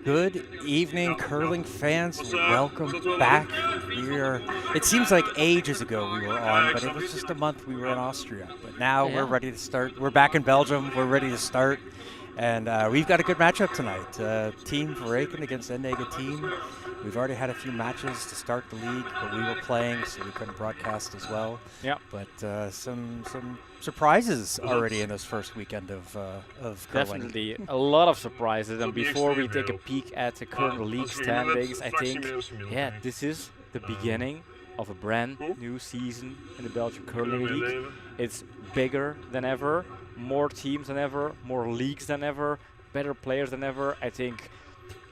Good evening, curling fans. Welcome back. It seems like ages ago we were on, but it was just a month we were in Austria. But now we're ready to start. We're back in Belgium. We're ready to start. And we've got a good matchup tonight. Team Verreycken against N19. We've already had a few matches to start the league, but we were playing, so we couldn't broadcast as well. Yeah. But some surprises already in this first weekend of curling. Definitely a lot of surprises. And before we take a peek at the current league standings, I think, this is the beginning of a brand new season in the Belgian Curling League. It's bigger than ever, more teams than ever, more leagues than ever, better players than ever. I think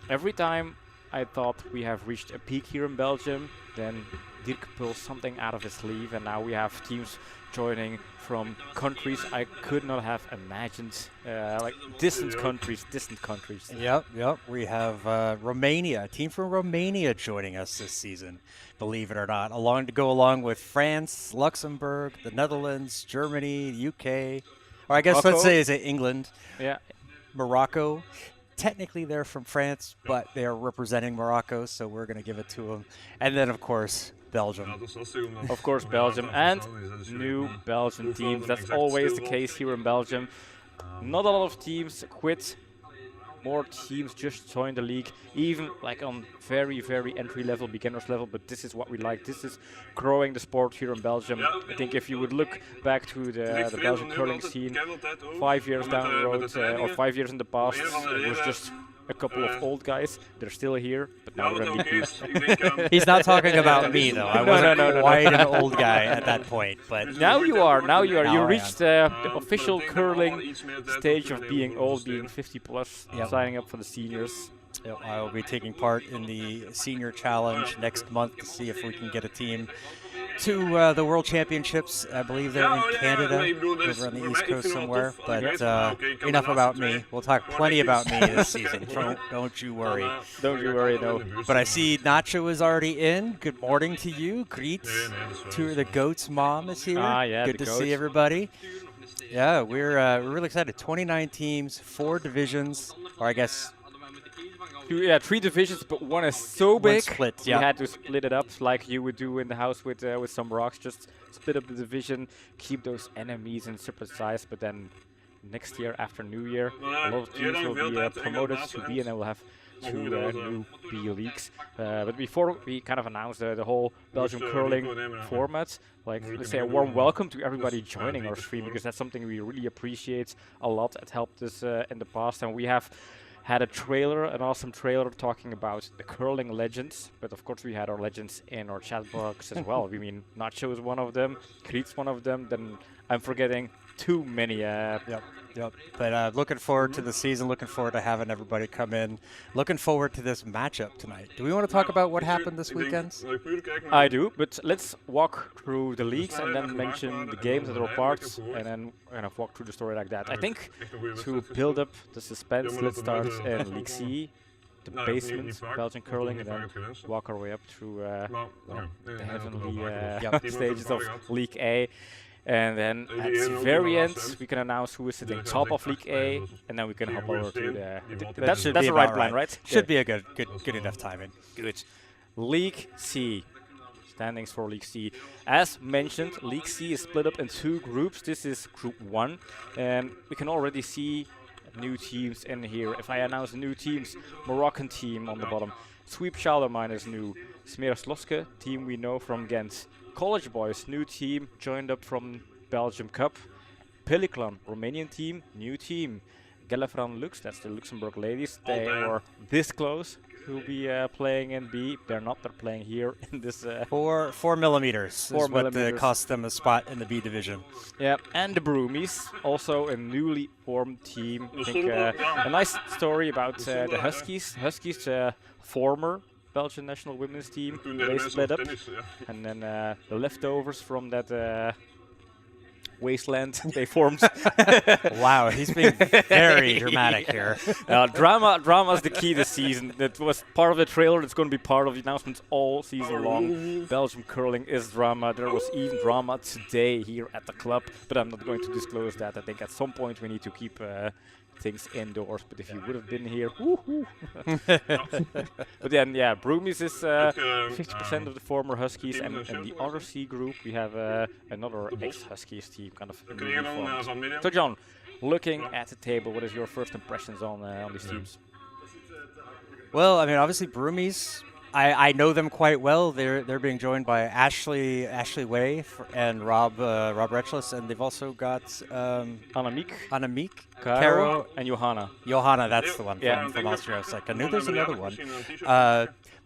every time I thought we have reached a peak here in Belgium, then Dirk pulls something out of his sleeve, and now we have teams joining from countries I could not have imagined, like distant countries. Yep. We have Romania, a team from Romania joining us this season, believe it or not, along with France, Luxembourg, the Netherlands, Germany, UK, or I guess Morocco. let's say is it England, Morocco. Technically they're from France, but they are representing Morocco, so we're going to give it to them. And then, of course, Belgium. Of course, Belgium and new Belgian teams. That's always the case here in Belgium. Not a lot of teams quit. More teams just join the league, even like on very, very entry-level, beginners level. But this is what we like. This is growing the sport here in Belgium. I think if you would look back to the Belgian curling scene 5 years down the road, or 5 years in the past, it was just a couple of old guys. They're still here, but now they're in League 2. He's not talking about me, though. I wasn't quite an old guy at that point, but Now you are. Now you are. Now You I reached the official curling stage of being old, being 50 plus, signing up for the seniors. Yep, I will be taking part in the senior challenge next month to see if we can get a team to the World Championships. I believe they're in Canada, over on the East Coast somewhere. But enough about me. We'll talk plenty about me this season. Don't you worry. Don't you worry, no. But I see Nacho is already in. Good morning to you. Greets to the GOAT's mom is here. Yeah, good to see everybody. Yeah, we're really excited. 29 teams, 4 divisions, or I guess. 3 divisions, but one is so big. Split, we had to split it up like you would do in the house with some rocks. Just split up the division, keep those enemies in separate size. But then next year, after New Year, a lot of teams will be promoted to B, and then we'll have 2 new B leagues. But before we kind of announce the whole Belgium curling format, like let's say a warm welcome to everybody joining our stream, because that's something we really appreciate a lot. It helped us in the past, and we have had a trailer, an awesome trailer talking about the curling legends, but of course we had our legends in our chat box as well. We mean Nacho is one of them, Kriet's one of them, then I'm forgetting too many. Yep. But looking forward to the season, looking forward to having everybody come in, looking forward to this matchup tonight. Do we want to talk about what happened this weekend? I do, but let's walk through the leagues and then mention the games that are parts, and then kind of walk through the story like that. I think to build up the suspense, let's start in League C, the basement, Belgian curling, and then walk our way up through the heavenly stages of League A. And then at the very end, we can announce who is sitting top of League A, and then we can hop over to the. That's the right plan, right? Should be a good enough timing. Good. League C. Standings for League C. As mentioned, League C is split up in 2 groups. This is Group 1, and we can already see new teams in here. If I announce the new teams, Moroccan team on the bottom. Sweep Schaldermine is new. Smeersloske, team we know from Ghent. College Boys, new team, joined up from Belgium Cup. Peliklan, Romanian team, new team. Galafran Lux, that's the Luxembourg ladies. They were this close to be playing in B. They're not, they're playing here in this... 4 millimeters is what cost them a spot in the B division. Yeah, and the Broomies, also a newly formed team. I think a nice story about the Huskies. Huskies, former Belgian national women's team, they split up, and then the leftovers from that wasteland they formed. Wow, he's being very dramatic here. Drama is the key this season. That was part of the trailer. It's going to be part of the announcements all season long. Belgium curling is drama. There was even drama today here at the club, but I'm not going to disclose that. I think at some point we need to keep things indoors, but if you would have been here, woohoo! But then, yeah, Broomies is 50% of the former Huskies, and in the other C group we have another ex-Huskies team, kind of newly formed. So, John, looking at the table, what is your first impressions on these teams? Well, I mean, obviously Broomies, I know them quite well. They're being joined by Ashley Way and Rob Retchless, and they've also got Annemiek, Caro, and Johanna. Johanna, that's the one from Austria. I was like, I knew there's another one.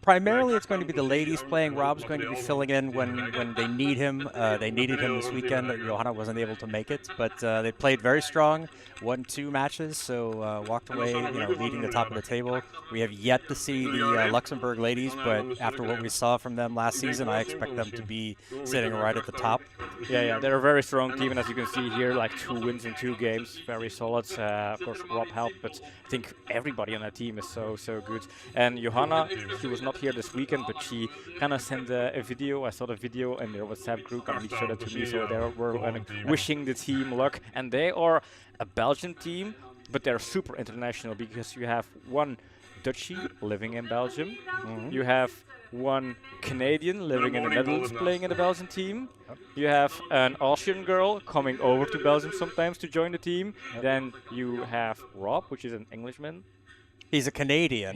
Primarily, it's going to be the ladies playing. Rob's going to be filling in when they need him. They needed him this weekend. Johanna wasn't able to make it, but they played very strong. Won 2 matches, so walked away, leading the top of the table. We have yet to see the Luxembourg ladies, but after what we saw from them last season, I expect them to be sitting right at the top. Yeah, they're a very strong team, and as you can see here, like 2 wins in 2 games, very solid. Of course, Rob helped, but I think everybody on that team is so good. And Johanna, she was not here this weekend, but she kind of sent a video. I saw the video in their WhatsApp group, and he showed it to me, so they were wishing the team luck. And they are a Belgian team, but they're super international, because you have one Dutchie living in Belgium, you have one Canadian living in the Netherlands playing in the Belgian team, you have an Austrian girl coming over to Belgium sometimes to join the team, then you have Rob, which is an Englishman. He's a Canadian.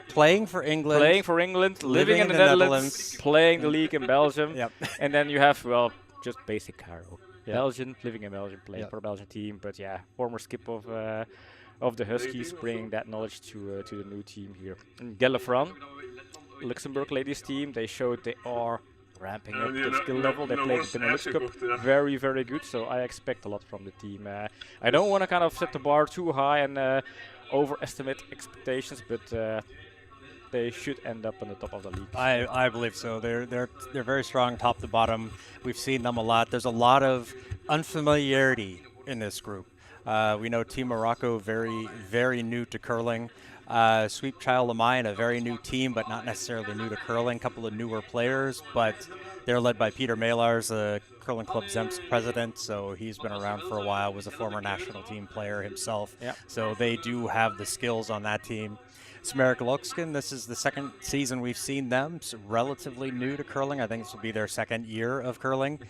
Playing for England. Living in the Netherlands, playing the league in Belgium. And then you have, just basic Caro. Belgian, living in Belgium, playing for a Belgian team, but yeah, former skip of of the Huskies, bringing that knowledge to the new team here. And Galore, Luxembourg ladies team, they showed they are ramping up their skill level. They played the Benelux Cup very, very good, so I expect a lot from the team. I don't want to kind of set the bar too high and overestimate expectations, but they should end up on the top of the league. I believe so. They're very strong top to bottom. We've seen them a lot. There's a lot of unfamiliarity in this group. We know Team Morocco, very new to curling. Sweep Child of Mine, a very new team, but not necessarily new to curling. A couple of newer players, but they're led by Peter Malars, the Curling Club Zemst president, so he's been around for a while, was a former national team player himself. Yep. So they do have the skills on that team. Smerk Lokskin, this is the second season we've seen them. So relatively new to curling. I think this will be their second year of curling.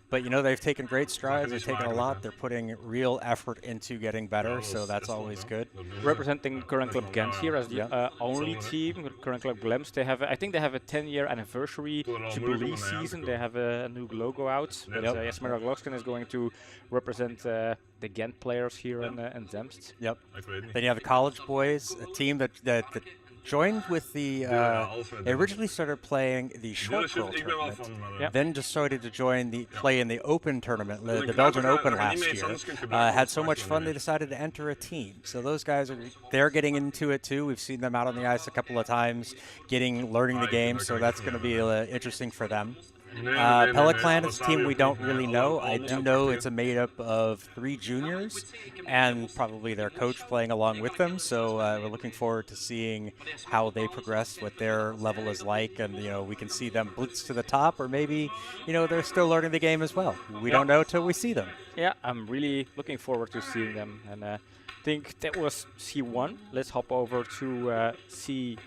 But, you know, they've taken great strides. They've taken a lot. They're putting real effort into getting better, so that's always good. Representing Curling Club Ghent here as the only team with Curling Club Glems. They have, I think they have a 10-year anniversary Jubilee season. They have a new logo out. But Smerk Lokskin is going to represent the Ghent players here in Zemst. Yep. Then you have the College Boys, a team that joined with the, they originally started playing the short curl tournament, then decided to play in the Open tournament, the Belgian Open last year. Had so much fun they decided to enter a team. So those guys, they're getting into it too. We've seen them out on the ice a couple of times, learning the game, so that's going to be interesting for them. Peliclan is a team we don't really know. I do know it's made up of 3 juniors and probably their coach playing along with them. So we're looking forward to seeing how they progress, what their level is like, and you know, we can see them blitz to the top, or maybe they're still learning the game as well. We don't know till we see them. Yeah, I'm really looking forward to seeing them, and I think that was C1. Let's hop over to C2,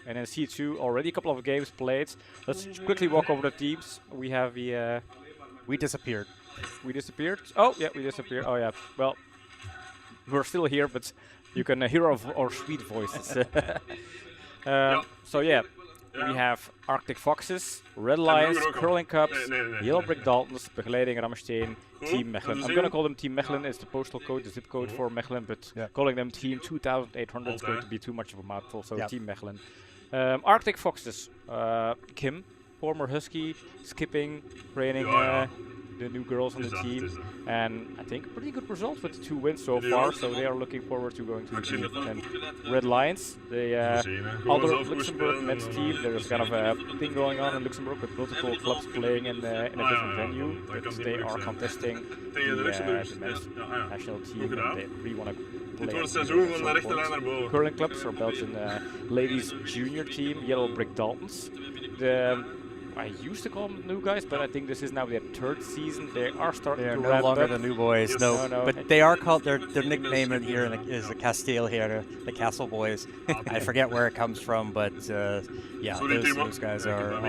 and then C2 already a couple of games played. Let's quickly walk over the teams. We have the we disappeared. We disappeared. Oh yeah, we disappeared. Oh yeah. Well, we're still here, but you can hear our sweet voices. So yeah, we have Arctic Foxes, Red Lions, Curling Cups, Yellow Brick Daltons, Begeleiding Ramstein, Team Mechelen. I'm gonna call them Team Mechelen. It's the postal code, the zip code for Mechelen, but calling them Team 2800 is going to be too much of a mouthful. So Team Mechelen. Arctic Foxes, Kim, former Husky, skipping, training the new girls on the team, and I think pretty good results with the 2 wins so far, so they are looking forward to going to the team. And Red Lions, the other Luxembourg men's team, there's kind of a thing going on in Luxembourg with multiple clubs playing in a different venue, but they are contesting the men's national team, and they really want to play at some point. Curling clubs are Belgian ladies junior team, Yellow Brick Daltons. I used to call them new guys, but I think this is now their 3rd season. They are starting to ramp up. They're no longer the new boys. No, but they are called. Their nickname in here is the Castile here, the Castle Boys. I forget where it comes from, but yeah, those guys are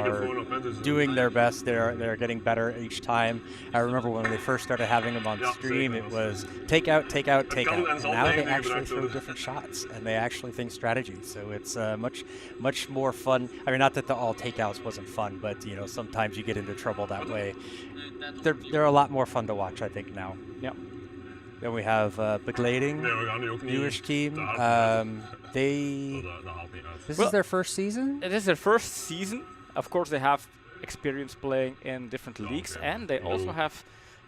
doing their best. They're getting better each time. I remember when they first started having them on stream, it was take out, take out, take out. And now they actually throw different shots, and they actually think strategy. So it's much more fun. I mean, not that the all takeouts wasn't fun, but sometimes you get into trouble that way. They're a lot more fun to watch, I think, now. Yeah. Then we have Begeleiding, newish team. This is their first season? It is their first season. Of course, they have experience playing in different leagues, and they also have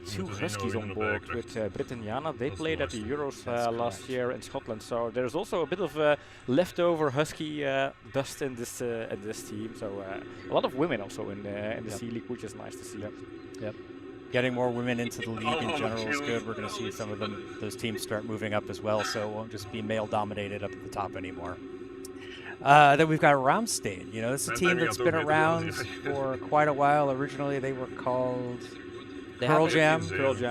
2 Huskies on board with Britt and Jana. They played at the Euros last year in Scotland, so there's also a bit of leftover Husky dust in this team. So a lot of women also in the C League, which is nice to see. Yep. Getting more women into the league in general is good. We're going to see some of those teams start moving up as well, so it won't just be male-dominated up at the top anymore. Then we've got Ramstein. This is a team that's been around for quite a while. Originally, they were called Pearl Jam,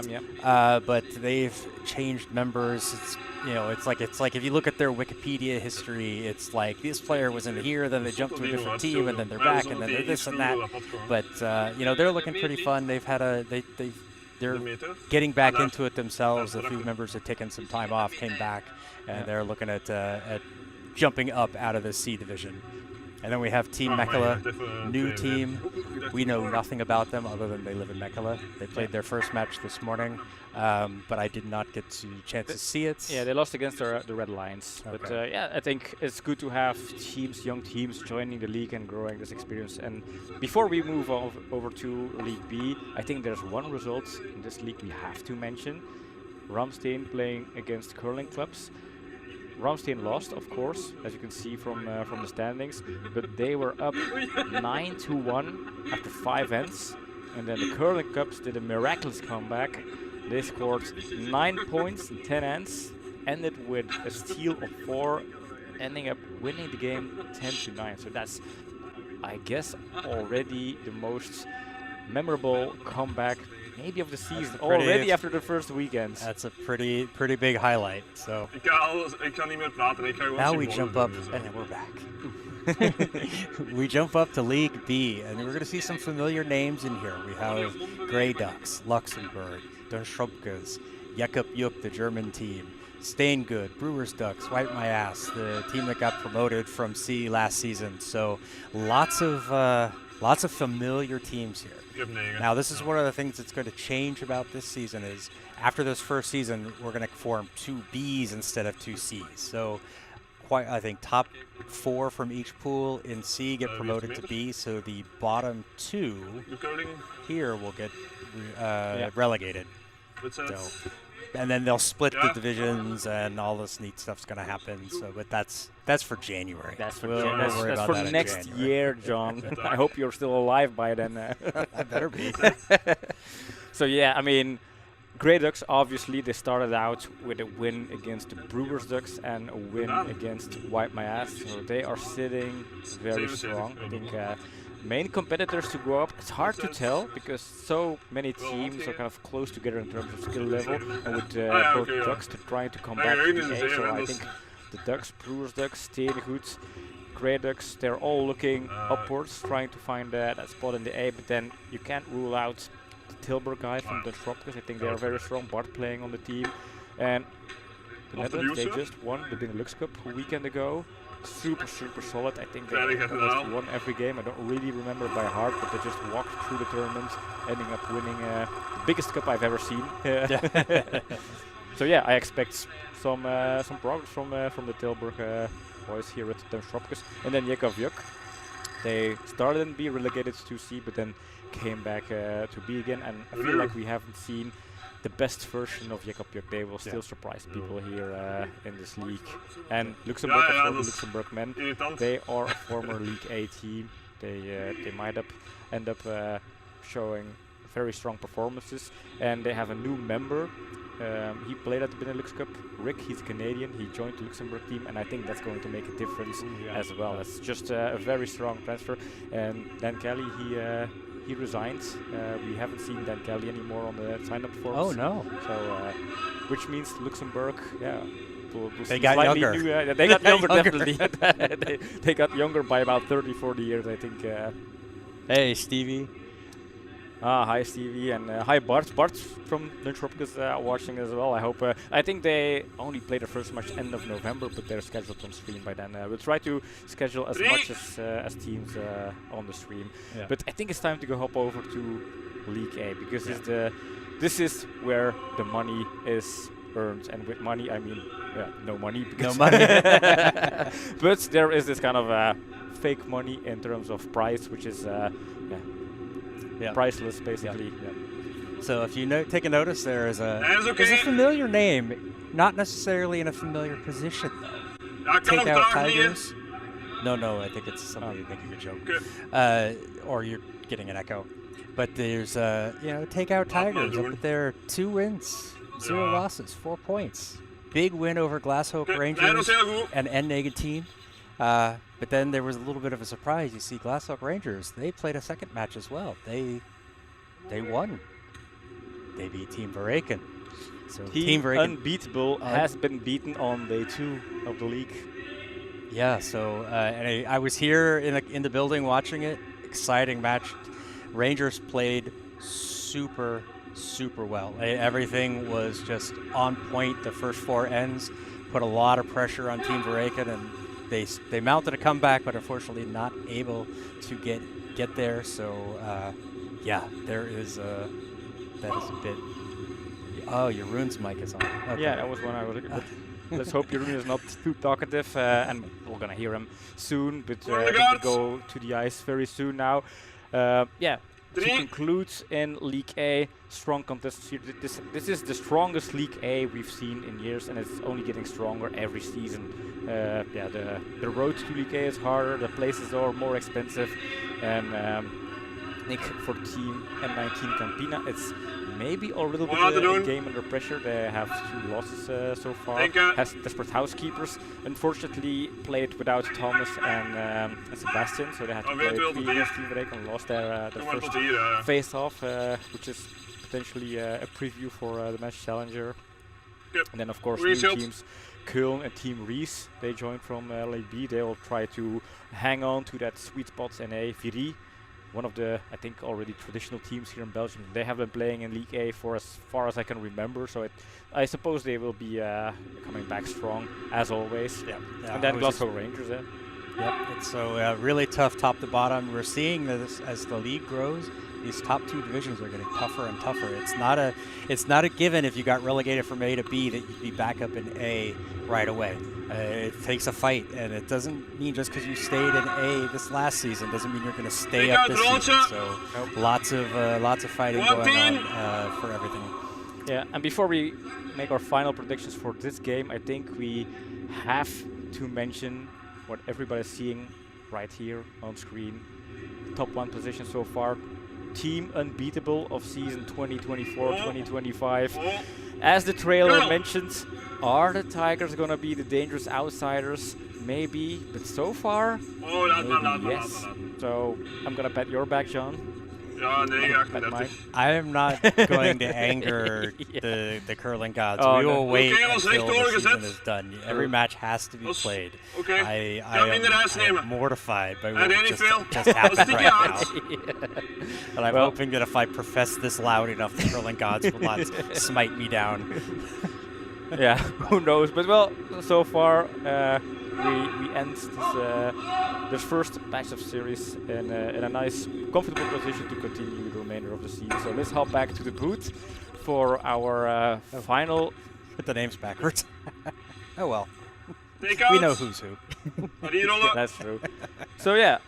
yeah. But they've changed members. It's like if you look at their Wikipedia history, it's like this player was in here, then they jumped to a different team, and then they're back, and then they're this and that. But they're looking pretty fun. They've had they're getting back into it themselves. A few members had taken some time off, came back, and they're looking at jumping up out of the C division. And then we have Team Mechela, new team. We know nothing about them other than they live in Mechela. They played their first match this morning, but I did not get to chance to see it. Yeah, they lost against the Red Lions. Okay. But yeah, I think it's good to have teams, young teams, joining the league and growing this experience. And before we move over to League B, I think there's one result in this league we have to mention. Ramstein playing against curling clubs. Ramstein lost, of course, as you can see from the standings, but they were up 9-1 after 5 ends, and then the curling clubs did a miraculous comeback. They scored 9 points in 10 ends, ended with a steal of 4, ending up winning the game 10-9. So that's, I guess, already the most memorable comeback maybe of the season, already after the first weekend. That's a pretty big highlight. So now we jump up, and then we're back. We jump up to League B, and we're going to see some familiar names in here. We have Grey Ducks, Luxembourg, Den Schrumpkes, Jakob Juk, the German team, Steingood, Brewers Ducks, Wipe My Ass, the team that got promoted from C last season. So lots of familiar teams here. Now, this is one of the things that's going to change about this season is after this first season, we're going to form 2 Bs instead of 2 Cs. So I think top 4 from each pool in C get promoted to B, so the bottom 2 here will get relegated. So, and then they'll split the divisions, and all this neat stuff's going to happen. So, but that's for January. That's for, that's for next year, John. I hope you're still alive by then. I better be. So yeah, I mean, Grey Ducks, obviously, they started out with a win against the Brewers Ducks and a win against Wipe My Ass. So they are sitting very strong. I think main competitors to go up, it's hard to tell because so many teams are kind of close together in terms of skill level, and with both Ducks trying to come back to the A. So I think the Ducks, Brewers Ducks, Steengoed, Grey Ducks, they're all looking upwards, trying to find that spot in the A, but then you can't rule out the Tilburg guys from the Schropkes. I think they are very strong. Bart playing on the team. And the Netherlands, they just won the Benelux Cup a weekend ago. Super solid. I think they almost won every game. I don't really remember by heart, but they just walked through the tournament, ending up winning the biggest cup I've ever seen. So yeah, I expect some progress from the Tilburg boys here at the Schropkes. And then Jakob Juk. They started in B, relegated to C, but then came back to B again. And I feel like we haven't seen the best version of Jakob Juk. They will still surprise people here in this league. And Luxembourg, of course, the Luxembourg men, they are a former League A team. They might end up showing very strong performances. And they have a new member. He played at the Benelux Cup. Rick, he's Canadian. He joined the Luxembourg team, and I think that's going to make a difference as well. It's just a very strong transfer. And Dan Kelly, he resigned. We haven't seen Dan Kelly anymore on the sign-up forms. Oh no! So, which means Luxembourg, they got younger. New, they got younger, definitely. they got younger by about 30, 40 years, I think. Hey, Stevie. Hi Stevie, and hi Bart. Bart's from the Schropkes watching as well. I think they only play the first match end of November, but they're scheduled on stream by then. We'll try to schedule as much as teams on the stream. Yeah. But I think it's time to go hop over to League A, because this is where the money is earned, and with money I mean no money. No money. But there is this kind of fake money in terms of price, which is priceless, basically. Yeah. So if you take a notice, there's a familiar name, not necessarily in a familiar position though. Take Out Tigers. No, I think it's somebody making a joke, or you're getting an echo. But there's Take Out Tigers up there, 2 wins, 0 losses, 4 points. Big win over Glasshope Rangers and N19. But then there was a little bit of a surprise. You see, Glasshope Rangers, they played a second match as well. They won. They beat Team Verreycken. So Team Verreycken, unbeatable, has been beaten on day 2 of the league. Yeah. So and I was here in the building watching it. Exciting match. Rangers played super well. Everything was just on point. The first 4 ends put a lot of pressure on Team Verreycken, and they mounted a comeback, but unfortunately not able to get there. So yeah, there is that is a bit. Oh, your Rune's mic is on. Okay. Yeah, that was one I was. But let's hope Jeroen is not too talkative, and we're gonna hear him soon. But I think we go to the ice very soon now. Yeah. To conclude in League A, strong contestants here. This is the strongest League A we've seen in years, and it's only getting stronger every season. Yeah, the road to League A is harder, the places are more expensive, and I think for Team N19 Campina, it's maybe a little bit a game under pressure. They have 2 losses so far. Has Desperate Housekeepers unfortunately played without Thomas and Sebastian, so they had to play 3 against Team Verreycken and lost their first face-off, which is potentially a preview for the match challenger. And then of course new teams, Köln and Team Reese, they joined from League B. They will try to hang on to that sweet spot in a Verreycken. One of the, I think, already traditional teams here in Belgium. They have been playing in League A for as far as I can remember, so I suppose they will be coming back strong, as always. Yeah. And then Glasgow Rangers, Yep, it's so really tough top to bottom. We're seeing this as the league grows. These top 2 divisions are getting tougher and tougher. It's not a given if you got relegated from A to B that you'd be back up in A right away. It takes a fight, and it doesn't mean just because you stayed in A this last season doesn't mean you're going to stay up this season. So lots of fighting going on for everything. Yeah, and before we make our final predictions for this game, I think we have to mention what everybody's seeing right here on screen. Top 1 position so far. Team Unbeatable of season 2024-2025. As the trailer mentions, are the Tigers gonna be the dangerous outsiders? Maybe, but so far, maybe yes. So I'm gonna bet your back, John. I am not going to anger the curling gods. We will wait until the season is done. Every match has to be played. I am mortified by what just happened right now. And I'm hoping that if I profess this loud enough, the curling gods will not smite me down. Yeah, who knows? But well, so far we end this first batch of series in a nice, comfortable position to continue the remainder of the season. So let's hop back to the booth for our final. Put the names backwards. Oh well. We know who's who. That's true. So yeah,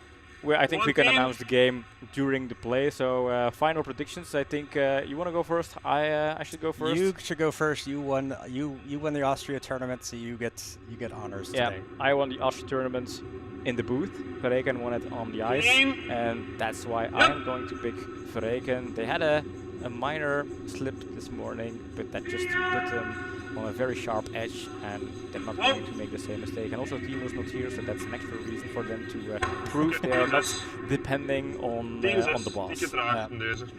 I think we can announce the game during the play. So final predictions. I think you want to go first. I should go first. You should go first. You won the Austria tournament, so you get honors today. Yeah, I won the Austria tournament in the booth. Verreycken won it on the ice, and that's why I'm going to pick Verreycken. They had a minor slip this morning, but that just put them on a very sharp edge, and they're not going to make the same mistake. And also Timo's not here, so that's an extra reason for them to prove they are not depending on the boss.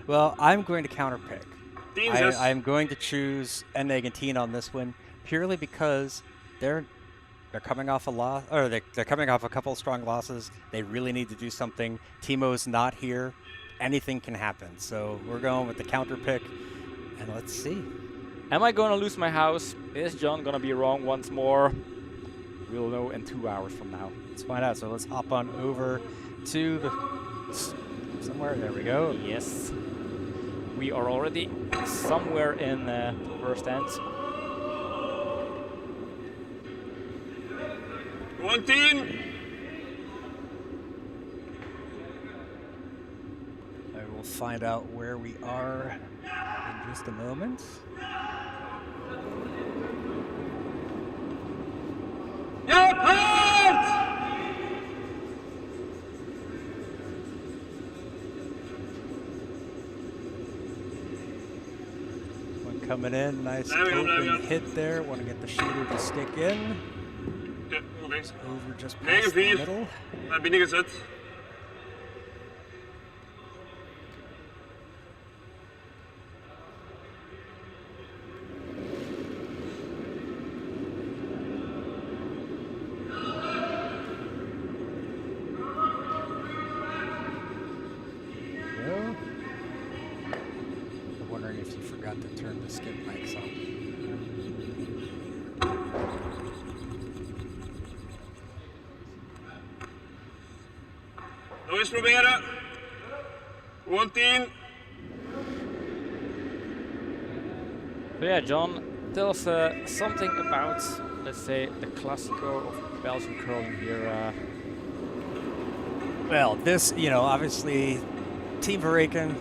Well, I'm going to counterpick. I'm going to choose N19 on this one purely because they're coming off a loss, or they're coming off a couple of strong losses. They really need to do something. Timo's not here. Anything can happen. So we're going with the counterpick, and let's see. Am I going to lose my house? Is John going to be wrong once more? We'll know in 2 hours from now. Let's find out. So let's hop on over to somewhere. There we go. Yes. We are already somewhere in the first end. One team. I will find out where we are in just a moment. One coming in, nice open hit there. Want to get the shooter to stick in. It's over just past the middle. Binnengezet. Skip mics on. Nog eens proberen. Gewoon 10. So yeah, John, tell us something about, let's say, the Classico of Belgian curling here. Well, this, you know, obviously, Team Verreycken,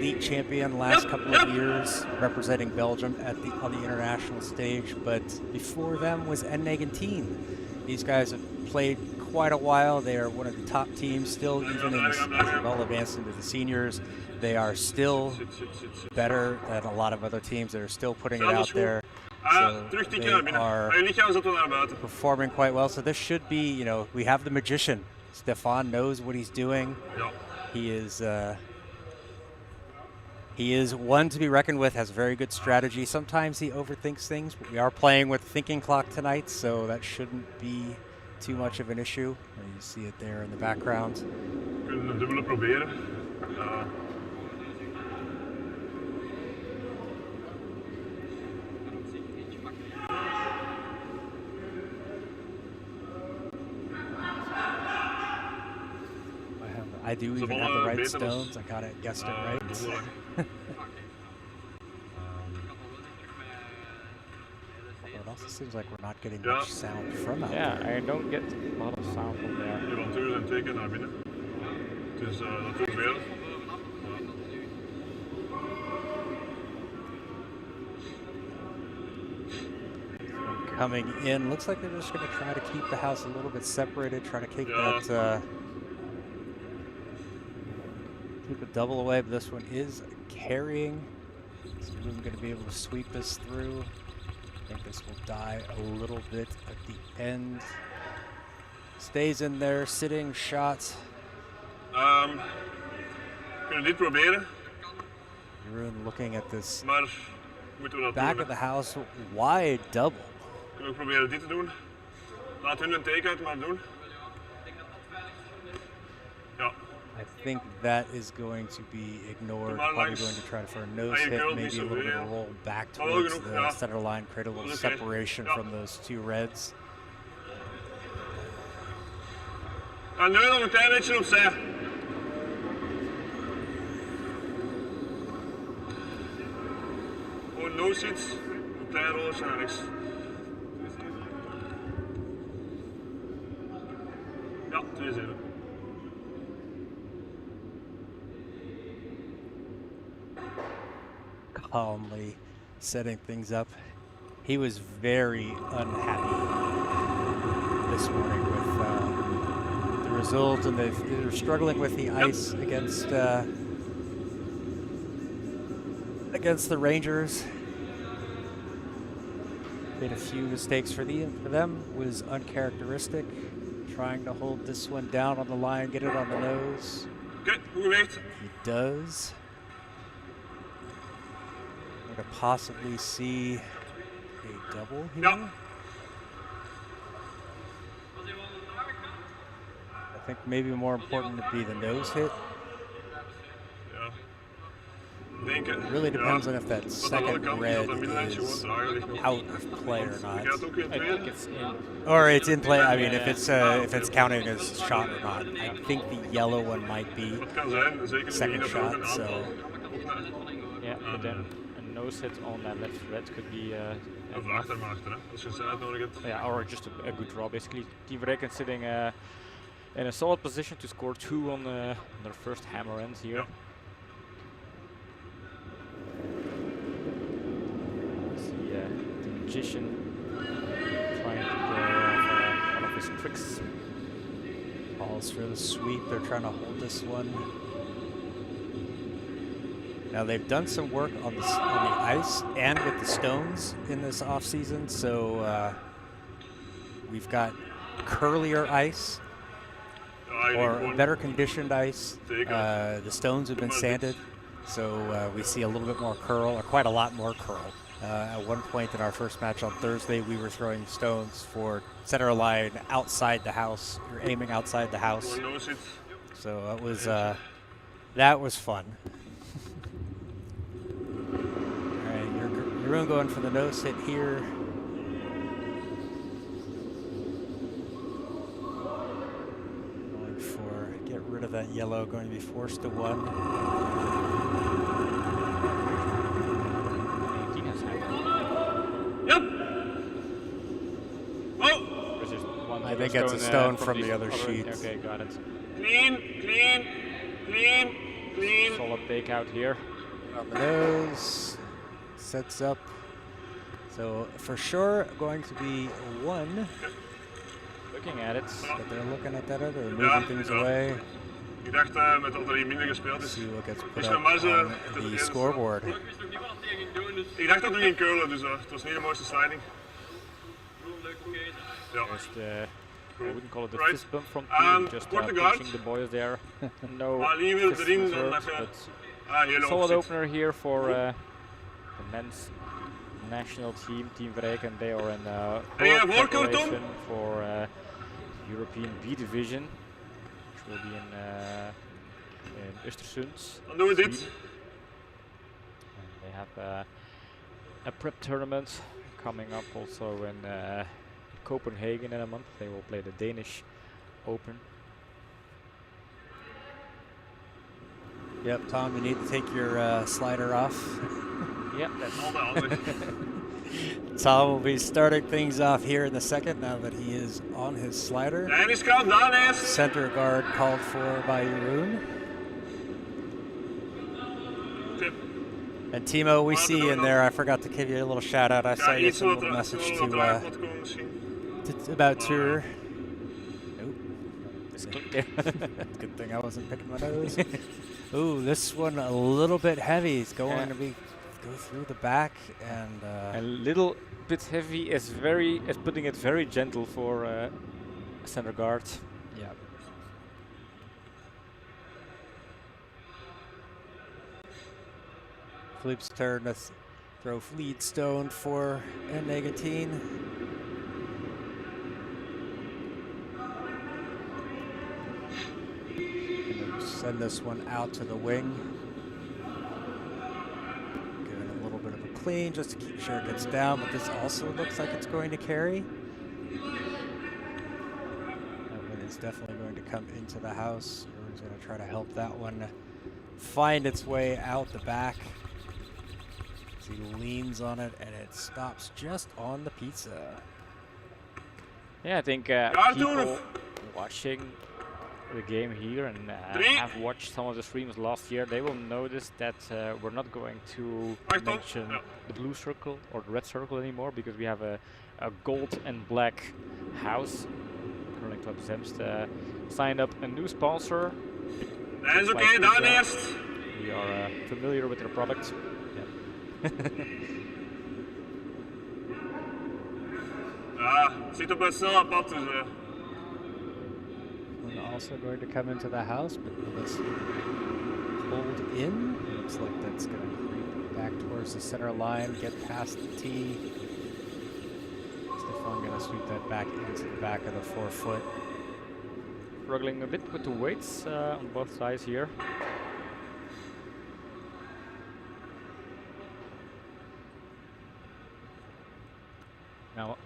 league champion last couple of years, representing Belgium on the international stage. But before them was N19. These guys have played quite a while. They are one of the top teams still, even in as well advanced into the seniors. They are still better than a lot of other teams that are still putting it out there. So they are performing quite well. So this should be, you know, we have the magician. Stefan knows what he's doing. He is one to be reckoned with, has very good strategy. Sometimes he overthinks things, but we are playing with thinking clock tonight, so that shouldn't be too much of an issue. You see it there in the background. I do even have the right stones. I got it, guessed it right. It also seems like we're not getting much sound from out there. Yeah, I don't get a lot of sound from there. Coming in, looks like they're just going to try to keep the house a little bit separated, try to keep that keep a double away, but this one is carrying. So we're going to be able to sweep this through. I think this will die a little bit at the end. Stays in there, sitting, shot. Kunnen dit proberen? Jeroen looking at this Maar moeten we dat back doen? of the house, wide double. Kunnen we proberen dit te doen? Laat hun een take-out maar doen. Ja. I think that is going to be ignored. Probably going to try for a nose hit, maybe a little bit of a roll back towards the center line, create a little separation from those two reds. En nu nog een klein beetje opzij. Gewoon nose hits, een klein rolletje naar rechts. Ja, 2-7. Calmly setting things up. He was very unhappy this morning with the result, and they're struggling with the ice against the Rangers. Made a few mistakes for them. Was uncharacteristic. Trying to hold this one down on the line, get it on the nose. Oké, goed geweest. He does. To possibly see a double here. Ja. I think maybe more important to be the nose hit. Ja. Denk It really depends on if that second red is out of play or not. I think it's in. Or it's in play. I mean, if it's counting as shot or not. I think the yellow one might be Dat kan zijn, zeker second shot. So Yeah, but then a nose hit on that left red could be Of achter maar achter, hè. Als je een side nodig hebt. yeah, or just a good draw. Basically, Team Verreycken sitting in a solid position to score 2 on their first hammer end here. Ja. See the magician trying to pull one of his tricks. balls for the sweep. They're trying to hold this one. Now they've done some work on the ice and with the stones in this off season. So we've got curlier ice or better conditioned ice. The stones have been sanded, so we see a little bit more curl, or quite a lot more curl. At one point in our first match on Thursday, we were throwing stones for center line outside the house. We were aiming outside the house. So that was fun. All right, you're going for the nose hit here. Going for get rid of that yellow, going to be forced to 1. 18 has hammer. Yep. Oh. There's just one I think stone, it's a stone from these the other sheets. Okay, got it. Clean, clean, clean, clean. Solid takeout here. On the nose, sets up. So for sure going to be 1. Looking at it. But they're looking at that other, moving things away. Ik dacht met dat er hier minder gespeeld is. See what gets put Is up normaal zo on de the eerste. scoreboard. Ik dacht dat we gingen curlen, dus het was niet de mooiste sliding. Ja. There's the, I wouldn't call it the Right. fist bump from team, just Portugal. pushing the boys there. No Maar die wil fist erin, was dan hurt, heb je but hele solid opzet. opener here for the men's national team, Team Verreycken. They are in Hey, pole voorkeur, Tom? preparation for European B division, which will be in Östersund. Dan doen we dit. Sweden. And they have a prep tournament coming up also in Copenhagen in a month. They will play the Danish Open. Yep, Tom, you need to take your slider off. Yeah, that's Al de handen. Tom will be starting things off here in the second now that he is on his slider. Lijn is koud, Daan is. Center guard called for by Jeroen. Tip. And Timo, we see you in there. I forgot to give you a little shout out. I Ja, saw you iets some wat little er message wat to, eruit moet komen misschien. about tour. Nope. it's click there. Good thing I wasn't picking my nose. Ooh, this one a little bit heavy. It's going Yeah. to be go through the back and A little bit heavy is putting it very gentle for center guard. yeah. Philippe's turn to throw lead stone for N19. And then send this one out to the wing. Give it a little bit of a clean just to keep sure it gets down, but this also looks like it's going to carry. That one is definitely going to come into the house. Everyone's going to try to help that one find its way out the back. As he leans on it and it stops just on the pizza. Yeah, I think people watching the game here and have watched some of the streams last year, they will notice that we're not going to mention the blue circle or the red circle anymore, because we have a gold and black house. Curling Club Zemst signed up a new sponsor. Lijn is oké, Like Daan pizza. eerst. We are familiar with their product. Ja, het zit op het snelle pad, dus And also going to come into the house, but will this hold in? It looks like that's going to creep back towards the center line, get past the tee. Stefan going to sweep that back into the back of the 4-foot. Struggling a bit with the weights on both sides here. Now,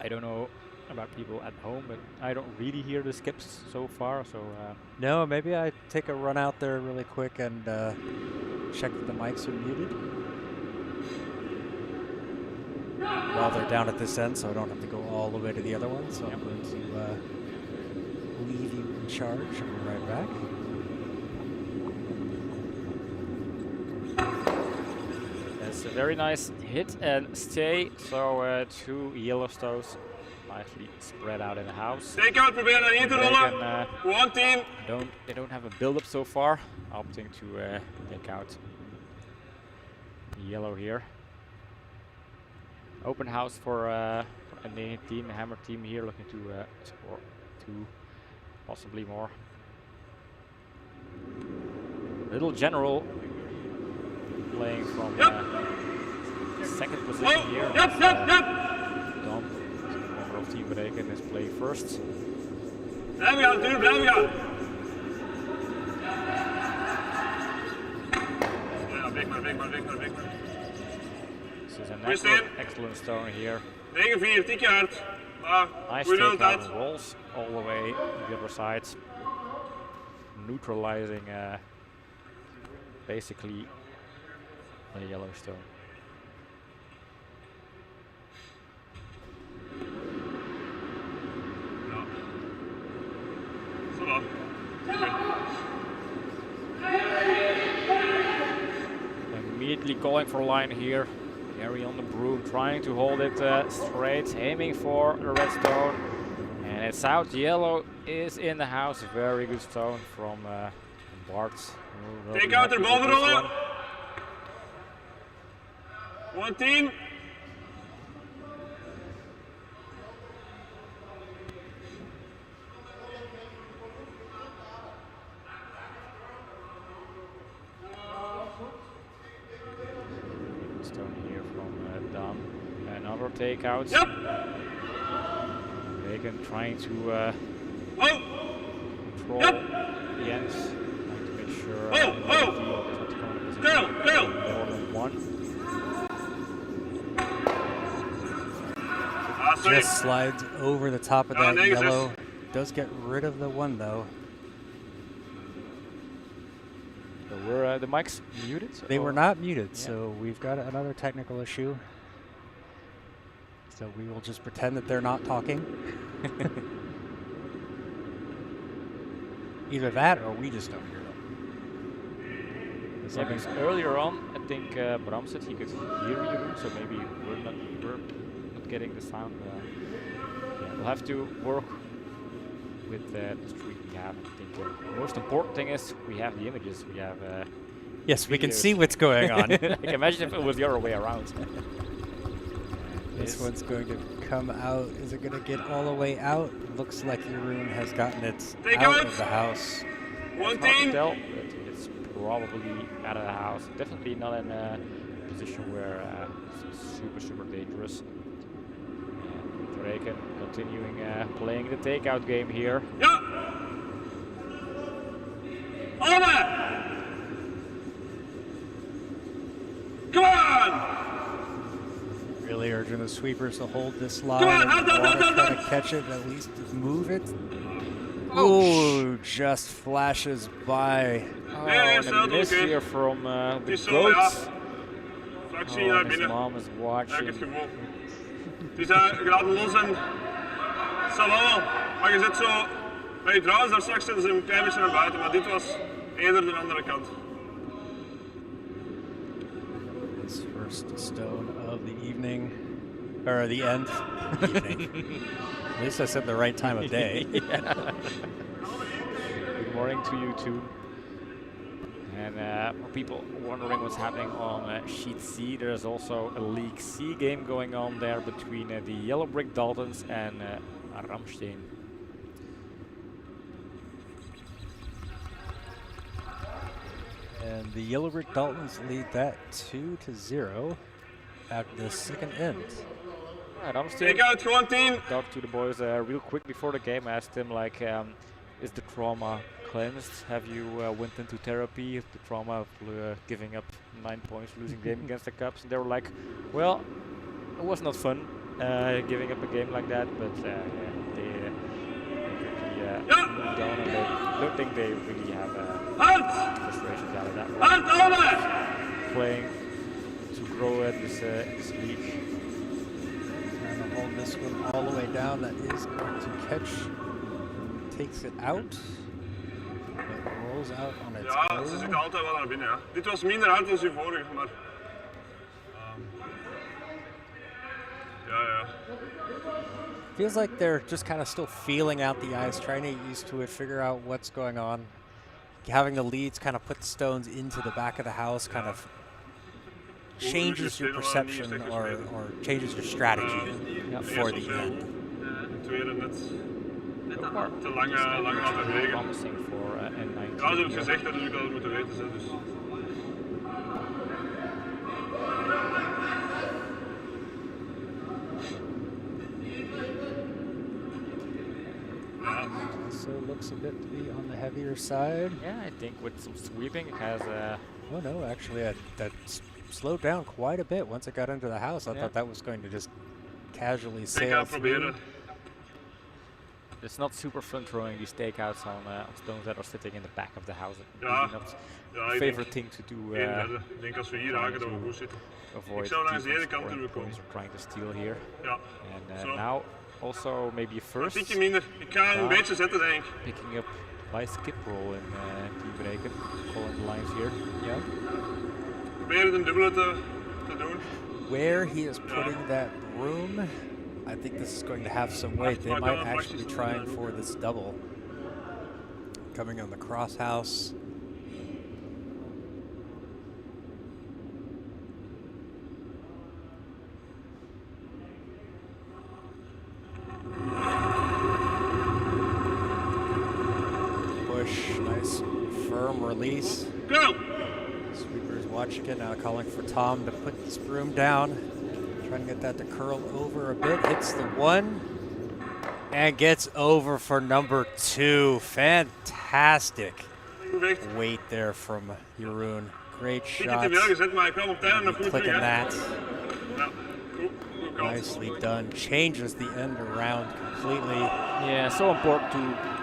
I don't know about people at home, but I don't really hear the skips so far, so No, maybe I take a run out there really quick and check that the mics are muted. While they're down at this end, so I don't have to go all the way to the other one. So I'm going to leave you in charge. I'll be right back. that's a very nice hit and stay. So 2 yellow stones nicely spread out in the house. Takeout, proberen naar hier te rollen. Verreycken, Gewoon 10. they don't have a build-up so far, opting to take out yellow here. Open house for N19 Hammer team here, looking to score 2, possibly more. Little general playing from second position here. Yep, yep, yep. Dom, member of Team Verreycken, is playing first. Blijven gaan, Tuur, blijven gaan. Ja, big man, big man, big man, big man. This is an Christian. excellent stone here. 9-4, tikje hard. Maar, Nice goeie takeout resultaat. rolls all the way to the other side. neutralizing basically the yellow stone. Immediately going for line here. Gary on the broom, trying to hold it straight, aiming for the red stone. And it's out. Yellow is in the house. Very good stone from Bart. Take out their ball rollen. 1 team. Stone here from Dan. Another takeout. Yep. Verreycken trying to control the ends. Trying to make sure Go. more than one. Just slides over the top of that yellow. Does get rid of the one though. So were the mics muted? They were not muted, so we've got another technical issue. So we will just pretend that they're not talking. Either that or we just don't hear them. Yeah, because earlier on, I think Bram said he could hear you, so maybe we're not getting the sound. Yeah, we'll have to work with the stream we have. I think the most important thing is we have the images. We have. Yes, we can see what's going on. Like, imagine if it was the other way around. This one's going to come out. Is it going to get all the way out? Looks like Jeroen has gotten it out of the house. One It's hard to team. tell, but it's probably out of the house. Definitely not in a position where it's super dangerous. Verreycken continuing playing the takeout game here. Ja. Allemaal. Come on. Really urging the sweepers to hold this line. Come on, Try to catch it, at least move it. Oh, just flashes by. Oh, and a miss here from the goats. Fractie Oh, naar his binnen. mom is Kijk het watching. gewoon. Het is gelaten los en zal wel. Maar je zit zo. Nee, trouwens, daar straks zitten ze een klein beetje naar buiten, maar dit was eerder de andere kant. This first stone of the evening, or the end. Evening. At least I said the right time of day. Good morning to you too. And for people wondering what's happening on Sheet C, there's also a League C game going on there between the Yellow Brick Daltons and Ramstein. And the Yellow Brick Daltons lead that 2-0 at the second end. Right, Ramstein Take out gewoon team. talked to the boys real quick before the game, asked them like, is the trauma cleansed? Have you went into therapy? The trauma of giving up 9 points, losing game against the Cubs? And they were like, well, it was not fun giving up a game like that, but they quickly moved on, and I don't think they really have frustrations out of that one. Hand over. Playing to grow at this league. Trying to hold this one all the way down. That is going to catch. Takes it out. It rolls out on its Ja, ze zitten altijd wel naar binnen. Ja. Dit was minder hard dan uw vorige, maar. Ja. Feels like they're just kind of still feeling out the ice, trying to get used to it, figure out what's going on. Having the leads kind of put the stones into the back of the house kind of changes your perception or changes your strategy for the end. Tweede net So far, te lang laten wegen. promising for N19. Ja, ze hebben gezegd dat jullie dat moeten weten. Dus. Also looks a bit to be on the heavier side. Yeah, I think with some sweeping it has Oh no, actually that slowed down quite a bit once it got into the house. I thought that was going to just casually Ik sail ga through. proberen. It's not super fun throwing these takeouts on stones that are sitting in the back of the house. Ja, Really not ja, a ik favorite thing to do. denk 1/3. Ik denk als we hier raken dat we goed zitten. Avoid Ik zou langs de ene defense kant scoring durven komen. points or trying to steal here. Ja. And Zo. now also maybe a Een first. tikje minder. Ik ga hem een beetje zetten, denk ik. Picking up by skip roll in Team Verreycken. Calling the lines here. Yep. Proberen een dubbele te doen. Where he is putting that broom, I think this is going to have some weight. They might actually be trying for this double. Coming on the cross house. Push, nice firm release. Go! Sweeper's watching it now, calling for Tom to put this broom down. Trying to get that to curl over a bit. Hits the one and gets over for number 2. Fantastic weight there from Jeroen. Great shot. Tikje te veel gezet, maar ik kwam op tijd nog goed Clicking terug. that. Ja, goed kant. Nicely done. Changes the end around completely. Yeah, so important to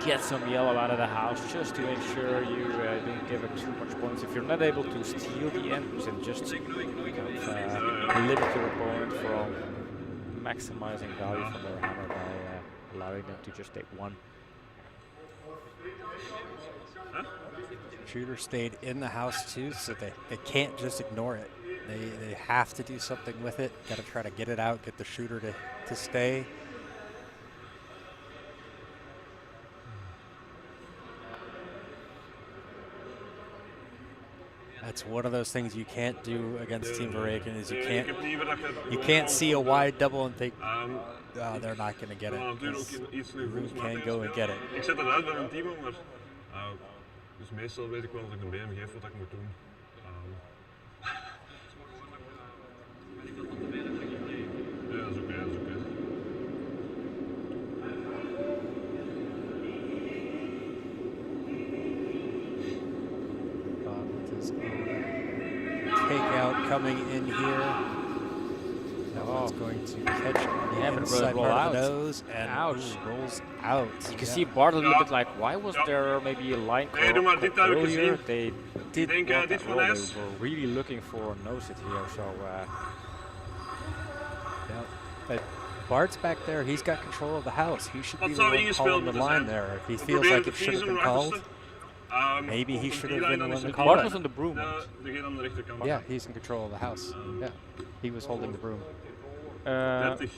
get some yellow out of the house just to make sure you don't give up too much points. If you're not able to steal the ends, then just limit your opponent from maximizing value from their hammer by allowing them to just take one. Shooter stayed in the house too, so they can't just ignore it. They have to do something with it. Got to try to get it out, get the shooter to stay. That's one of those things you can't do against Team Verreycken is you can't see a wide double and think, oh, they're not going to get it. Jeroen can go and get it. Ik zet het uit bij een team, maar dus meestal weet ik wel dat ik een BM geef wat ik moet doen. Ja, dat is oké, dat is oké. With his own takeout coming in here. That one's going to catch on the inside roll part out. of the nose and Ouch. rolls out. You can see Bart a little bit like, why was there maybe a line Nee, doe maar dit duidelijk earlier? gezien. They did Denk, want dit that voor roll. Les. They were really looking for a nose hit here, so But Bart's back there. He's got control of the house. He should be Wat the zou one ingespeeld calling the moeten line zijn? there. If he We feels proberen like te it should have vriezen been om called. achterste. Maybe he Op should een have been the D-line dan one is to het call Bart it. was on the broom. Degene aan de rechterkant. Yeah, he's in control of the house. Yeah, he was holding the broom. 30.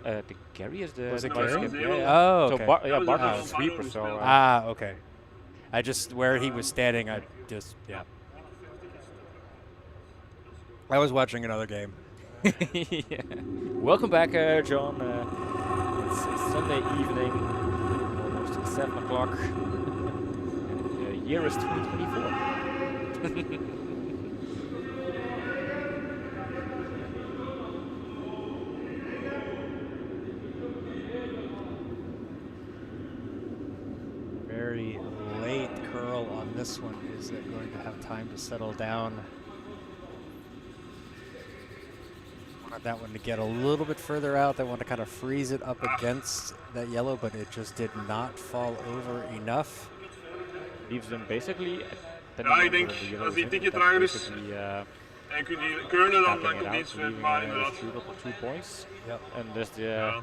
I think Gary is the Was it No, Gary? it's skip. Oh, So okay. Bart, yeah, was Bart a was a sweeper, so Okay. I just, where he was standing, I just, yeah. I was watching another game. yeah. Welcome back, John. It's Sunday evening, almost 7 o'clock. The year is 2024. Very late curl on this one. Is it going to have time to settle down? Want that one to get a little bit further out. They want to kind of freeze it up against that yellow, but it just did not fall over enough. Leaves them basically. Ja, ik denk als die tikje trager is en kun je curlen dan komt iets maar inderdaad. 2 points. Yep. And there's the Ja,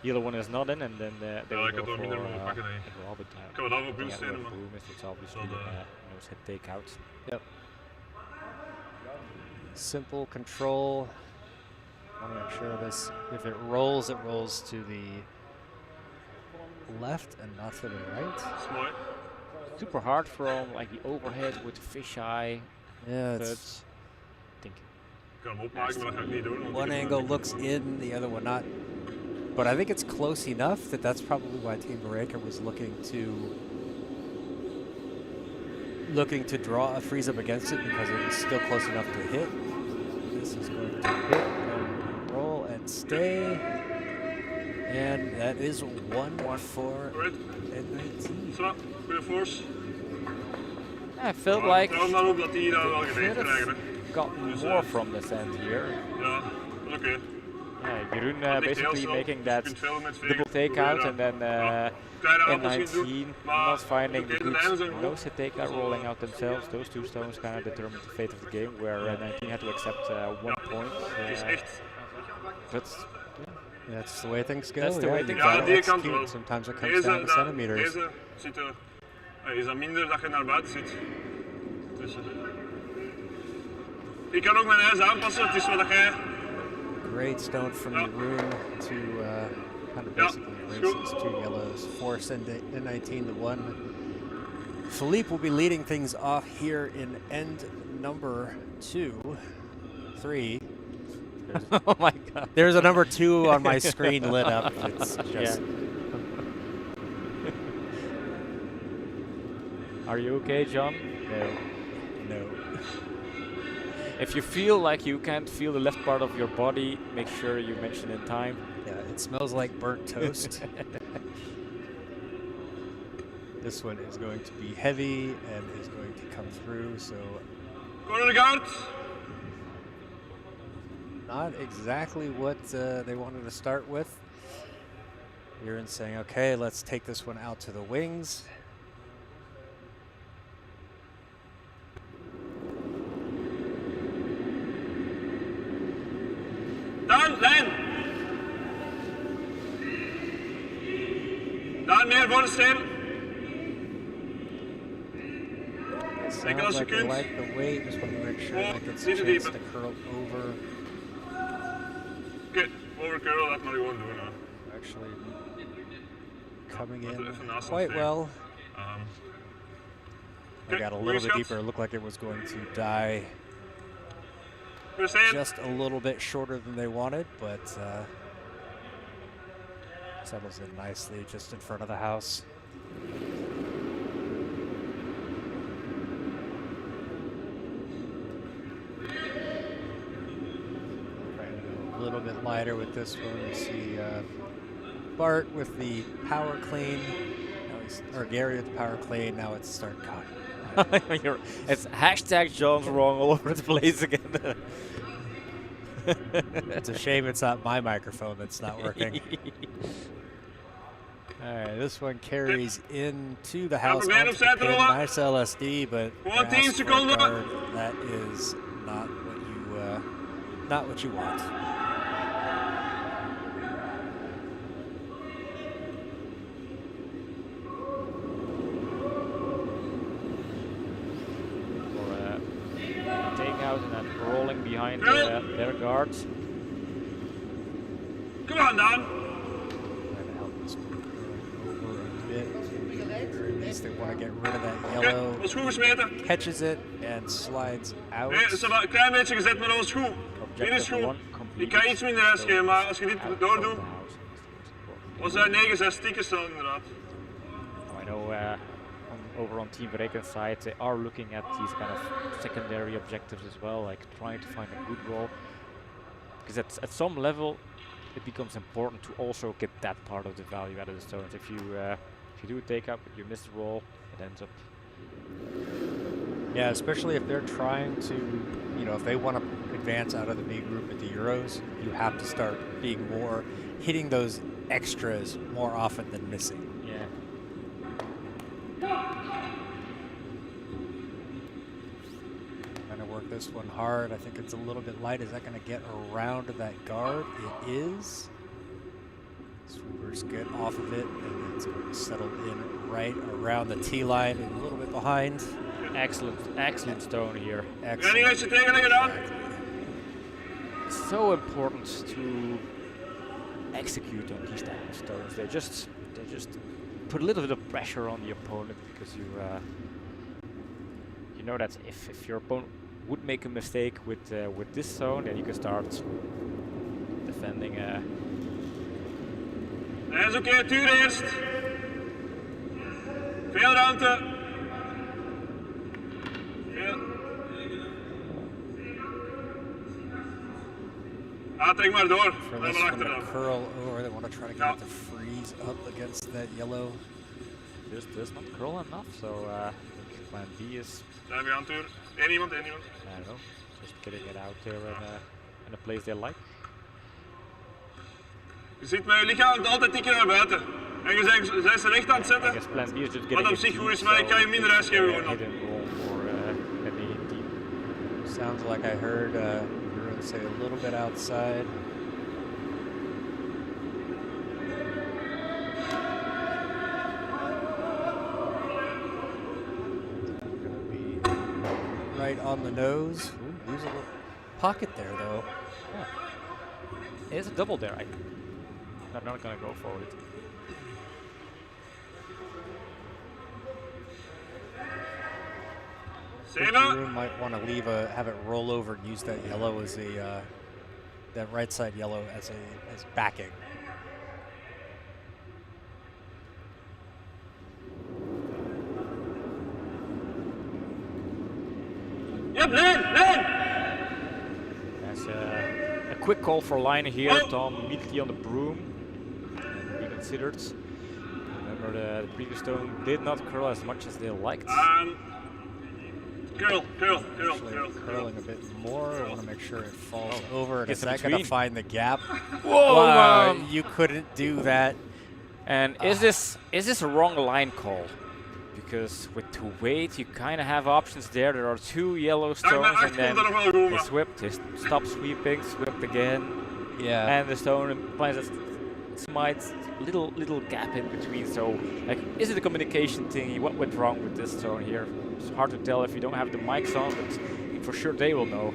yellow one is not in, and then they Ja, will ik had go wel for minder mogen pakken, denk ik. Robert. Ik kan het af op looking at stenen, where maar the broom is, it's obviously dat, nose hit takeout. Yep. Simple control. Want to make sure this, if it rolls to the left and not to the right. dat is mooi. Super hard from like the overhead with the fisheye. Yeah, But it's think Ik kan hem opmaken, maar dat ga ik niet doen. want one ik heb angle hem looks in, the other one not. But I think it's close enough that that's probably why Team Verreycken was looking to draw a freeze up against it, because it was still close enough to hit. This is going to hit and roll and stay. And that is 1 for Right. N19. Zo, goede force. I felt like Trouw maar op dat die daar wel they geveegd could krijgen. have gotten more from this end here. Ja, dat is oké. Yeah, Jeroen basically making that double takeout and then N19 not finding the good no-hit takeout rolling out themselves. Those two stones kind of determined the fate of the game, where N19 had to accept 1 point. But yeah, that's the way things go. That's the way things go. Sometimes it comes down to centimeters. Is dat minder dat je naar buiten ziet. Dus, ik kan ook mijn ijs aanpassen, het is wat jij... Great stone from Jeroen to kind of basically erase these 2 yellows, force N19 to 1. Philippe will be leading things off here in end number 2, 3. Oh my god. There's a number 2 on my screen lit up. It's just... Are you okay, John? No. If you feel like you can't feel the left part of your body, make sure you mention in time. Yeah, it smells like burnt toast. This one is going to be heavy and is going to come through, so... Go to the guard! Not exactly what they wanted to start with. Jeroen saying, okay, let's take this one out to the wings. Daan, lijn! Daan, meer voor de steen. Sounds like they like the weight. Just want to make sure that gets a chance to curl over. Okay, over curl, dat maar gewoon doen. Actually coming in quite well. I got a little bit deeper. It looked like it was going to die just a little bit shorter than they wanted, but settles in nicely just in front of the house. A little bit lighter with this one. We see Bart with the power clean, or Gary with the power clean. Now it's start cut. It's hashtag John's wrong all over the place again. It's a shame it's not my microphone that's not working. All right, this one carries into the house. Nice LSD, but that is not what you want. And then rolling behind their guards. Come on, Daan. Trying to help this one over a bit. At least they want to get rid of that yellow. Catches it and slides out. Nee, ze hebben een klein beetje gezet met onze schoen. Dit is goed. Ik kan iets minder ijs geven, maar als je dit doordoet, was hij 9-6 stickers dan inderdaad. I know over on Team Verreycken side, they are looking at these kind of secondary objectives as well, like trying to find a good roll. Because at some level, it becomes important to also get that part of the value out of the stones. If you do a take-up, you miss the roll, it ends up... Yeah, especially if they're trying to, if they want to advance out of the B group at the Euros, you have to start being more, hitting those extras more often than missing. Yeah. Trying to work this one hard. I think it's a little bit light. Is that going to get around that guard? It is. Sweepers get off of it, and it's going to settle in right around the T line and a little bit behind. Excellent stone here. Excellent. So important to execute on these type of stones. They just put a little bit of pressure on the opponent, because you know that if your opponent would make a mistake with this stone, then you can start defending. Dat is oké, tuur eerst. Veel ruimte. Trek maar door. For this one to curl over, they want to try to get it to freeze up against that yellow. There's not curl enough, so I think plan B is... Zijn we aan het tuur? Eén iemand? I don't know, just getting it out there in a place they like. Je ziet met je lichaam altijd tikken naar buiten. En je bent ze recht aan het I zetten. guess plan B is just Wat getting op it zich deep, goed is, maar ik kan je minder uitgeven gewoon hit dan. and roll for maybe deep. Sounds like I heard Ruin say a little bit outside. Gonna be right on the nose. Ooh, use a little pocket there though. Yeah. It's a double there. I'm not gonna go for it. Ruin might want to leave have it roll over and use that yellow as a that right side yellow as backing. Yep, land! That's a quick call for line here. Tom immediately on the broom. And reconsidered. Remember the previous stone did not curl as much as they liked. Curl. Curling a bit more. I want to make sure it falls over. And Gets is in that going to between. find the gap? Whoa! Wow, you couldn't do that. And is this a wrong line call? Because with 2 weight, you kind of have options there. There are 2 yellow stones, and then they swept. They stop sweeping, swept again, Yeah. and the stone implies that smites little gap in between. So, like, is it a communication thingy? What went wrong with this stone here? It's hard to tell if you don't have the mics on, but for sure they will know.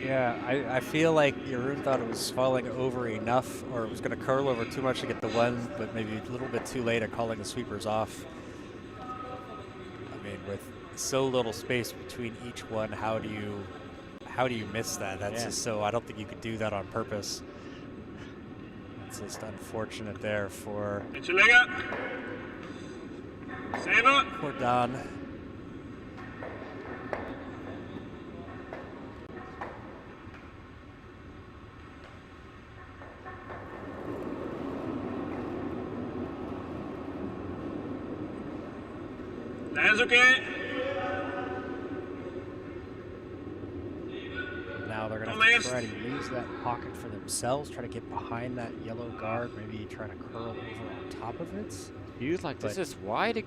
Yeah, I feel like Jeroen thought it was falling over enough, or it was going to curl over too much to get the one, but maybe a little bit too late at calling the sweepers off. I mean, with so little space between each one, how do you miss that? That's just so, I don't think you could do that on purpose. It's just unfortunate there for poor Don. That's okay. Now they're going to have to try to use that pocket for themselves, try to get behind that yellow guard, maybe try to curl over on top of it. Feels like this is why they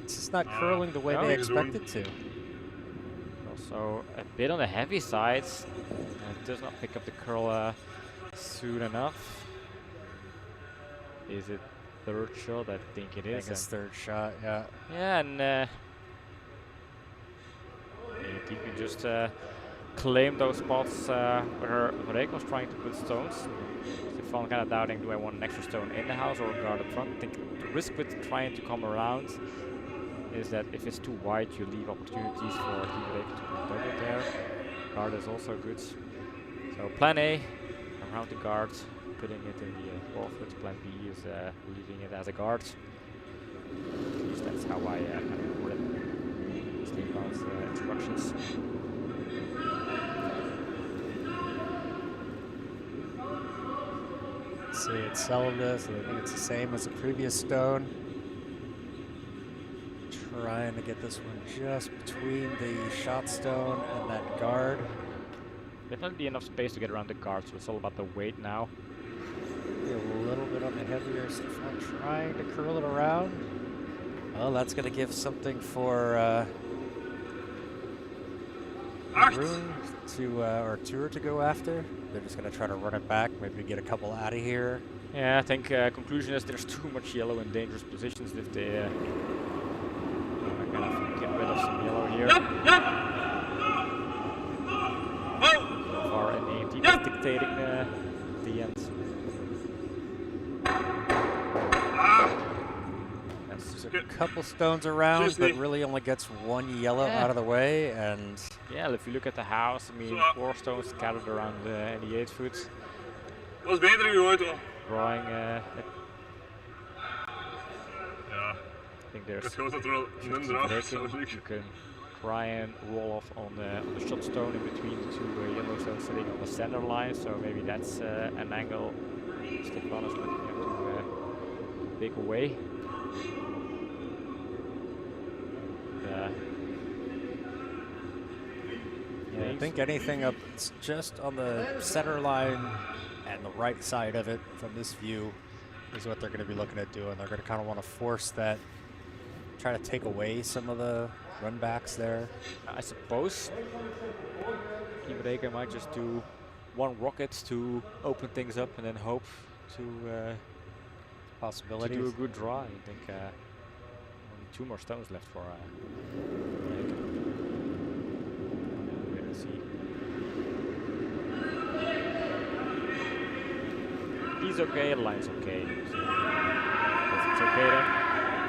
It's just not curling the way they expect it to. also a bit on the heavy side. It does not pick up the curl soon enough. Is it third shot? I think it is. I think it's third shot, yeah. Yeah, and you can just claim those spots where Verreycken was trying to put stones. Stefan kind of doubting, do I want an extra stone in the house or guard up front? I think the risk with trying to come around is that if it's too wide, you leave opportunities for Verreycken to put double there. Guard is also good. So plan A, around the guard, putting it in the forfeit. Plan B is leaving it as a guard. At least that's how I kind of read Stefan's instructions. See, it's Zelda, so I think it's the same as the previous stone. Trying to get this one just between the shot stone and that guard. Definitely enough space to get around the guard, so it's all about the weight now. Be a little bit on the heavier side, trying to curl it around. Well, that's going to give something for Jeroen to or Tour to go after. They're just going to try to run it back, maybe get a couple out of here. Yeah, I think conclusion is there's too much yellow in dangerous positions if they kind of get rid of some yellow here. So far, N19 is dictating the end. There's a couple stones around, but really only gets one yellow out of the way, and yeah, if you look at the house, I mean, 4 stones scattered around the 8 foot. Was beter gegooid hoor. Drawing. Ja. I think there's Het goes dat er wel minder af, zo zie ik. you can try and roll off on the shot stone in between the 2 yellow stones sitting on the center line, so maybe that's an angle Stefan is looking at to take away. yeah, think anything up just on the center line and the right side of it from this view is what they're going to be looking at doing. They're going to kind of want to force that, try to take away some of the run backs there. I suppose Verreycken might just do one rocket to open things up and then hope to Possibilities. do a good draw. I think only 2 more stones left for Verreycken. Wait and see. He's okay, the line's okay. So if it's okay then.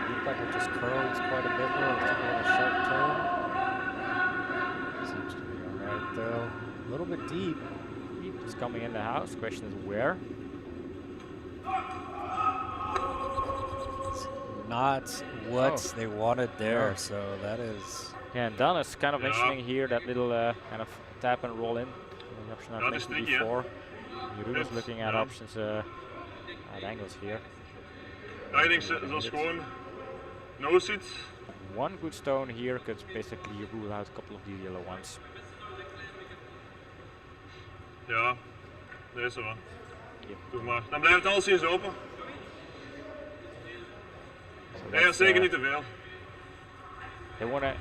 Looked like it just curls quite a bit more. It took a little sharp turn. Seems to be alright though. A little bit deep. It's coming in the house. Question is where? It's not what they wanted there, so that is. Yeah, and Dan is kind of mentioning here that little kind of tap and roll in. The option I've mentioned before. Jeroen is looking at options at angles here. I think zoals gewoon no zit. One good stone here could basically rule out a couple of these yellow ones. Ja, deze wel. Yep. Doe maar. Dan blijft alles eens open. So Nee, dat is zeker niet te veel. They want to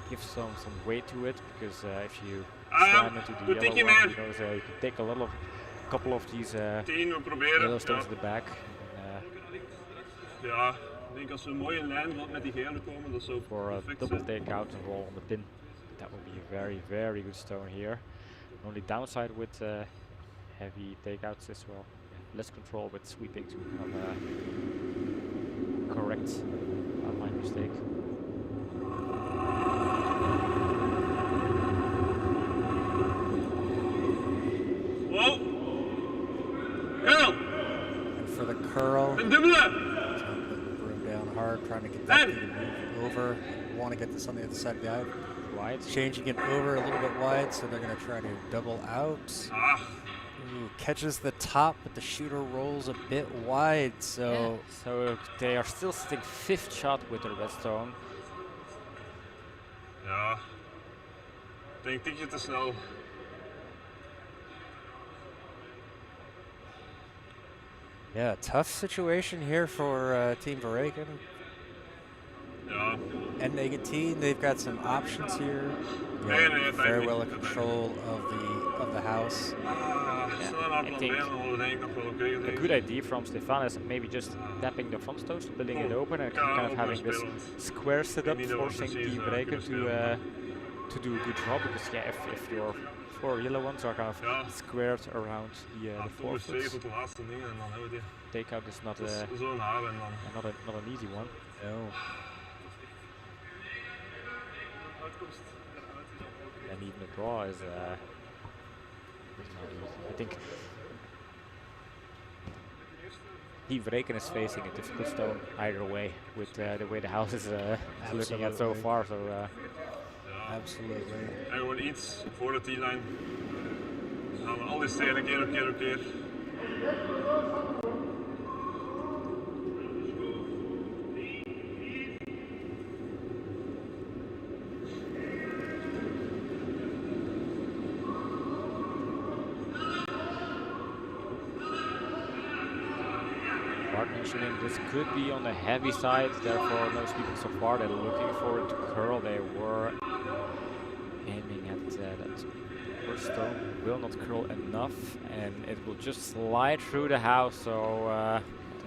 give some weight to it because if you Ah, slam into the doe yellow tikje one, meer. you know, you can take a couple of these 10, we proberen. yellow stones Ja. to the back. Ja, ik denk als we een mooie lijn met die gele komen, dat zou For a perfect double zijn. takeout and roll on the pin. That would be a very, very good stone here. Only downside with heavy takeouts as well. Less control with sweeping to kind of correct my mistake. Wow! Curl! And for the curl, Een dubbele! putting the broom down hard, trying to get that thing to move over. Want to get this on the other side of the eye. Wide. Changing it over a little bit wide, so they're going to try to double out. Ah, Ooh, catches the top, but the shooter rolls a bit wide, so So they are still sitting 5th shot with the red stone. ja. Ik denk tikje te snel. yeah, tough situation here for Team Verreycken. Ja. N19, they've got some options here. Nee, nee, very uiteindelijk well in niet. control of the house. Ah, snel naar plan B, think dan hadden we denk ik nog wel oké. A good idea from Stefan is maybe just tapping the front stones, building it open, and kind of having this square setup, forcing Team Verreycken to do a good job. Because yeah, if your 4 yellow ones are kind of squared around the Ja, 4 focus zeker foots, op de laatste dingen en dan hebben we die. takeout is not Dat a is zo'n haar en dan. not an easy one. No. And even the draw is not easy. I think Team Verreycken is facing a difficult stone either way with the way the house is looking at so Absolutely. far. So Ja. Absolutely. En gewoon iets voor de T-line. Dan gaan we al die stenen keer op keer op keer. Bart mentioning this could be on the heavy side, therefore no speaking so far. They're looking for it to curl. They were aiming at that first stone. Will not curl enough, and it will just slide through the house. So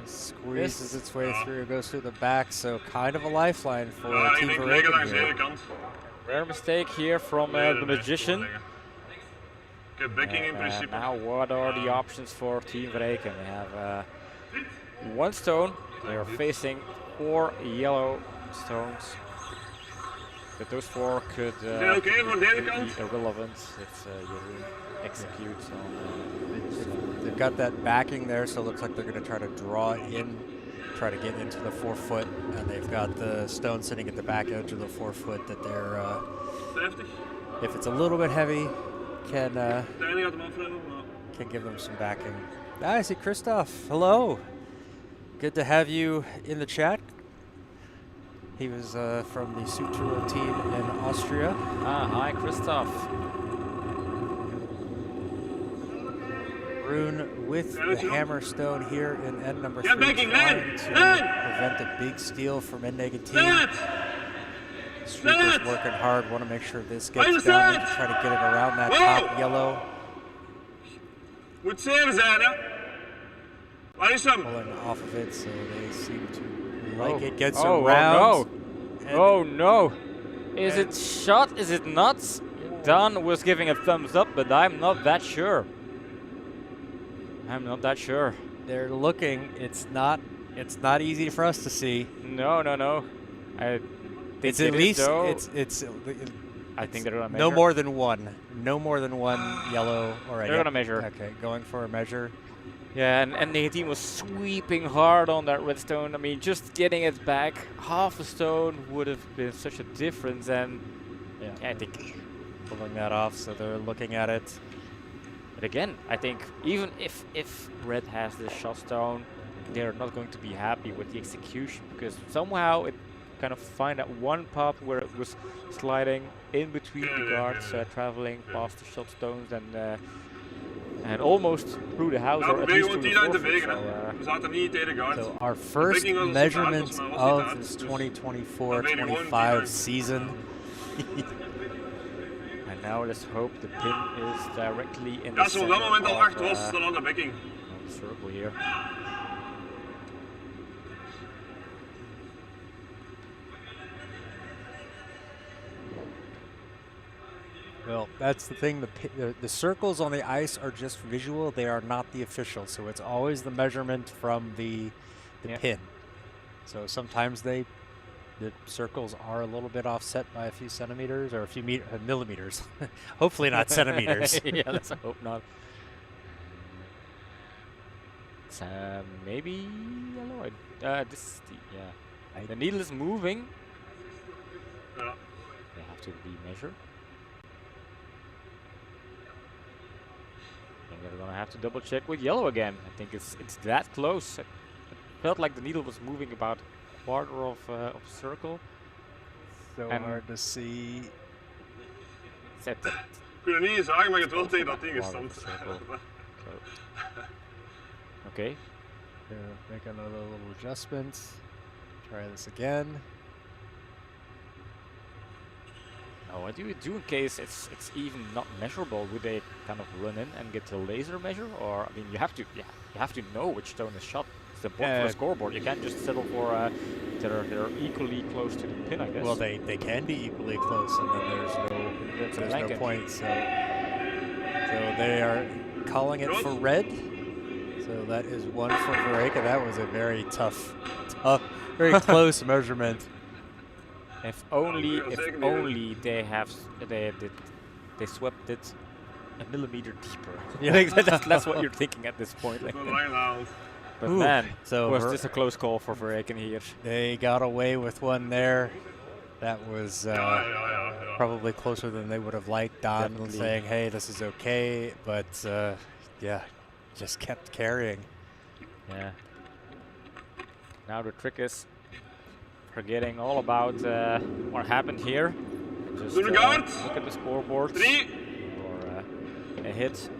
Squeezes its way through, goes through the back, so kind of a lifeline for Ja, ik Team denk liggen langs de Verreycken ene here. kant. rare mistake here from Nee, the nee, magician. liggen. Ik heb backing in And, principe. now what are the options for Team Verreycken? They have 1 stone. They are facing 4 yellow stones. But those 4 could Is dat oké voor deze be kant? irrelevant if Jeroen executes on They've got that backing there, so it looks like they're going to try to draw in, try to get into the 4 foot, and they've got the stone sitting at the back edge of the 4 foot that they're, 50. if it's a little bit heavy, can Uiteindelijk gaat hem afremmen, maar can give them some backing. Ah, I see Christoph. Hello. Good to have you in the chat. He was from the Suturo team in Austria. hi Christoph. Rune with the hammer stone here in end number 3, Yeah, trying making to land. prevent a big steal from N19. Streaker's working hard, want to make sure this gets down there to try to get it around that top yellow. Moet 7 zijn, hè? Waar is hem? Pulling off of it, so they seem to like it. Gets around. Oh no! Oh no! Is it shot? Is it not? Don was giving a thumbs up, but I'm not that sure. I'm not that sure. They're looking. It's not easy for us to see. No. It's at least I think they're gonna measure. no more than one. No more than one yellow already. They're gonna measure. Okay, going for a measure. Yeah, and N19 was sweeping hard on that redstone. I mean, just getting it back half a stone would have been such a difference. And yeah, I think Pulling that off, so they're looking at it. But again, I think even if Red has the shot stone, they're not going to be happy with the execution, because somehow it kind of find that one path where it was sliding in between the guards, traveling past the shot stones and almost through the house, or at least through the fortress. So our first measurement of this 2024-25 season. And now let's hope the pin is directly in the Ja, center zo'n moment al of, 8 was, dan aan de bekking. of the circle here. Well, that's the thing. The circles on the ice are just visual. They are not the official. So it's always the measurement from the pin. So sometimes the circles are a little bit offset by a few centimeters or a few millimeters. Hopefully not centimeters. Yeah, let's hope not. It's, maybe yellow. This is the needle is moving. Ja. They have to be measured. And they're gonna have to double check with yellow again. I think it's that close. It felt like the needle was moving about a quarter of circle. So and hard to see. Set it. Ik kan het niet zagen, maar je hebt wel tegen dat ding Quarter of gestampt. circle. Okay. Make another little adjustment. Try this again. Now, what do you do in case it's even not measurable? Would they kind of run in and get the laser measure, or I mean, you have to know which stone is shot. It's important for a scoreboard. You can't just settle for that are equally close to the pin, I guess. Well, they can be equally close, and then there's no point. So they are calling it for red. So that is one for Verreycken. That was a very tough, very close measurement. If only they swept it a millimeter deeper. Yeah, that's what you're thinking at this point. But Ooh, man, so was this a close call for Verreycken here? They got away with one there. That was probably closer than they would have liked. Don Definitely. saying, "Hey, this is okay," but yeah, just kept carrying. Yeah. Now the trick is forgetting all about what happened here. Just look at the scoreboard or a hit.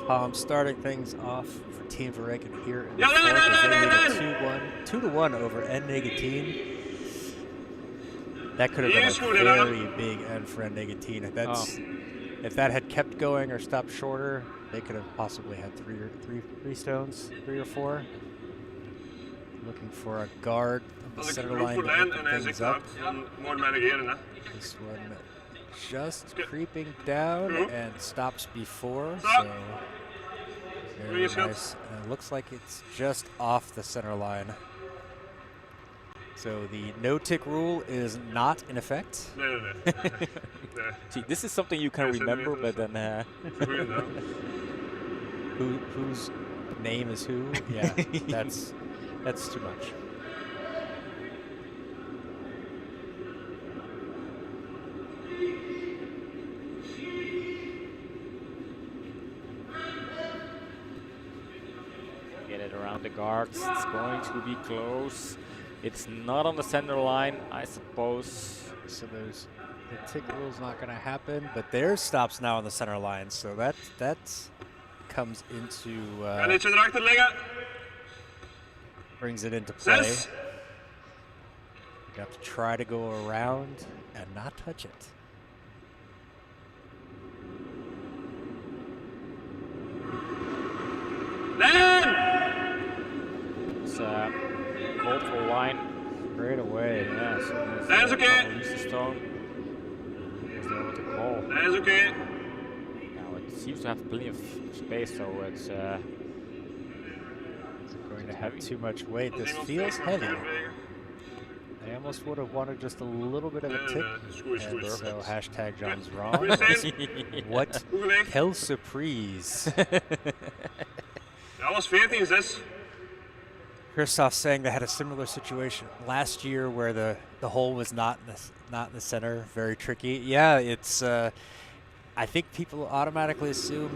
Tom starting things off for Team Verreycken here in the fourth as they lead a 2-1 over N19. That could have been a very big end for N19. That's if that had kept going or stopped shorter, they could have possibly had three stones, 3 or 4. Looking for a guard on the center line to open things up. This one just creeping down and stops before, so very nice. And it looks like it's just off the center line. So the no-tick rule is not in effect. See, this is something you can remember, but then whose name is who? Yeah, that's too much. get it around the guards. It's going to be close. It's not on the center line, I suppose. So there's the tick rule's not going to happen, but there's stops now on the center line, so that comes into brings it into play. You got to try to go around and not touch it. It's called for line Straight away. Yeah, so that's okay. Release the stone. Is there what to call? That is okay. Now it seems to have plenty of space, so it's going to have too much weight. This feels heavy. I almost would have wanted just a little bit of a tick. And so hashtag John's wrong. What? Quelle surprise. Dat was 14-6. Christoph saying they had a similar situation last year where the hole was not in the center. Very tricky. Yeah, it's. I think people automatically assume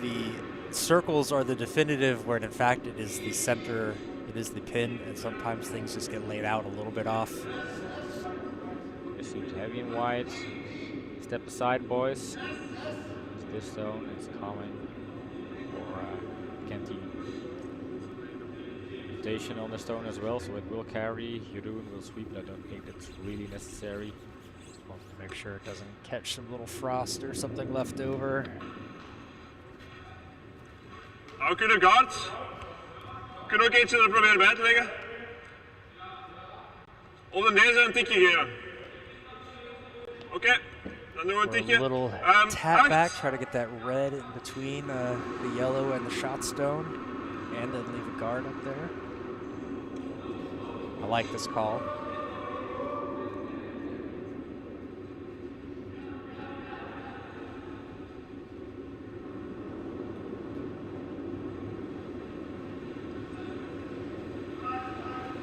the circles are the definitive, where in fact it is the center. It is the pin, and sometimes things just get laid out a little bit off. It seems heavy and wide. Step aside, boys. It's this stone. It's coming. Or Kenty. Rotation on the stone as well, so it will carry. Jeroen will sweep, but I don't think that's really necessary. Want to make sure it doesn't catch some little frost or something left over. Nou kunnen guards. Kunnen ook eentje er proberen bij te leggen. Om dan deze een tikje geven. Oké, dan doen we een tikje. A little tap back, try to get that red in between the yellow and the shot stone, and then leave a guard up there. I like this call.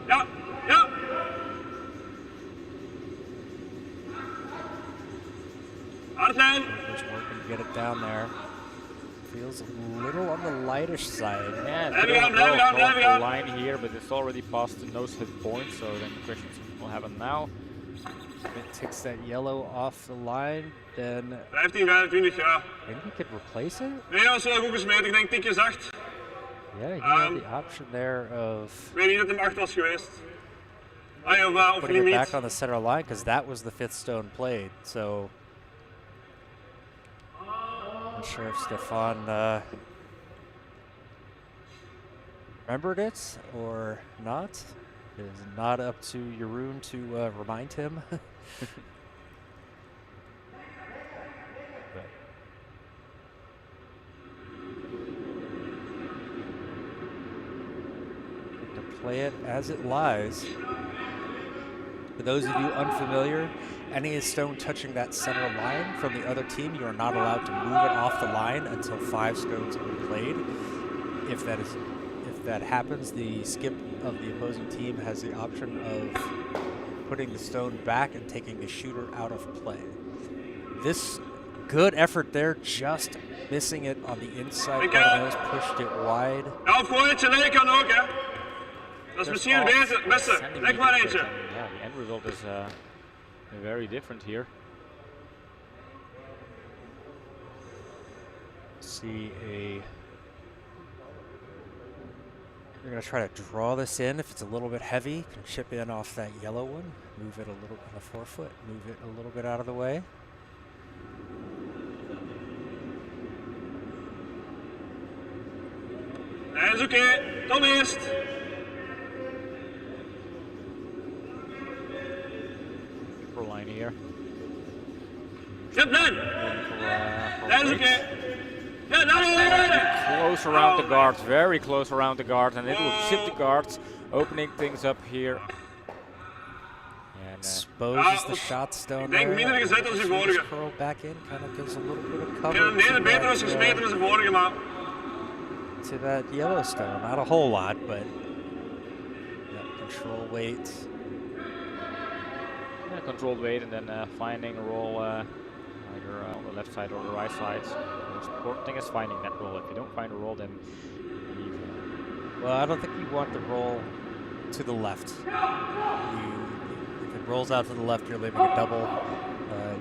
Ja, ja. Hardlijn. Just working to get it down there. Feels a little on the lightish side. Yeah, it's a line here, but it's already past the nose hit point, so then the question is what will happen now. It takes that yellow off the line, then 15-25, ja. maybe we could replace it? Nee, dat was wel goed gesmeten. Ik denk tikje zacht. Yeah, you have the option there of Ik weet niet dat hem 8 was geweest. Of putting it niet. back on the center line, because that was the fifth stone played, so not sure if Stefan remembered it or not. It is not up to Jeroen to remind him. To play it as it lies. For those of you unfamiliar, any stone touching that center line from the other team, you are not allowed to move it off the line until 5 stones have been played. If that happens, the skip of the opposing team has the option of putting the stone back and taking the shooter out of play. This good effort there, just missing it on the inside part of the nose, pushed it wide. Ja, of gewoon eentje leeg kan ook, hè. Dat is misschien het beste. Leg maar eentje. Yeah, the end result is very different here. See You're going to try to draw this in. If it's a little bit heavy, can chip in off that yellow one, move it a little on the forefoot, move it a little bit out of the way. Dat is oké. Tom eerst. For line here. Zet lijn. Dat is oké. Ja, Close around the guards, very close around the guards, and it will chip the guards, opening things up here. And exposes the shot stone there. Minder gezet als die vorige. Curl back in, kind of gives a little bit of cover. Ja, nee, beter was gesmeten dan de vorige, maar. To that yellow stone, not a whole lot, but control weight. Yeah, controlled weight, and then finding a roll either on the left side or the right side. The most important thing is finding that roll. If you don't find a roll, then leave. Well, I don't think you want the roll to the left. If it rolls out to the left, you're leaving a double.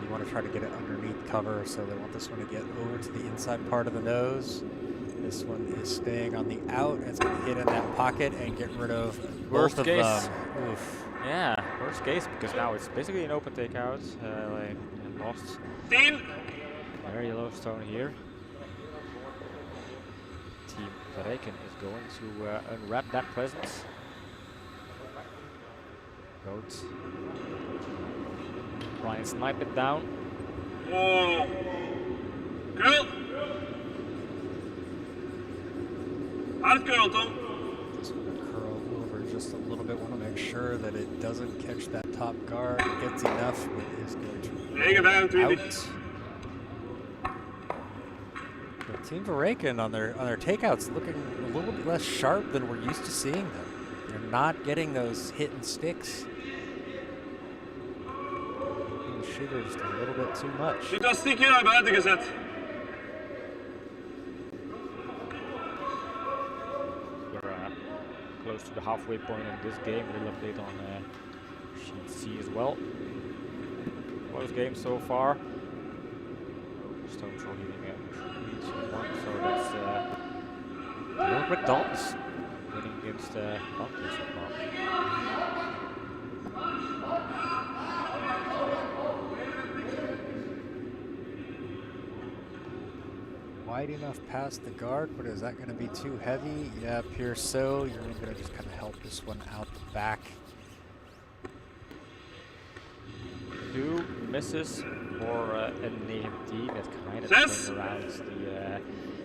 You want to try to get it underneath cover, so they want this one to get over to the inside part of the nose. This one is staying on the out. It's going to hit in that pocket and get rid of both of them. Oof. Yeah, worst case, because now it's basically an open takeout. Like, lost. Very low stone here. Team Verreycken is going to unwrap that presence. Goat. Try and snipe it down. Oh. Curl. Hard curl, Tom. Just want to curl over just a little bit. Want to make sure that it doesn't catch that top guard. Gets enough, but is going to out. Team Verreycken on their takeouts looking a little bit less sharp than we're used to seeing them. They're not getting those hit and sticks. The shooter's a little bit too much. Dit was stikje naar buiten gezet. We're close to the halfway point in this game. A little update on sheet C as well. Close game so far. Stone Troll leading at 3-1, so that's McDonald's winning against Bumpy so far. Wide enough past the guard, but is that going to be too heavy? Yeah, appears so. You're going to just kind of help this one out the back. 2 misses for N19. That kind of turns around the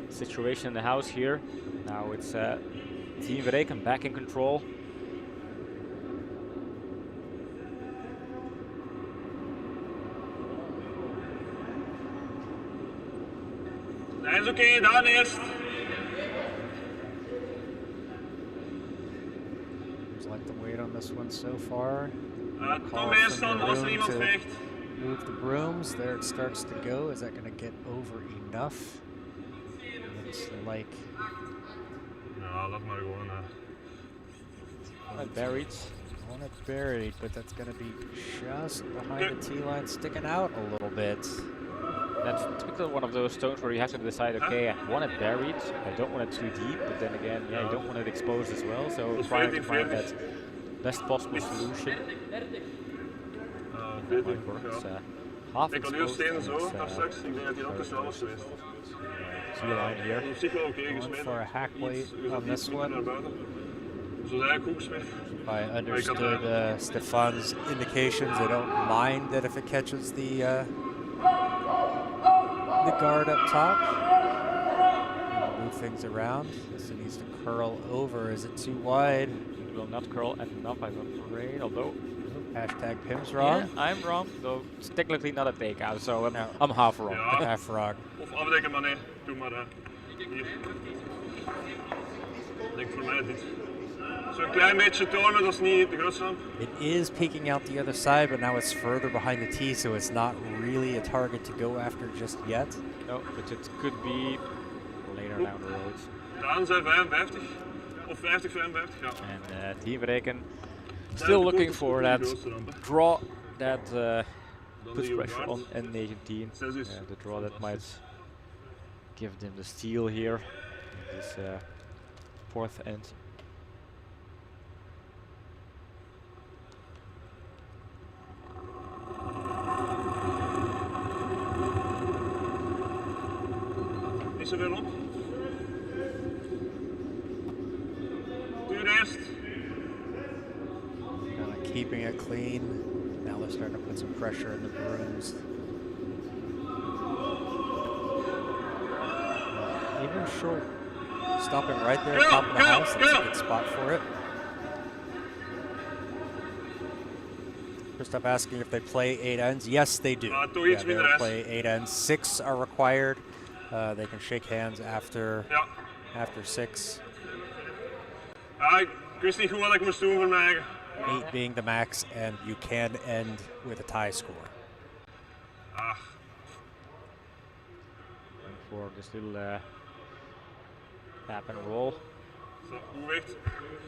situation in the house here. Now it's Team Verreycken back in control. That's okay, daan eerst. Seems like the weight on this one so far. Tom eerst dan, als iemand veegt. Move the brooms. There it starts to go. Is that going to get over enough? Looks like. Ja, laat maar gewoon. Buried. Want it buried, but that's going to be just behind the T-line, sticking out a little bit. That's typically one of those stones where you have to decide, okay, I want it buried, I don't want it too deep, but then again, yeah, you don't want it exposed as well, so trying to find that best possible solution. Half Ik kan heel stenen zo, daar straks. Ik denk dat hij ook te snel was geweest. T-line here. Op zich wel oké Going gesmeten. for a hack weight on this one. Naar buiten. Zo is eigenlijk goed gesmeed. I understood Stefan's indications. They don't mind that if it catches the guard up top. Move things around. This needs to curl over. Is it too wide? It will not curl enough, I'm afraid, although. Hashtag Pim's wrong. Yeah, I'm wrong, though it's technically not a takeout, so I'm half wrong. Ja. Half wrong. Of afdekken, maar nee. Doe maar hier. Ik denk voor mij het niet. Zo'n klein beetje tonen, dat is niet de grootste ramp. It is peeking out the other side, but now it's further behind the tee, so it's not really a target to go after just yet. No, but it could be later down the road. Daan zei 55. Of 50, 55, ja. And Team Verreycken still looking for that draw that puts pressure on N19. The draw that might give them the steal here. This fourth end. Niet zoveel op. Duur eerst. Keeping it clean. Now they're starting to put some pressure in the brooms. Even short. Stopping right there at top of the house. That's a good spot for it. Christoph asking if they play 8 ends. Yes, they do. Yeah, they'll play 8 ends. 6 are required. They can shake hands after 6. Ik wist niet goed wat ik moest doen voor mij. 8 being the max, and you can end with a tie score. For this little tap and roll. Zo, hoe weegt?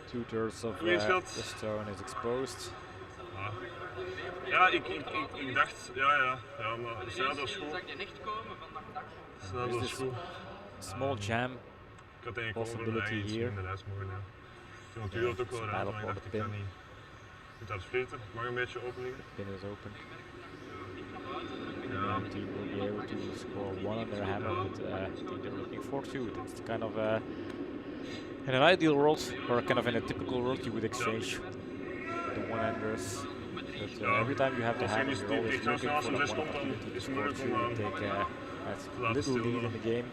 2/3 of the stone is exposed. Ja, ik dacht, ja, maar de snelheid was goed. De snelheid was goed. Small jam Ik had eigenlijk possibility here. in de lijst mogen nemen. Ik vond het ook wel raar, maar ik dacht ik kan niet. Ik moet daar splitten, mag een beetje open liggen. Pin is open. The team will be able to score 1 on their hammer, but they're looking for 2. That's kind of in an ideal world, or kind of in a typical world, you would exchange the one-handers. But every time you have the hammer, you're always looking for that one opportunity to score 2 and take that little lead in the game.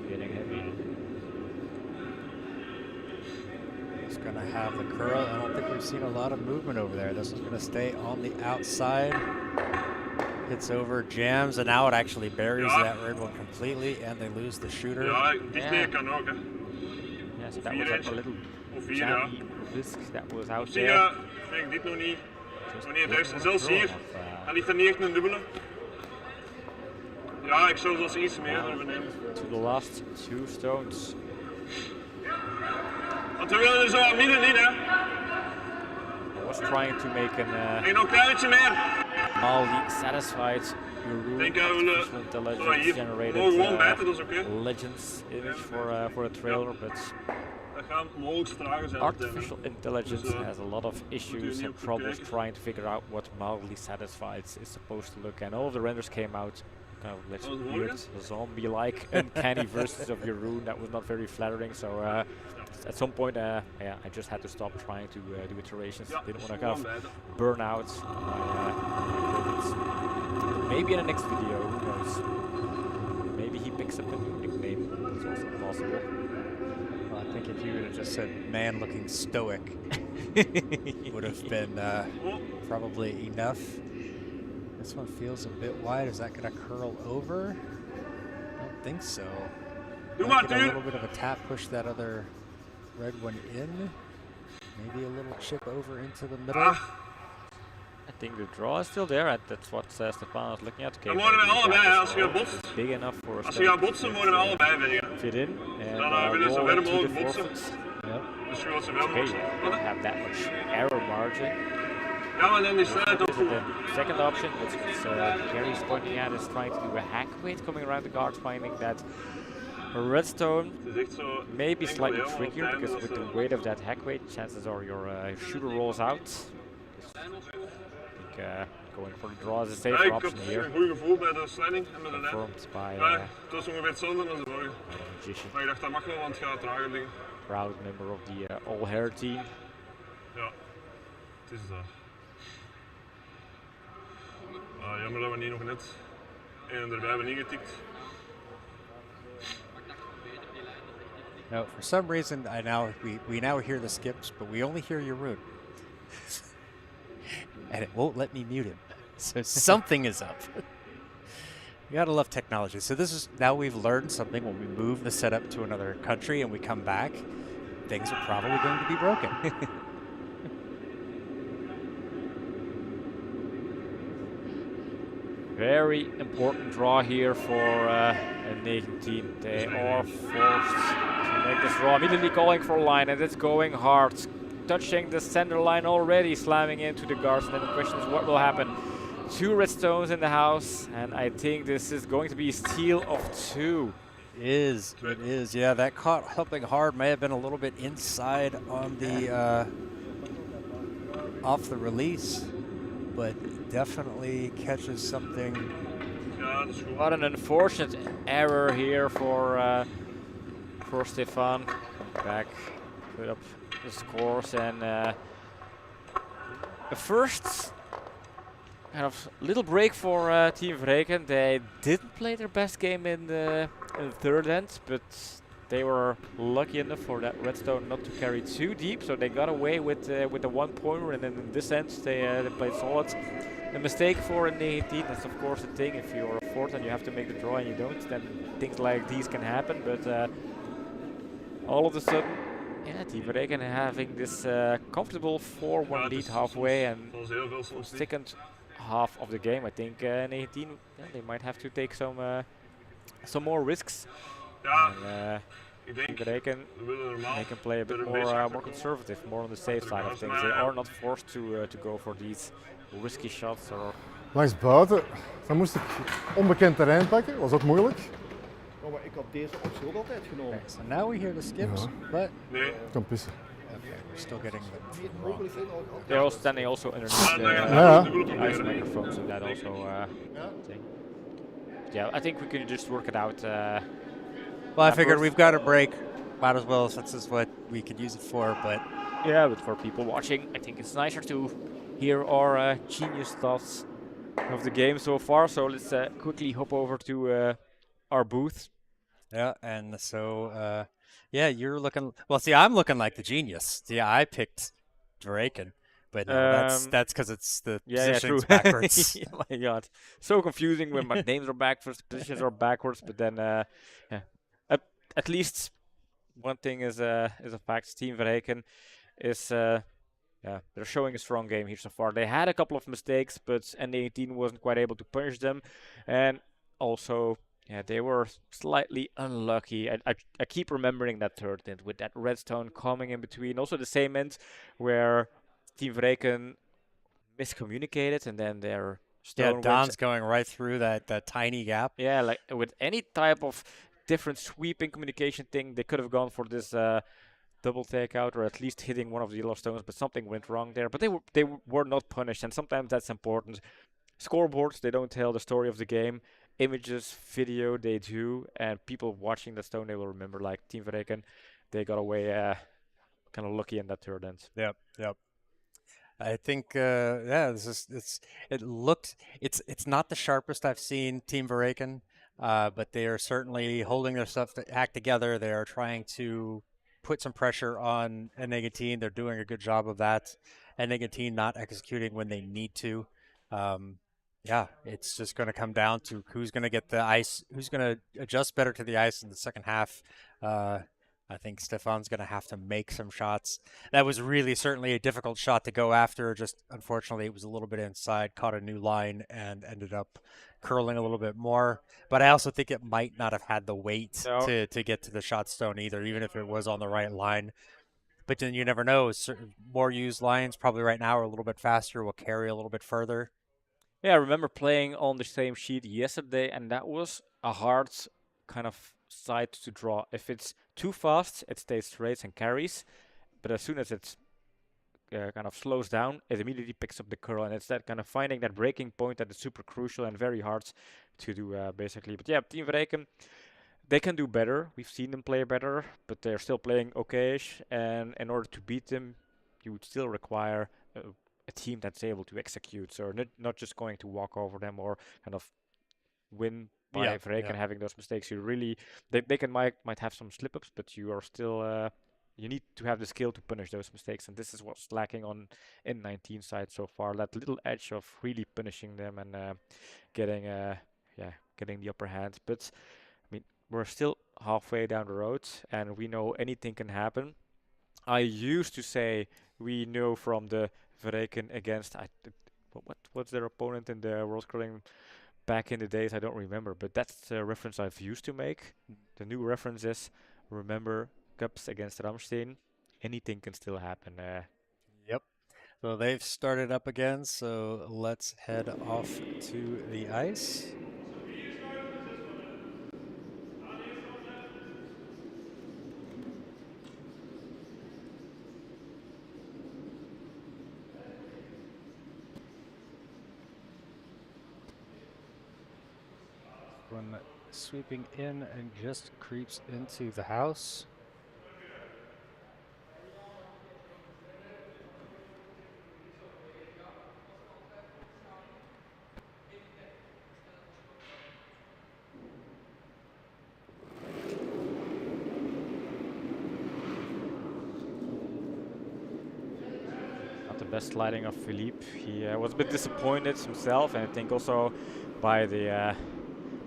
Getting heavy. It's going to have the curl. I don't think we've seen a lot of movement over there. This is going to stay on the outside. Hits over, jams, and now it actually buries that red one completely, and they lose the shooter. Ja, dichtbij kan ook, hè. Yeah, so that was like a little jammy risk that was out there. Ja, vind ik dit nog niet het ergste. Zelfs hier, hij ligt er niet echt een dubbele. Ja, ik zou zelfs iets meer durven nemen. To the last 2 stones. Want we willen er zo aan midden in, hè. I was trying to make an En nog een kleintje meer. Mali satisfied your rule. Denk dat we intelligence generated gewoon bijten, dat is oké. legends image for a trailer, but Dat gaat mogelijk trager zijn. artificial intelligence has a lot of issues and troubles trying to figure out what mildly satisfied is supposed to look, and all of the renders came out kind of let's weird zombie-like uncanny versions of your rune that was not very flattering. So at some point, yeah, I just had to stop trying to do iterations. Didn't want to kind of burn out my credits. Maybe in the next video, who knows? Maybe he picks up a new nickname. That's also possible. Well, I think if you would have just said "man looking stoic," would have been probably enough. This one feels a bit wide. Is that going to curl over? I don't think so. Might get a little bit of a tap, push that other red one in. Maybe a little chip over into the middle. I think the draw is still there. That's what Stefan is looking at. Okay, dan worden we allebei, als je gaat botsen. Big enough for als je gaat botsen, worden we allebei verder. Fit in. Dan willen we zo ver mogelijk botsen. Yep. Dus je wilt zoveel mogelijk. Don't have that much error margin. Ja, maar dan is snelheid ook goed. The second option, which Gary's pointing at, is trying to do a hack weight coming around the guard, finding that redstone may be slightly trickier because with the weight of that hack weight, chances are your shooter rolls out. I think going for the draw is a safer option here. Ik had een goed gevoel bij de sliding en met de lijn. Confirmed by het was ongeveer hetzelfde als de vorige. Maar ik dacht dat mag wel, want het gaat trager liggen. Proud member of the All Hair team. Ja, het is dat. Jammer dat we niet nog net en erbij hebben ingetikt. No, for some reason we now hear the skips, but we only hear your rune. And it won't let me mute him. So something is up. You gotta love technology. So this is, now we've learned something. When we move the setup to another country and we come back, things are probably going to be broken. Very important draw here for N19. They are forced to make this draw. Immediately going for a line, and it's going hard. Touching the center line already, slamming into the guards. And then the question is what will happen. 2 redstones in the house, and I think this is going to be a steal of 2. It is. Yeah, that caught helping hard. May have been a little bit inside on the off the release, but definitely catches something. What an unfortunate error here for Stefan. Back, put up the scores, and a first kind of little break for Team Verreycken. They didn't play their best game in the third end, but they were lucky enough for that redstone not to carry too deep, so they got away with the 1-pointer, and then in this end they played solid. A mistake for N19, that's of course the thing. If you're a fourth and you have to make the draw and you don't, then things like these can happen. But all of a sudden, yeah, Team Verreycken having this comfortable 4-1 lead halfway, and second half of the game. I think N19, they might have to take some more risks. Ja, And, ik denk, Verreycken, we willen normaal they can play a bit er een more beetje more conservative, more on the safe side of things. They are not forced to go for these risky shots or. Langs buiten, dan moest ik onbekend terrein pakken, was ook moeilijk. Oh, maar ik had deze optie ook altijd genomen. Okay, so now we hear the skips, Ja. but Nee. Ik kan pissen. okay, we're still getting them Die from wrong. mogelijkheden al gehad. They're all standing also underneath the Ja. ice microphones and that also thing. Yeah, I think we can just work it out. Well, I figured afterwards. we've got a break. Might as well, since this is what we could use it for. But Yeah, but for people watching, I think it's nicer to hear our genius thoughts of the game so far. So let's quickly hop over to our booth. yeah, and so yeah, you're looking. Well, see, I'm looking like the genius. Yeah, I picked Verreycken, but no, that's because it's the Yeah, positions true. backwards. Oh my god, so confusing when my names are backwards, positions are backwards. But then, yeah, at least one thing is a fact. Team Verreycken is yeah, they're showing a strong game here so far. They had a couple of mistakes, but N18 wasn't quite able to punish them, and also. Yeah, they were slightly unlucky. I keep remembering that third end with that redstone coming in between. Also the same end where Team Verreycken miscommunicated and then their stone Yeah, went- Don's going right through that tiny gap. Yeah, like with any type of different sweeping communication thing, they could have gone for this double takeout or at least hitting one of the yellow stones, but something went wrong there. But they were not punished, and sometimes that's important. Scoreboards, they don't tell the story of the game. Images, video, they do, and people watching the stone, they will remember. Like Team Verreycken, they got away kind of lucky in that third end. Yep. I think yeah, it's not the sharpest I've seen Team Verreycken, but they are certainly holding their stuff act together. They are trying to put some pressure on N19. They're doing a good job of that. N19 not executing when they need to. Yeah, it's just going to come down to who's going to get the ice, who's going to adjust better to the ice in the second half. I think Stefan's going to have to make some shots. That was really certainly a difficult shot to go after. Just unfortunately, it was a little bit inside, caught a new line, and ended up curling a little bit more. But I also think it might not have had the weight No. to get to the shot stone either, even if it was on the right line. But then you never know. More used lines probably right now are a little bit faster, will carry a little bit further. Yeah, I remember playing on the same sheet yesterday, and that was a hard kind of side to draw. If it's too fast, it stays straight and carries, but as soon as it's kind of slows down, it immediately picks up the curl, and it's that kind of finding that breaking point that is super crucial and very hard to do, basically. But yeah, Team Verreycken, they can do better. We've seen them play better, but they're still playing okay-ish, and in order to beat them, you would still require a team that's able to execute, so not just going to walk over them or kind of win by Yeah, Verreycken yeah. having those mistakes. You really they might have some slip-ups, but you are still you need to have the skill to punish those mistakes, and this is what's lacking on N19 side so far. That little edge of really punishing them and getting the upper hand. But I mean, we're still halfway down the road, and we know anything can happen. I used to say we know from the Verreycken against what's their opponent in the World Curling back in the days, I don't remember, but that's the reference I've used to make. The new reference is, remember, cups against Ramstein, anything can still happen. Yep. So they've started up again, so let's head off to the ice. One sweeping in and just creeps into the house. Not the best sliding of Philippe. He was a bit disappointed himself, and I think also by the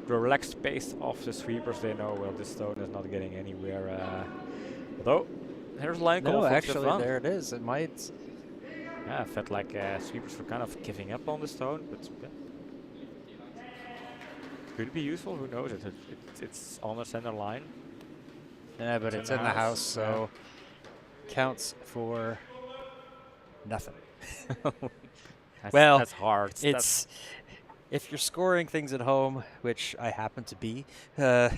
relaxed pace of the sweepers. They know, well, this stone is not getting anywhere. Although, there's a line call No, from actually, Stefan. there it is. It might. Yeah, I felt like sweepers were kind of giving up on the stone, but yeah. Could it be useful? Who knows? It's on the center line. Yeah, but it's in the house, so counts for nothing. Well, that's hard. It's if you're scoring things at home, which I happen to be. Yeah,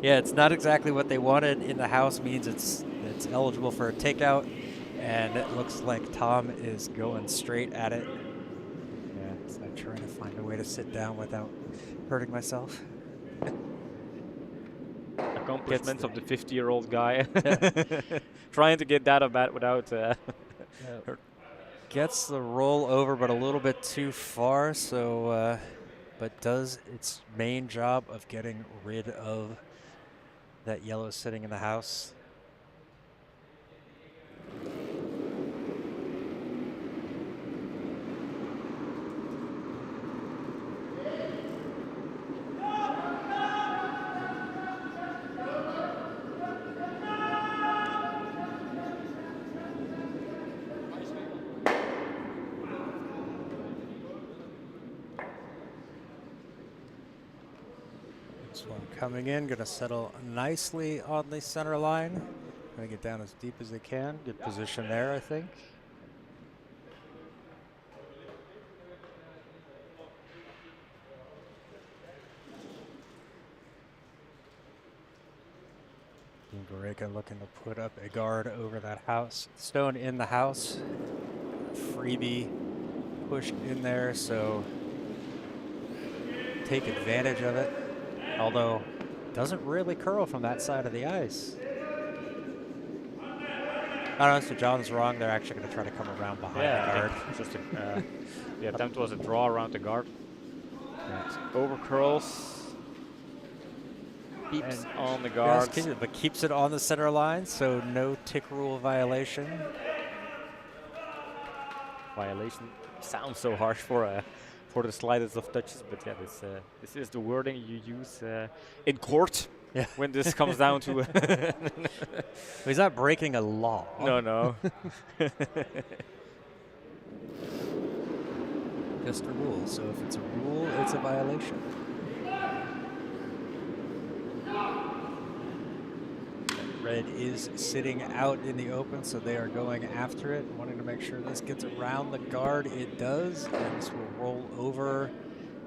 it's not exactly what they wanted. In the house means it's eligible for a takeout, and it looks like Tom is going straight at it. Yeah, so I'm trying to find a way to sit down without hurting myself. Accomplishments of the 50-year-old guy. Trying to get that about without. Gets the roll over, but a little bit too far. So, but does its main job of getting rid of that yellow sitting in the house. This one coming in, gonna settle nicely on the center line. Gonna get down as deep as they can. Good position there, I think. Verreycken looking to put up a guard over that house. Stone in the house. Freebie pushed in there, so take advantage of it. Although, doesn't really curl from that side of the ice. I don't know, so John's wrong. They're actually going to try to come around behind the guard. Just the attempt was a draw around the guard. Over curls. Keeps on the guard. Yes, but keeps it on the center line, so no tick rule violation. Violation sounds so harsh for the slightest of touches, but yeah, this is the wording you use in court when this comes down to. He's not breaking a law. No. Just a rule. So if it's a rule, it's a violation. Red is sitting out in the open, so they are going after it, wanting to make sure this gets around the guard. It does, and this will roll over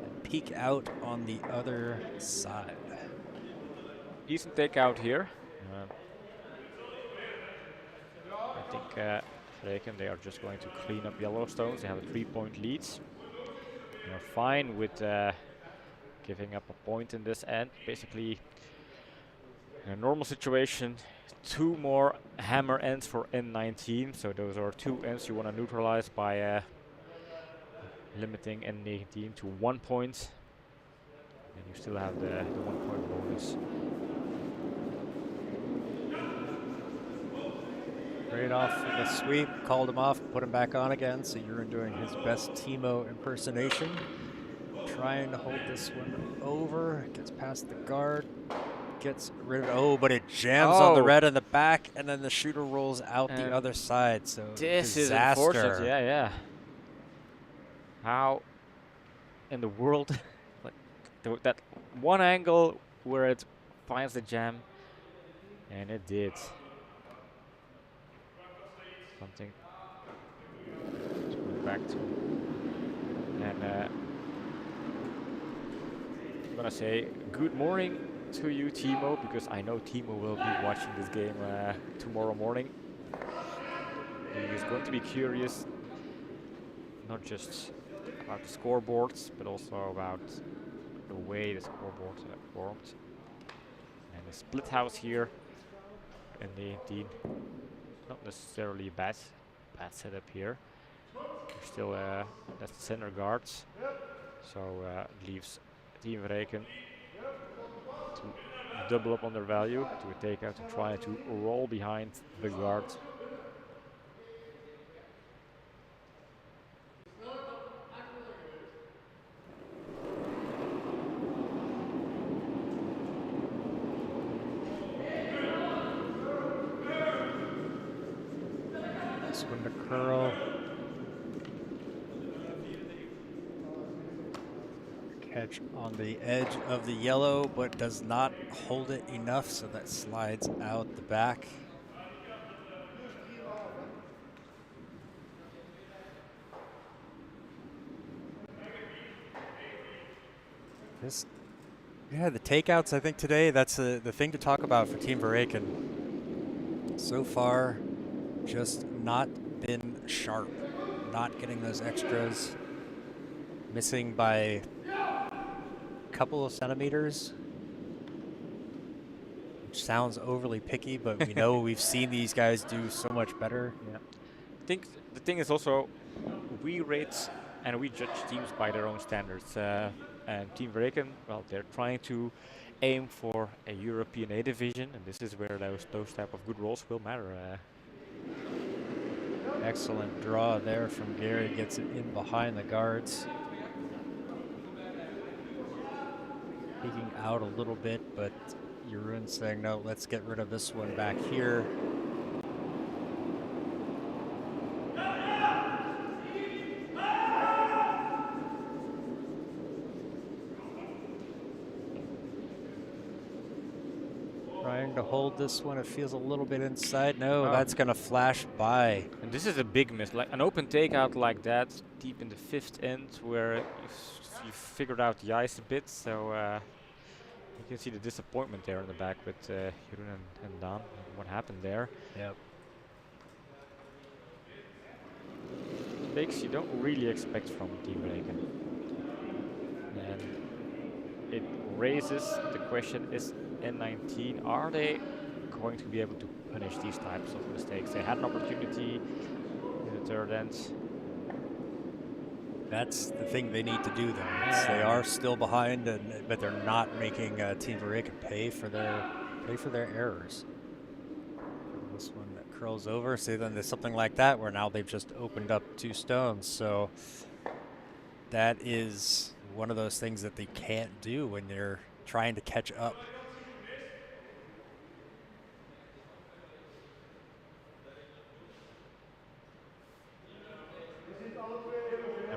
and peek out on the other side. Decent takeout here. I think Verreycken, they are just going to clean up Yellowstones. They have a 3-point lead. They're fine with giving up a point in this end. Basically, in a normal situation, 2 more hammer ends for N19. So those are 2 ends you want to neutralize by limiting N19 to 1 point. And you still have the 1-point bonus. Right off the sweep, called him off, put him back on again. So Uren doing his best Timo impersonation. Trying to hold this one over, gets past the guard. Gets rid of it. Oh, but it jams on the red in the back, and then the shooter rolls out the other side. So this disaster. is unfortunate. Yeah. How in the world, like that one angle where it finds the jam, and it did. Something to go back to, and I'm gonna say good morning to you, Timo, because I know Timo will be watching this game tomorrow morning. He is going to be curious, not just about the scoreboards, but also about the way the scoreboards are formed. And the split house here, and indeed, not necessarily a bad setup here. There's still that's the center guards, so it leaves Team Verreycken to double up on their value, to a takeout and try to roll behind the guard. This one to curl. Catch on the edge of the yellow, but does not hold it enough, so that slides out the back. Yeah, the takeouts, I think today, that's the thing to talk about for Team Verreycken. So far, just not been sharp. Not getting those extras. Missing by a couple of centimeters. Which sounds overly picky, but we know we've seen these guys do so much better. Yeah. I think the thing is also, we rate and we judge teams by their own standards. And Team Verreycken, well, they're trying to aim for a European A division, and this is where those type of good rolls will matter. Excellent draw there from Gary, gets it in behind the guards. Peeking out a little bit, but Jeroen saying, no, let's get rid of this one back here. Trying to hold this one, it feels a little bit inside. No, that's gonna flash by. And this is a big miss, like an open takeout like that, deep in the 5th end, where you figured out the ice a bit, so you can see the disappointment there in the back with Jeroen and Dan, what happened there. Yep. Mistakes you don't really expect from Team Verreycken. And it raises the question, is N19, are they going to be able to punish these types of mistakes? They had an opportunity in the 3rd end. That's the thing they need to do, though. They are still behind, but they're not making Team Verreycken pay for their errors. This one that curls over. See, then there's something like that where now they've just opened up 2 stones. So that is one of those things that they can't do when they're trying to catch up.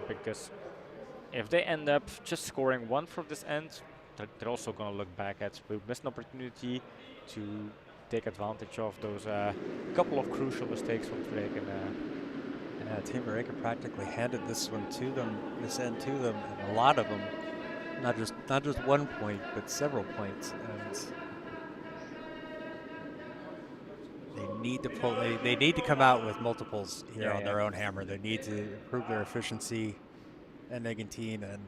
Because if they end up just scoring 1 from this end, they're also going to look back at, we missed an opportunity to take advantage of those couple of crucial mistakes from Verreycken. Team Verreycken practically handed this one to them, this end to them, and a lot of them, not just 1 point, but several points. And they need to pull. They need to come out with multiples here on their own hammer. They need to improve their efficiency. N19 and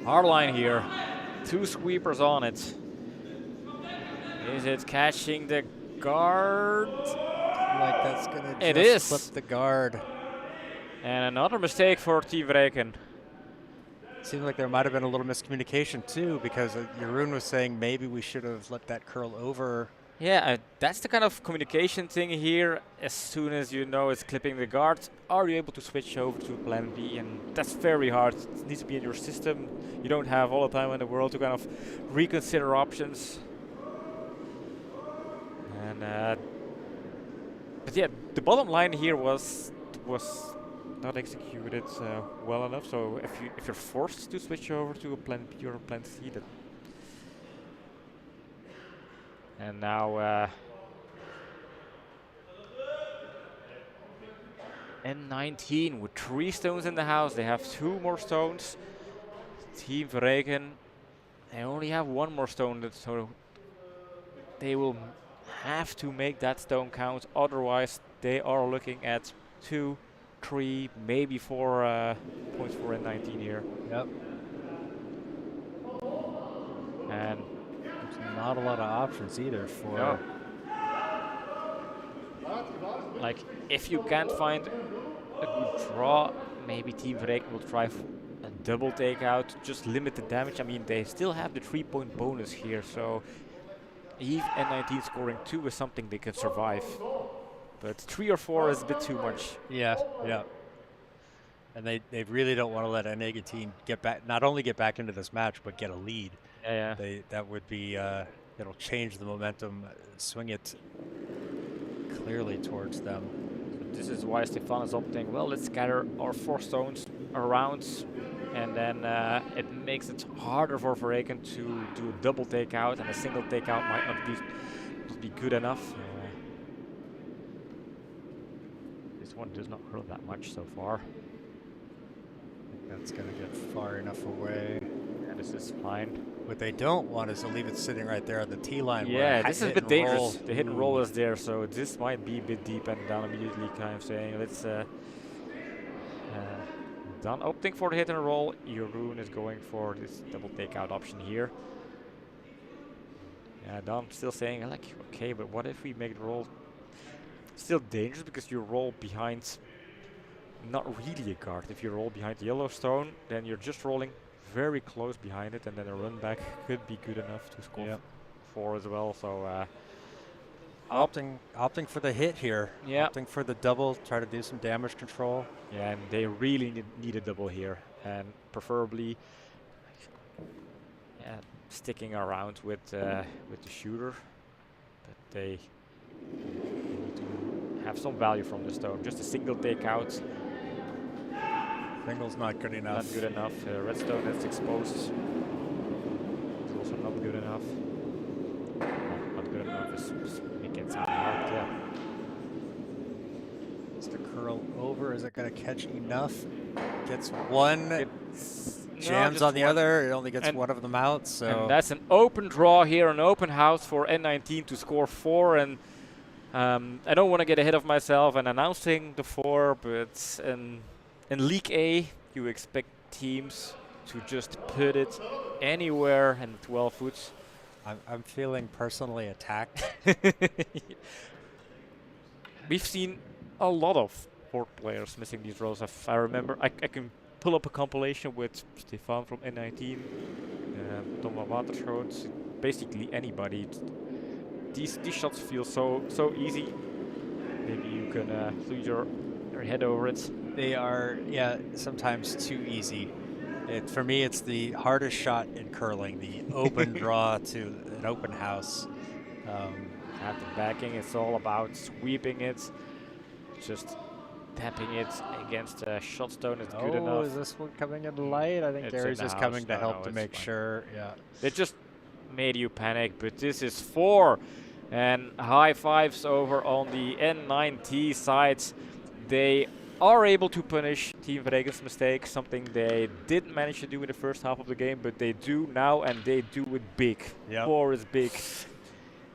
hard line here, 2 sweepers on it. Is it catching the guard? Like that's gonna it just is. flip the guard. And another mistake for Team Verreycken. Seems like there might have been a little miscommunication too, because Jeroen was saying maybe we should have let that curl over. Yeah, that's the kind of communication thing here. As soon as you know it's clipping the guard, are you able to switch over to plan B? And that's very hard. It needs to be in your system. You don't have all the time in the world to kind of reconsider options. And but yeah, the bottom line here was not executed well enough. So if you're forced to switch over to a plan B or a plan C, that. And now N19 with 3 stones in the house. They have 2 more stones. Team Verreycken, they only have 1 more stone, so they will have to make that stone count. Otherwise, they are looking at 2, 3, maybe 4 points for N19 here. Yep. And there's not a lot of options either for. No. Like, if you can't find a good draw, maybe Team Verreycken will try a double takeout, just limit the damage. I mean, they still have the 3-point bonus here, so Even N19 scoring 2 is something they can survive. But 3 or 4 is a bit too much. Yeah, yeah. And they really don't want to let N19 get back, not only get back into this match, but get a lead. Yeah. That would be, it'll change the momentum, swing it clearly towards them. This is why Stefan is opting, well, let's scatter our 4 stones around, and then it makes it harder for Verreycken to do a double takeout, and a single takeout might not be good enough. This one does not hurt that much so far. That's going to get far enough away. Yeah, this is fine. What they don't want is to leave it sitting right there on the T line. Yeah, this is a bit dangerous. The hit and roll Ooh. is there, so this might be a bit deep and down immediately, kind of saying, let's done opting for the hit and roll. Jeroen is going for this double takeout option here. Yeah, Don still saying, like, okay, but what if we make the roll still dangerous, because you roll behind not really a guard. If you roll behind the Yellowstone, then you're just rolling very close behind it, and then a run back could be good enough to score 4 as well. So opting for the hit here. Yeah. Opting for the double, try to do some damage control. Yeah, and they really need a double here, and preferably sticking around with the shooter. But they need to have some value from the stone. Just a single takeout. Single's not good enough. Not good enough. Redstone that's exposed. It's also not good enough. Not good enough. Just make it sound hard. Yeah. It's the curl over. Is it going to catch enough? Gets one. Jams on the other. It only gets one of them out. So and that's an open draw here, an open house for N19 to score 4. And I don't want to get ahead of myself and announcing the 4, but in League A, you expect teams to just put it anywhere in 12 foot. I'm feeling personally attacked. We've seen a lot of port players missing these rolls. I remember, I can pull up a compilation with Stefan from N19, Thomas Waterschoot, basically anybody. These shots feel so easy. Maybe you can lose your head over it. They are, sometimes too easy. For me, it's the hardest shot in curling, the open draw to an open house. At the backing, it's all about sweeping it, just tapping it against a shot stone is good enough. Is this one coming in light? I think Gary's just coming to help to make sure. Yeah. It just made you panic, but this is 4. And high fives over on the N19 sides. They are able to punish Team Verreykken's mistake, something they didn't manage to do in the first half of the game, but they do now, and they do it big. 4 is big.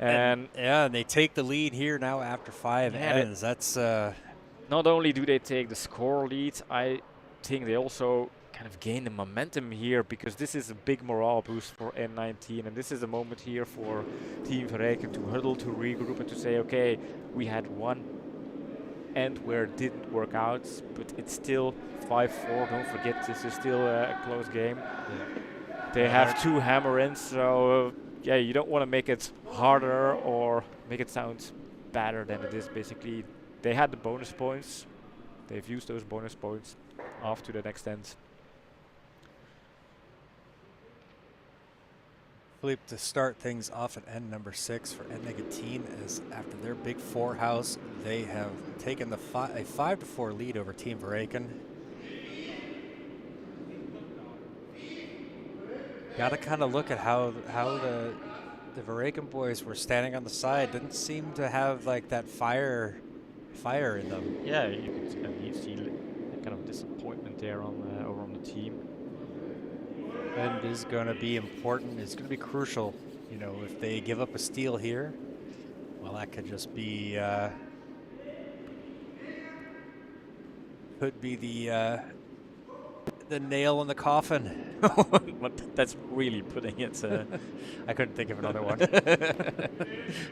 And they take the lead here now after 5 ends. That's not only do they take the score lead, I think they also kind of gain the momentum here, because this is a big morale boost for N19, and this is a moment here for Team Verreycken to huddle, to regroup, and to say, okay, we had one end where it didn't work out, but it's still 5-4. Don't forget, this is still a close game. They have 2 hammer-ins, so you don't want to make it harder or make it sound better than it is. Basically, they had the bonus points. They've used those bonus points off to the next end. Philippe, to start things off at end number 6 for N19, as after their big 4 house, they have taken a 5-4 lead over Team Verreycken. Got to kind of look at how the Verreycken boys were standing on the side. Didn't seem to have like that fire in them. Yeah, you see kind of disappointment there over on the team. And is going to be important. It's going to be crucial. You know, if they give up a steal here, well, that could just be could be the nail in the coffin. But that's really putting it. I couldn't think of another one.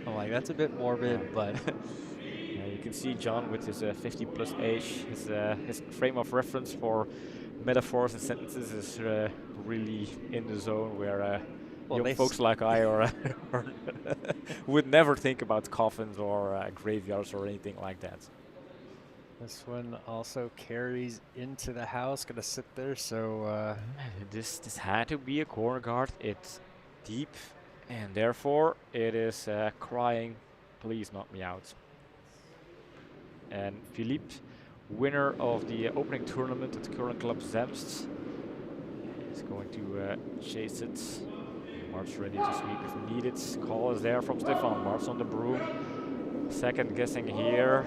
I'm like, that's a bit morbid, but you can see John with his 50+ age, his frame of reference for metaphors and sentences is really in the zone where Well, young they folks like I would never think about coffins or graveyards or anything like that. This one also carries into the house, gonna sit there, so This had to be a corner guard. It's deep, and therefore it is crying, please knock me out. And Philippe, winner of the opening tournament at current club Zemst, is going to chase it. Mart's ready to sweep if needed. Call is there from Stefan. Mart's on the broom. Second guessing here.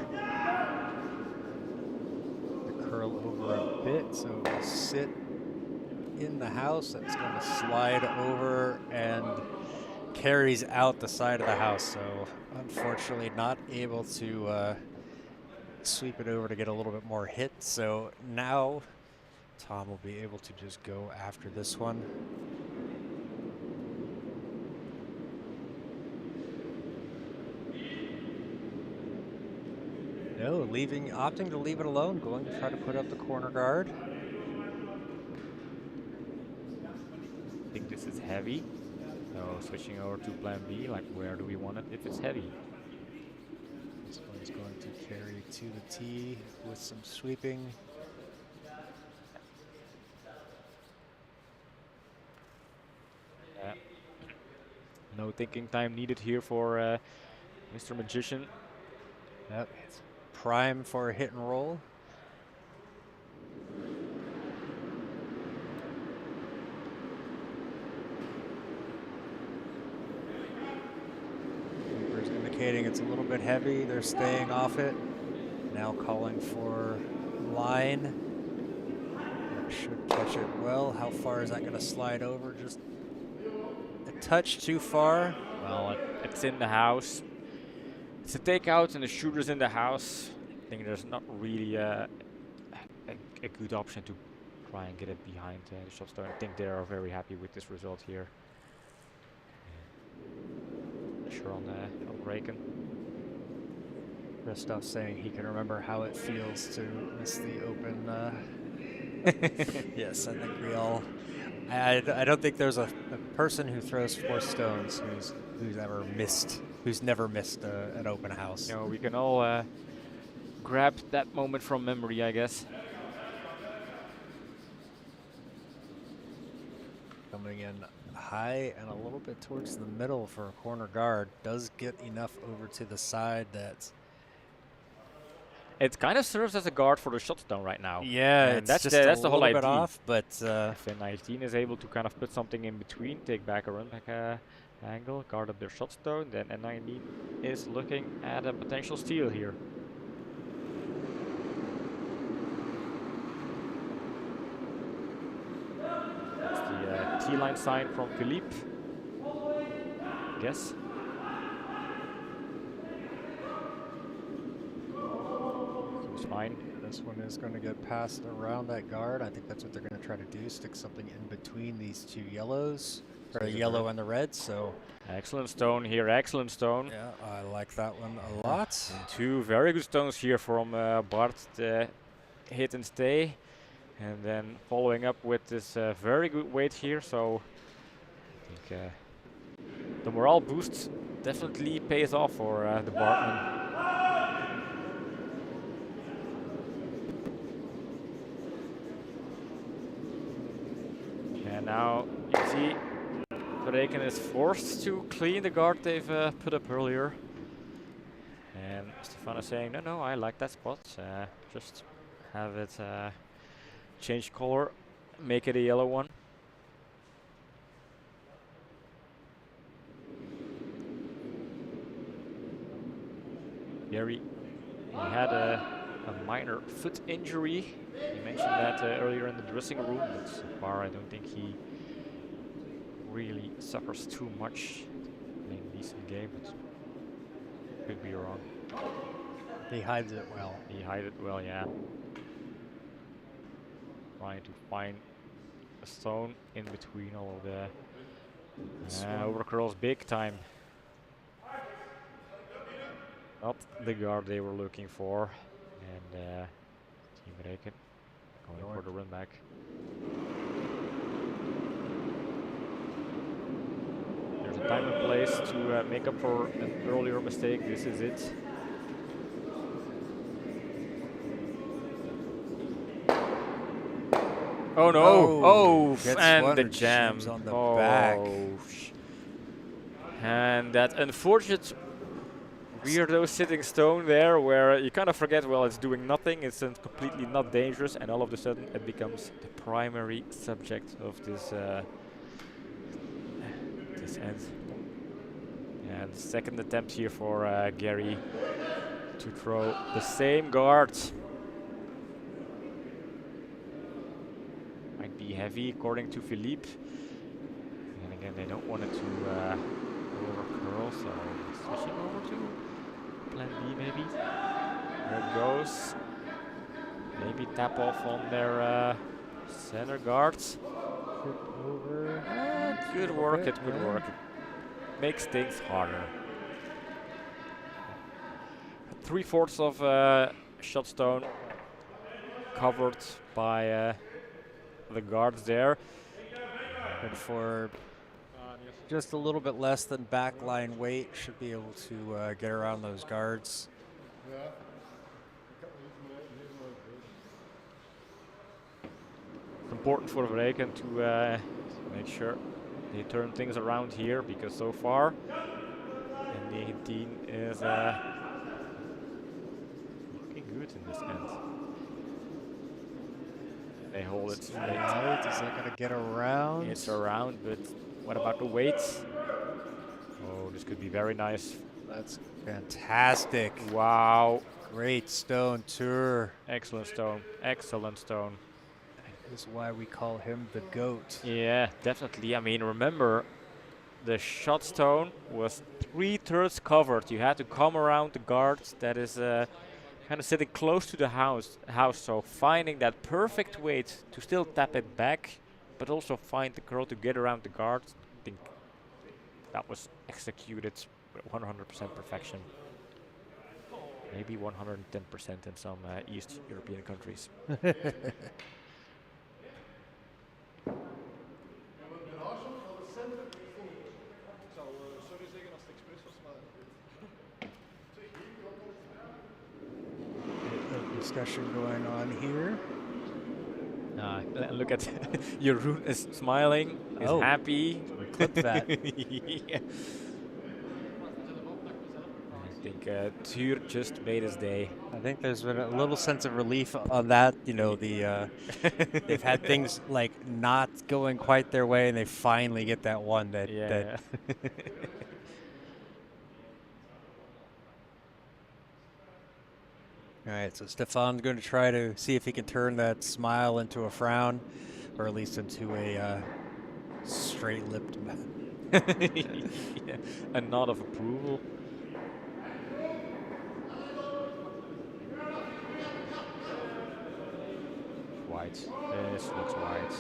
curl over a bit, so it'll sit in the house. That's going to slide over and carries out the side of the house. So unfortunately not able to sweep it over to get a little bit more hit. So now Tom will be able to just go after this one. No, opting to leave it alone, going to try to put up the corner guard. I think this is heavy. So switching over to plan B, like where do we want it if it's heavy? This one's going to carry to the tee with some sweeping. No thinking time needed here for Mr. Magician. Yep, it's prime for a hit and roll. Keeper's indicating it's a little bit heavy. They're staying off it. Now calling for line. That should catch it well. How far is that going to slide over? Just a touch too far. Well, it's in the house. It's a takeout and the shooter's in the house. I think there's not really a good option to try and get it behind the shot stone. I think they are very happy with this result here. Sure on Verreycken. Christoph saying he can remember how it feels to miss the open. Yes, I think we all. I don't think there's a person who throws 4 stones who's never missed an open house. You know, we can all grab that moment from memory, I guess. Coming in high and a little bit towards the middle for a corner guard. Does get enough over to the side that. It kind of serves as a guard for the shot stone right now. Yeah, and it's that's just that's a the whole little idea. bit off, but If N19 is able to kind of put something in between, take back a run back angle, guard up their shot stone, then N19 is looking at a potential steal here. That's the T-line sign from Philippe. Guess. Seems fine. this one is going to get passed around that guard. I think that's what they're going to try to do, stick something in between these 2 yellows, or the yellow and the red. So Excellent stone here, excellent stone. yeah, I like that one a lot. And 2 very good stones here from Bart, the hit and stay. And then following up with this very good weight here, so I think the morale boost definitely pays off for the Bartman. And now you see Verreycken is forced to clean the guard they've put up earlier. And Stefan is saying, no, I like that spot. Just have it change color, make it a yellow one. Gary, he had a minor foot injury. He mentioned that earlier in the dressing room, but so far I don't think he really suffers too much. Playing a decent game, but could be wrong. He hides it well. He hid it well, yeah. Trying to find a stone in between all of the overcurls big time. Not the guard they were looking for. And Team Verreycken going for the run back. There's a time and place to make up for an earlier mistake. This is it. Oh no! Oh, gets and one the and jam jams on the back. And that unfortunate weirdo sitting stone there, where you kind of forget, well, it's doing nothing, it's completely not dangerous, and all of a sudden it becomes the primary subject of this this end. And second attempt here for Gary to throw the same guard. Might be heavy according to Philippe. And again, they don't want it to over curl, so switching over to plan B maybe. There it goes. Maybe tap off on their center guards. Over. Good work, it would work. It makes things harder. 3/4 of shot stone covered by the guards there. And for just a little bit less than backline weight, should be able to get around those guards. It's important for Verreycken to make sure they turn things around here, because so far N19 is looking good in this end. They hold it straight. Right, is that going to get around? It's around, but what about the weight? Oh, this could be very nice. That's fantastic. Wow. Great stone tour. Excellent stone. Excellent stone. This is why we call him the GOAT. Yeah, definitely. I mean, remember, the shot stone was 3/3 covered. You had to come around the guards that is kind of sitting close to the house. So finding that perfect weight to still tap it back, but also find the curl to get around the guards. I think that was executed with 100% perfection. Maybe 110% in some East European countries. Discussion going on here. Look at Jeroen is smiling, is happy. Clip that. Yeah. I think Tuur just made his day. I think there's been a little sense of relief on that. You know, they've had things like not going quite their way, and they finally get that one that. Yeah. All right, so Stefan's going to try to see if he can turn that smile into a frown, or at least into a straight-lipped Yeah. A nod of approval. White. This looks white.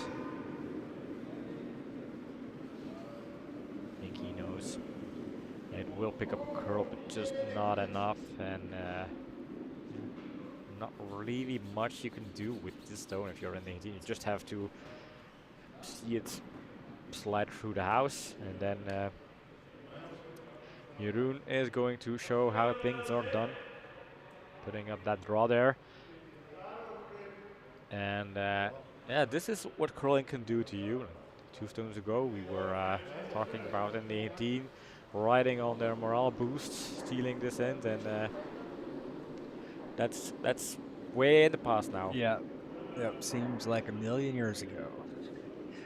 I think he knows. It will pick up a curl, but just not enough, and not really much you can do with this stone if you're in the 18. You just have to see it slide through the house, and then Jeroen is going to show how things are done. Putting up that draw there. And yeah, this is what curling can do to you. 2 stones ago we were talking about in the 18 riding on their morale boost, stealing this end, and that's way in the past now. Yeah. Yep, seems like a million years ago.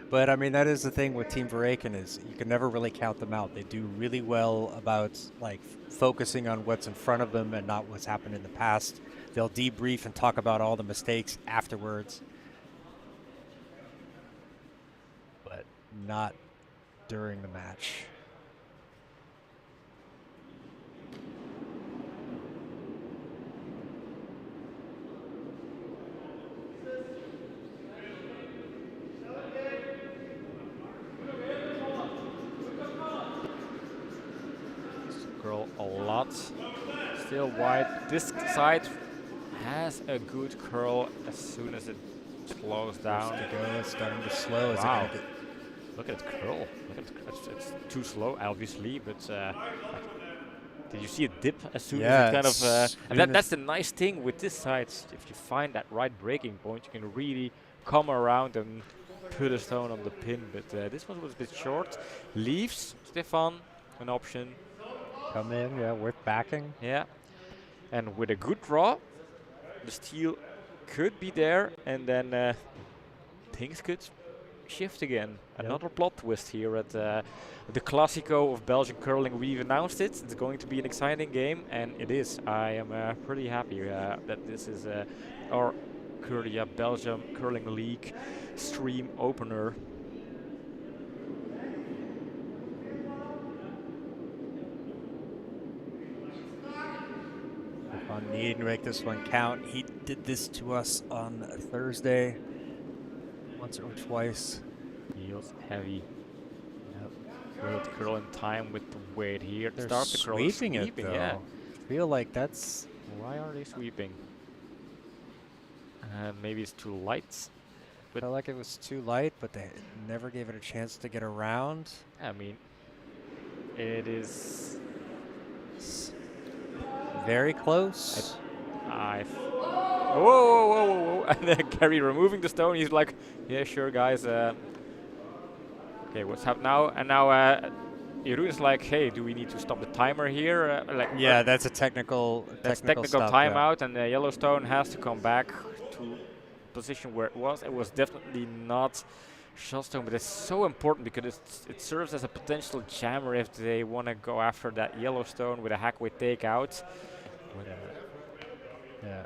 But I mean, that is the thing with Team Verreycken, is you can never really count them out. They do really well about like focusing on what's in front of them and not what's happened in the past. They'll debrief and talk about all the mistakes afterwards, but not during the match. Curl a lot. Still wide. This side has a good curl as soon as it slows down. To go, it's starting to slow. Wow. Look at it curl. Look at it's too slow, obviously, but did you see a dip as soon as it kind of? And that's the nice thing with this side. If you find that right breaking point, you can really come around and put a stone on the pin. But this one was a bit short. Leaves Stefan an option. Come in, yeah, worth backing. Yeah, and with a good draw, the steal could be there, and then things could shift again. Yep. Another plot twist here at the Classico of Belgian curling. We've announced it. It's going to be an exciting game, and it is. I am pretty happy that this is our Curdia Belgium Curling League stream opener. On needing to make this one count. He did this to us on Thursday, once or twice. Feels heavy. Will it curl in time with the weight here? They're Start the curl. sweeping it though. Yeah. I feel like that's. Why are they sweeping? Maybe it's too light. I felt like it was too light, but they never gave it a chance to get around. I mean, it is very close. Whoa, whoa, whoa, whoa, whoa. And then Gary removing the stone. He's like, yeah, sure, guys. Okay, what's happening now? And now Jeroen's like, hey, do we need to stop the timer here? Yeah, that's a technical stop, timeout, and Yellowstone has to come back to position where it was. It was definitely not Shotstone, but it's so important because it serves as a potential jammer if they want to go after that Yellowstone with a hackway takeout. Yeah.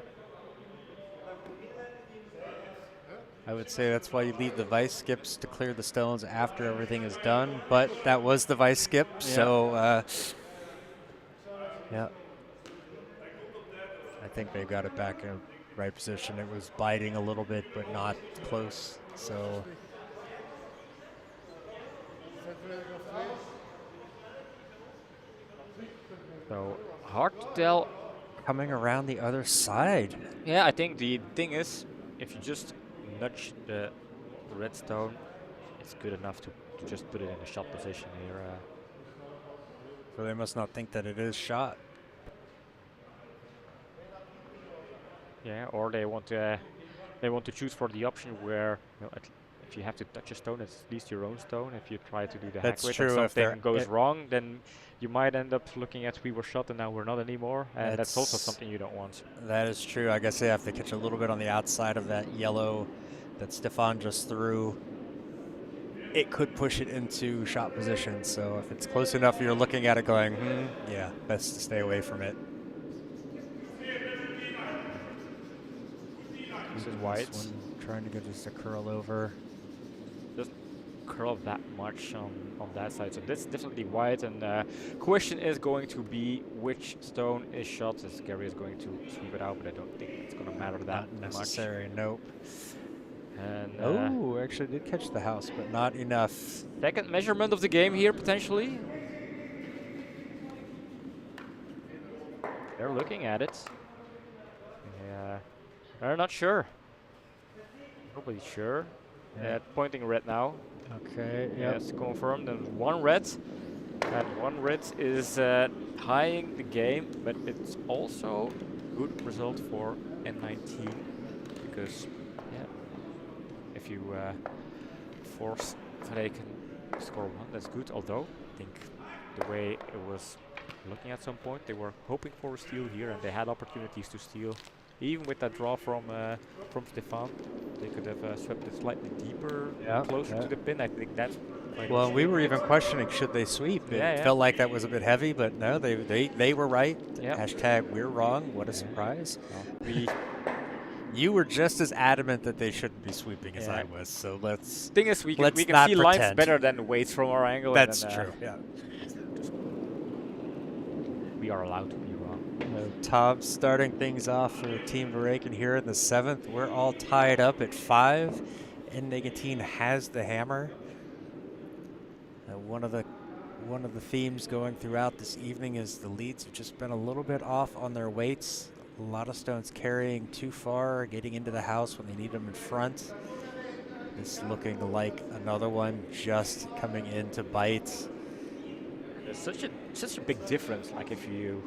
I would say that's why you leave the vice skips to clear the stones after everything is done, but that was the vice skip, so yeah. I think they got it back in the right position. It was biting a little bit, but not close, so. So hard to tell. Coming around the other side. Yeah, I think the thing is, if you just nudge the redstone, it's good enough to just put it in a shot position here. So they must not think that it is shot. Yeah, or they want to choose for the option where if you have to touch a stone, it's at least your own stone. If you try to do the hack with and something goes wrong, then you might end up looking at we were shot and now we're not anymore, and that's also something you don't want. That is true. I guess they have to catch a little bit on the outside of that yellow that Stefan just threw. It could push it into shot position, so if it's close enough, you're looking at it going, yeah, best to stay away from it. This is white. Trying to get just a curl over. Doesn't curl that much on that side, so that's definitely white. And question is going to be which stone is shot, as Gary is going to sweep it out, but I don't think it's going to matter that much. Necessary, nope. And actually did catch the house, but not enough. Second measurement of the game here, potentially. They're looking at it. Yeah, they're not sure. Nobody's sure. Yeah. Pointing red now. Okay, yes, confirmed. And one red. And one red is tying the game, but it's also a good result for N19 because, if you force Verreycken to score one, that's good. Although I think the way it was looking at some point, they were hoping for a steal here, and they had opportunities to steal. Even with that draw from Stefan, they could have swept it slightly deeper, closer to the pin. I think that's. Well, we were even questioning should they sweep. It felt like that was a bit heavy, but no, they were right. Hashtag we're wrong. What a surprise. You were just as adamant that they shouldn't be sweeping as I was. So let's. Thing is, we can see lines better than weights from our angle. That's true. Yeah. We are allowed to be wrong. Tom starting things off for Team Verreycken here in the 7th. We're all tied up at 5. N19 has the hammer. One of the themes going throughout this evening is the leads have just been a little bit off on their weights. A lot of stones carrying too far, getting into the house when they need them in front. This looking like another one just coming in to bite. There's such a big difference. Like if you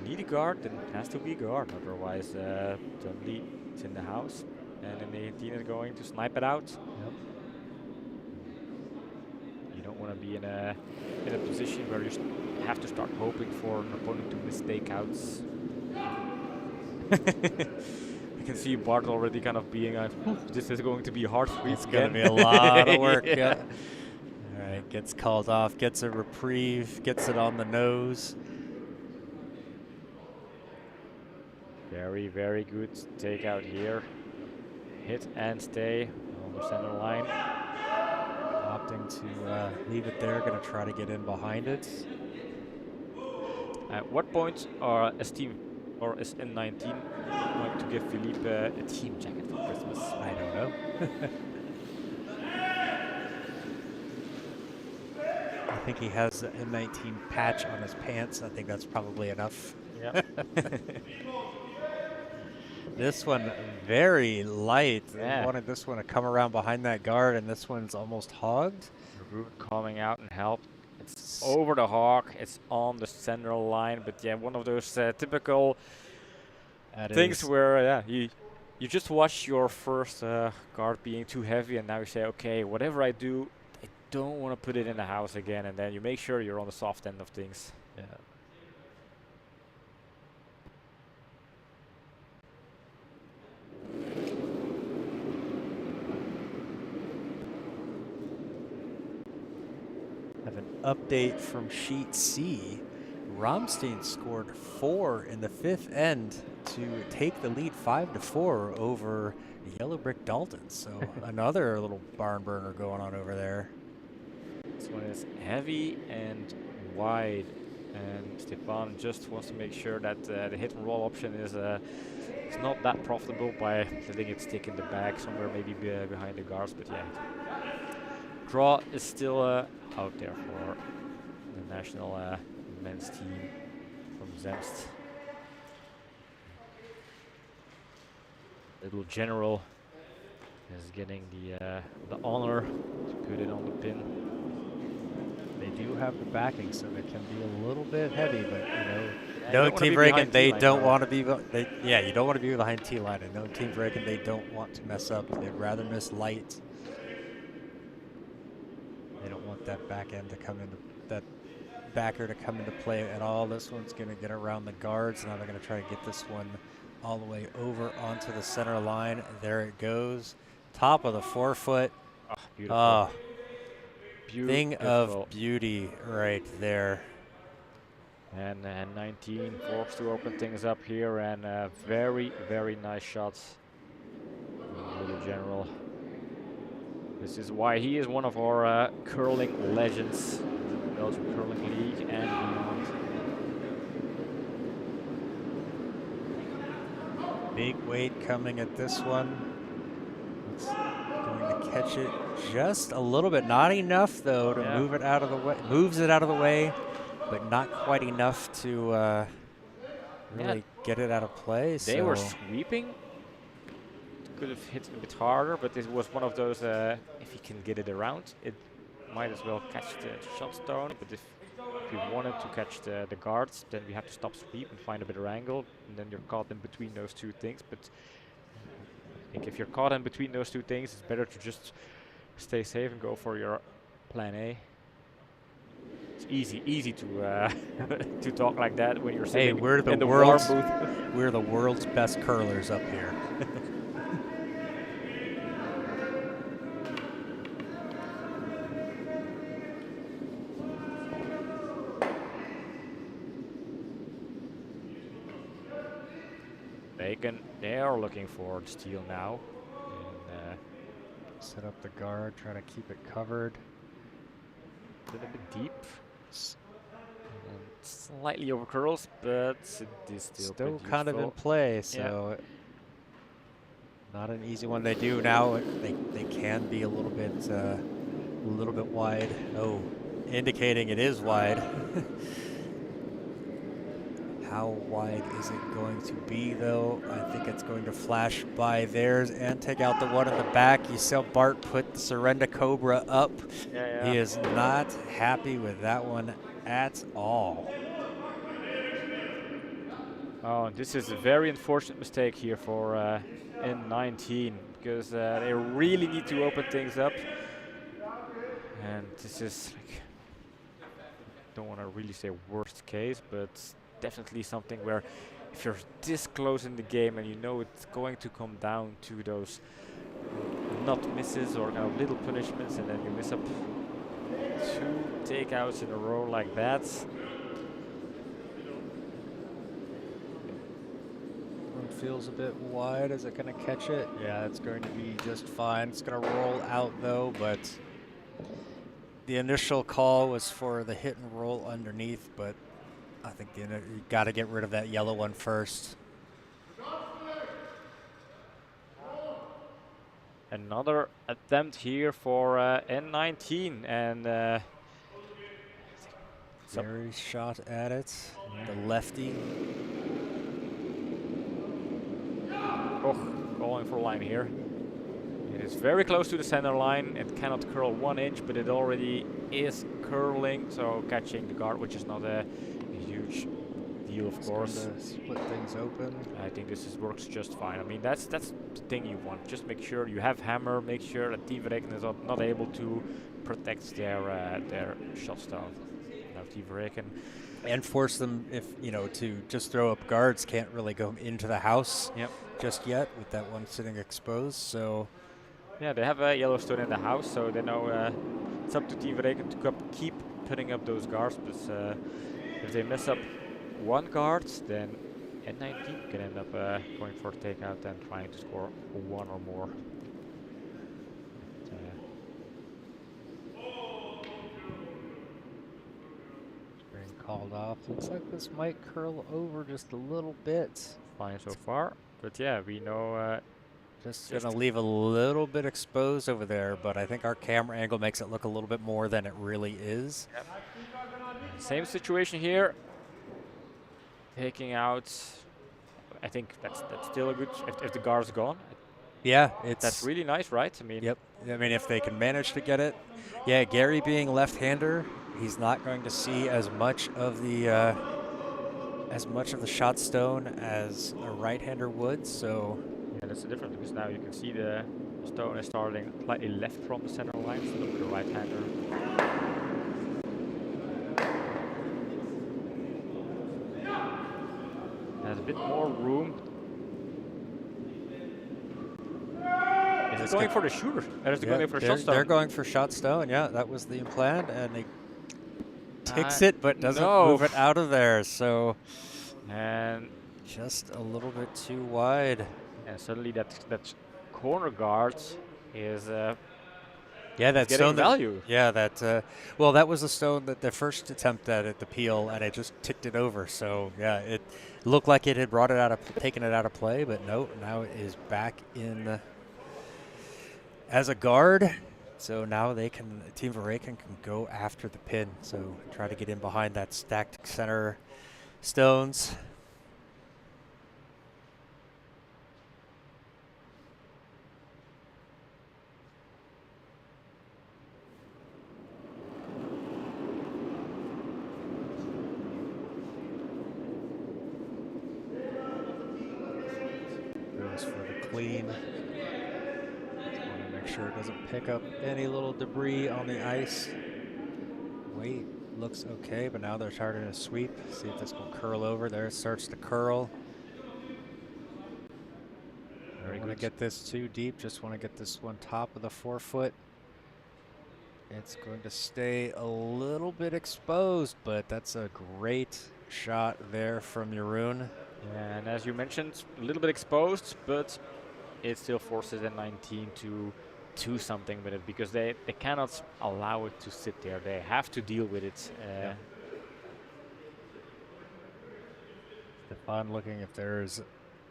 need a guard, then it has to be a guard. Otherwise, suddenly it's in the house, and then N19 is going to snipe it out. Yep. You don't want to be in a position where you have to start hoping for an opponent to mistake outs. I can see Bart already kind of being like, this is going to be a hard sweep. It's going to be a lot of work. Yeah. All right, gets called off, gets a reprieve, gets it on the nose. Very, very good takeout here. Hit and stay on the center line. Opting to leave it there, going to try to get in behind it. At what point are as team or is N19 going to give Philippe a team jacket for Christmas? I don't know. I think he has an N19 patch on his pants. I think that's probably enough. Yeah. This one very light. Yeah. I wanted this one to come around behind that guard, and this one's almost hogged. Root coming out and help. It's over the hawk. It's on the center line, but yeah, one of those typical things where you just watch your first guard being too heavy, and now you say, okay, whatever I do, I don't want to put it in the house again, and then you make sure you're on the soft end of things. Yeah. Have an update from Sheet C. Romstein scored 4 in the 5th end to take the lead 5-4 over Yellow Brick Dalton. So another little barn burner going on over there. This one is heavy and wide, and Stefan just wants to make sure that the hit and roll option is not that profitable by letting it stick in the bag somewhere, maybe behind the guards. But yeah, draw is still out there for the national men's team from Zemst. Little general is getting the honor to put it on the pin. They do have the backing, so it can be a little bit heavy, but Yeah, no Team Verreycken, they don't want to be. Yeah, you don't want to be behind T-line, and no Team Verreycken, they don't want to mess up. They'd rather miss light. They don't want that back end to come into that backer to come into play at all. This one's going to get around the guards. Now they're going to try to get this one all the way over onto the center line. There it goes. Top of the forefoot. Oh, beautiful. Beautiful. Thing of beauty right there. And N19 forced to open things up here, and very, very nice shots. Little general. This is why he is one of our curling legends in the Belgian Curling League and beyond. Big weight coming at this one. It's going to catch it just a little bit. Not enough, though, to move it out of the way. Moves it out of the way, but not quite enough to really get it out of play. They were sweeping. Could have hit a bit harder, but this was one of those, if you can get it around, it might as well catch the shot stone. But if you wanted to catch the guards, then we have to stop sweep and find a better angle, and then you're caught in between those two things. But I think if you're caught in between those two things, it's better to just stay safe and go for your plan A. It's easy to to talk like that when you're sitting in the warm booth. We're the world's best curlers up here. They are looking for the steal now. And, set up the guard, trying to keep it covered. A little bit deep. And slightly over curls, but it is still kind of in play, so not an easy one. They do now. They can be a little bit wide. Oh, indicating it is wide. How wide is it going to be, though? I think it's going to flash by theirs and take out the one in the back. You saw Bart put the Surrender Cobra up. Yeah. He is not happy with that one at all. Oh, this is a very unfortunate mistake here for N19 because they really need to open things up. And this is, like, don't want to really say worst case, but definitely something where if you're this close in the game and you know it's going to come down to those not misses or kind of little punishments, and then you miss up 2 takeouts in a row like that. Feels a bit wide. Is it going to catch it? Yeah, it's going to be just fine. It's going to roll out though, but the initial call was for the hit and roll underneath, but I think you got to get rid of that yellow one first. Another attempt here for N19, and Very shot at it. The lefty. oh, going for a line here. It is very close to the center line. It cannot curl 1 inch, but it already is curling, so catching the guard, which is not a huge deal, of course. Split things open. I think this works just fine. I mean, that's the thing you want. Just make sure you have hammer. Make sure that Verreycken is not able to protect their shot style. Now Verreycken. And force them, if to just throw up guards. Can't really go into the house just yet with that one sitting exposed. So yeah, they have a Yellowstone in the house, so they know it's up to Verreycken to keep putting up those guards. But if they mess up 1 guard, then N19 can end up going for a takeout and trying to score 1 or more. called off. Looks like this might curl over just a little bit. Fine so far, but yeah, we know Just gonna leave a little bit exposed over there, but I think our camera angle makes it look a little bit more than it really is. Yep. Same situation here. Taking out, I think that's still a good, if the guard's gone. Yeah, That's really nice, right? I mean, yep. I mean, if they can manage to get it. Yeah, Gary being left-hander, he's not going to see as much of the shot stone as a right-hander would. So yeah, that's the difference, because now you can see the stone is starting slightly left from the center line, so look at the right-hander. Has a bit more room. Is it going for the shooter? Or is it going for shot stone? They're going for shot stone. Yeah, that was the plan, and he ticks it, but doesn't move it out of there. So, and just a little bit too wide. And suddenly that corner guard is yeah, that getting stone value. Well, that was the stone that the first attempt at the peel, and it just ticked it over. So yeah, it looked like it had brought it out of, taken it out of play, but no, now it is back in as a guard. So now Team Verreycken can go after the pin. So try to get in behind that stacked center stones. Goes for the clean. Sure it doesn't pick up any little debris on the ice. Weight looks okay, but now they're targeting a sweep. See if this will curl over. There it starts to curl. Don't want to get this too deep, just want to get this one top of the forefoot. It's going to stay a little bit exposed, but that's a great shot there from Jeroen. And as you mentioned, a little bit exposed, but it still forces N19 to do something with it, because they cannot allow it to sit there. They have to deal with it. Stefan looking if there's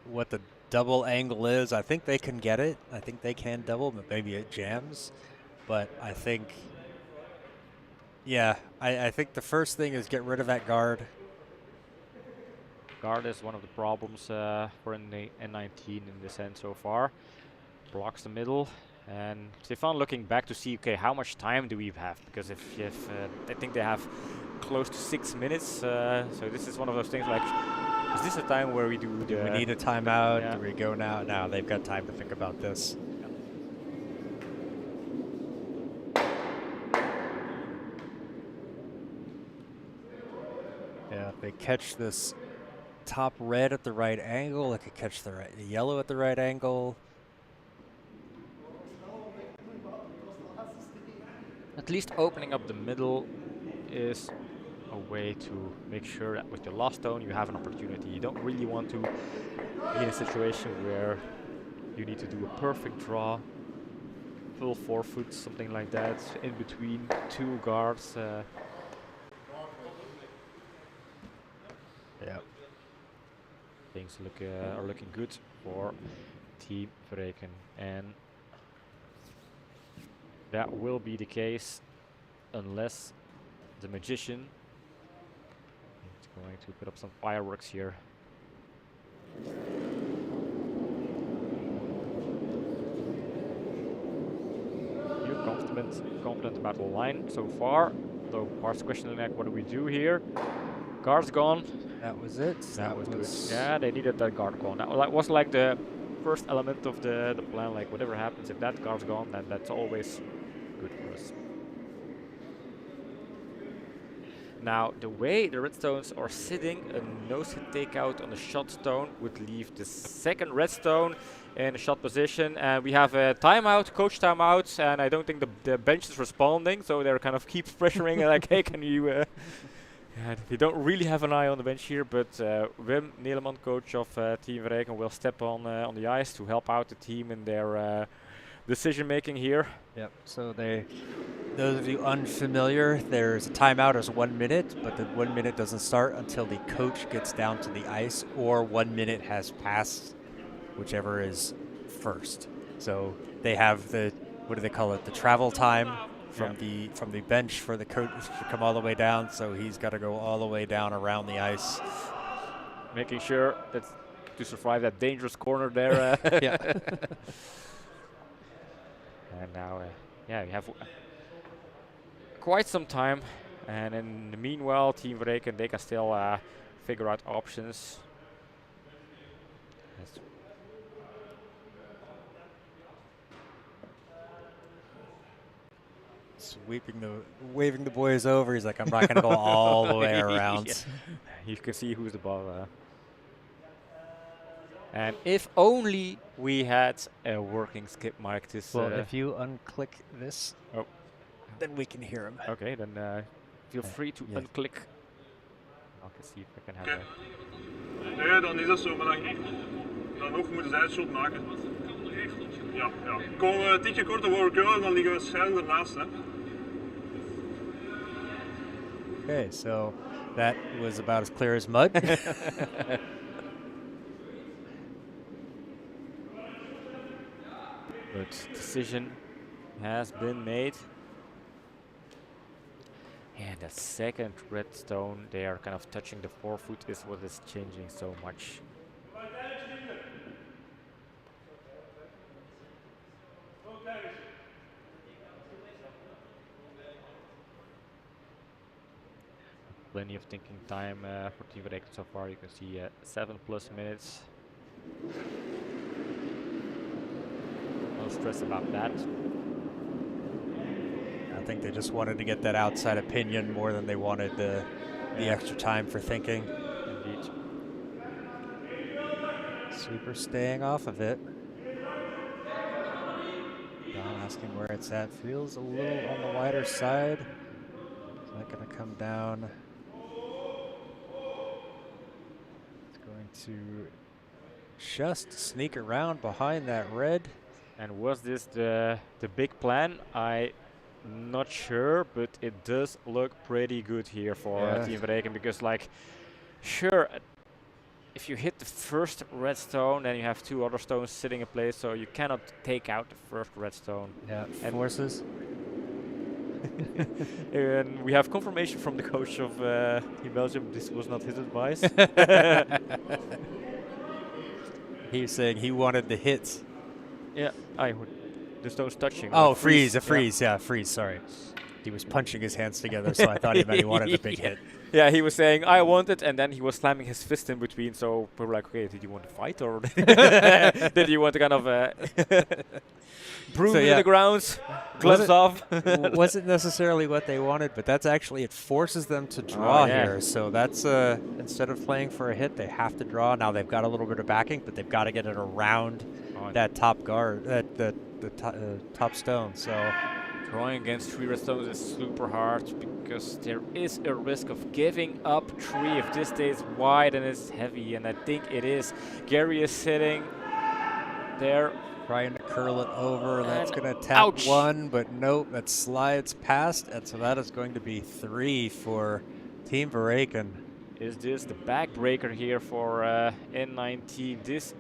what the double angle is. I think they can get it. I think they can double, but maybe it jams. But I think, yeah, I think the first thing is get rid of that guard. Guard is one of the problems for N19 in this end so far. Blocks the middle, and Stefan looking back to see, okay, how much time do we have? Because if I think they have close to 6 minutes, so this is one of those things like, is this a time where we do the... Do we need a timeout? Yeah. Do we go now? No, they've got time to think about this. Yeah, if they catch this top red at the right angle, they could catch the yellow at the right angle. At least opening up the middle is a way to make sure that with your last stone you have an opportunity. You don't really want to be in a situation where you need to do a perfect draw, full 4 foot, something like that, in between 2 guards. Yeah. Things are looking good for Team Verreycken, and that will be the case unless the magician is going to put up some fireworks here. You're confident about the line so far, though Bart's questioning like, what do we do here? Guard's gone. That was it. That was good. Yeah, they needed that guard gone. That was like the first element of the plan. Like whatever happens, if that guard's gone, then that's always good for us. Now, the way the redstones are sitting, a nose-hit takeout on the shot stone would leave the second redstone in a shot position, and we have a timeout, coach timeout, and I don't think the bench is responding, so they're kind of keep pressuring like, hey, can you... Yeah, they don't really have an eye on the bench here, but Wim Neleman, coach of Team Verreycken, will step on the ice to help out the team in their decision making here. Yep. So those of you unfamiliar, there's a timeout as 1 minute, but the 1 minute doesn't start until the coach gets down to the ice or 1 minute has passed, whichever is first. So they have the, what do they call it, the travel time from the bench for the coach to come all the way down. So he's got to go all the way down around the ice, making sure that to survive that dangerous corner there. Yeah. And now, yeah, we have quite some time, and in the meanwhile, Team Verreycken, they can still figure out options. Waving the boys over. He's like, I'm not going to go all the way around. Yeah. You can see who's above. And if only we had a working skip mic. This. Well, if you unclick this, then we can hear him. Okay, then feel free to unclick. I can see if I can have that. Nee, dan is dat zo, maar dan nog moeten zij het shot maken. Ja, ja. Komen we een tikje korter voor curlen, dan liggen we schuin ernaast. Hè. Okay, so that was about as clear as mud. But decision has been made. And the second redstone, they are kind of touching the 4 foot, is what is changing so much. Plenty of thinking time for Team Verreycken so far. You can see 7+ minutes. No stress about that. I think they just wanted to get that outside opinion more than they wanted the extra time for thinking. Indeed. Super staying off of it. Don asking where it's at. Feels a little on the wider side. Is that going to come down? It's going to just sneak around behind that red. And was this the big plan? I'm not sure, but it does look pretty good here for Team Verreycken, because like, sure, if you hit the first redstone, then you have 2 other stones sitting in place, so you cannot take out the first redstone. Yeah, and forces. And we have confirmation from the coach of in Belgium this was not his advice. He's saying he wanted the hits. Yeah, I would. There's no touching. Oh, like freeze, a Yeah. freeze, yeah, freeze, sorry. He was punching his hands together, so I thought he meant he wanted a big hit. Yeah, he was saying, I want it, and then he was slamming his fist in between, so we were like, okay, did you want to fight, or did you want to kind of broom So, in yeah. the grounds, gloves off? Wasn't necessarily what they wanted, but that's actually, it forces them to draw yeah. here. So that's, instead of playing for a hit, they have to draw. Now they've got a little bit of backing, but they've got to get it around that top guard, the top stone. So Drawing against 3 redstones is super hard because there is a risk of giving up 3 if this stays wide and it's heavy, and I think it is. Gary is sitting there. trying to curl it over. That's And going to tap ouch. 1, but nope, that slides past. And so that is going to be 3 for Team Verreycken. Is this the backbreaker here for N19? This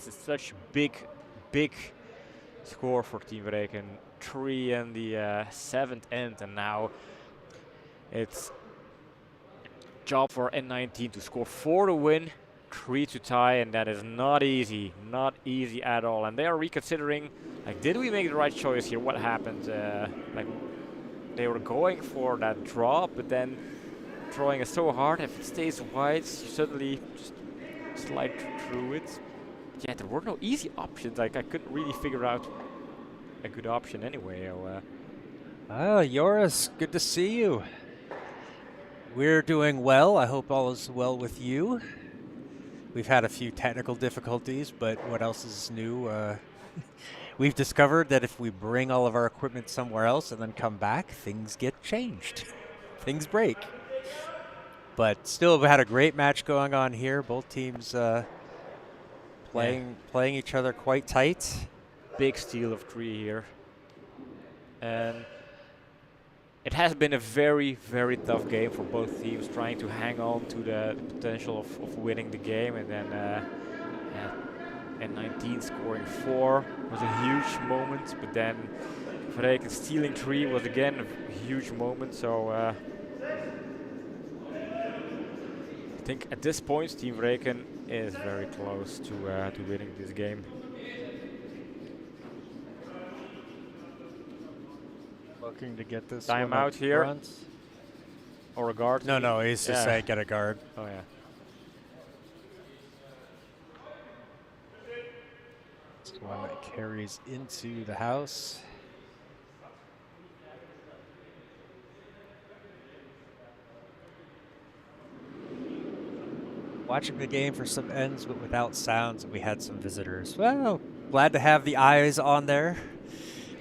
is such big score for Team Verreycken. 3 in the 7th end, and now it's job for N19 to score 4 to win, 3 to tie, and that is not easy at all. And they are reconsidering, like, did we make the right choice here? What happened? Like, they were going for that draw, but then drawing is so hard. If it stays wide, you suddenly just slide through it. Yeah, there were no easy options. Like, I couldn't really figure out a good option anyway. Joris, good to see you. We're doing well. I hope all is well with you. We've had a few technical difficulties, but what else is new? We've discovered that if we bring all of our equipment somewhere else and then come back, things get changed. Things break. But still, we had a great match going on here. Both teams playing each other quite tight. Big steal of 3 here. And it has been a very very tough game for both teams, trying to hang on to the potential of winning the game. And then N19 scoring 4 was a huge moment, but then Verreycken stealing 3 was again a huge moment. So I think at this point Team Verreycken is very close to winning this game. Looking to get this Time one up out here. front. Or a guard? No, he's just saying get a guard. Oh yeah. It's the one that carries into the house. Watching the game for some ends, but without sounds, and we had some visitors. Well, glad to have the eyes on there.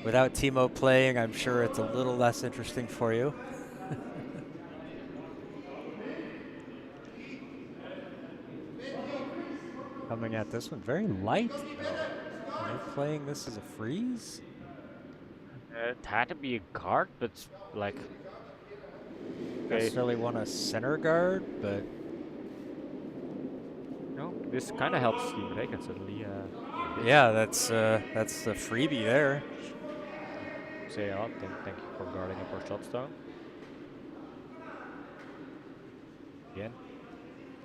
Without Timo playing, I'm sure it's a little less interesting for you. Coming at this one, very light. Are they playing this as a freeze? It had to be a guard, but like. Don't necessarily want a center guard, but No, this kind of helps Team Verreycken suddenly. yeah, that's the freebie there. Say out. Thank you for guarding up our shot stone. Again,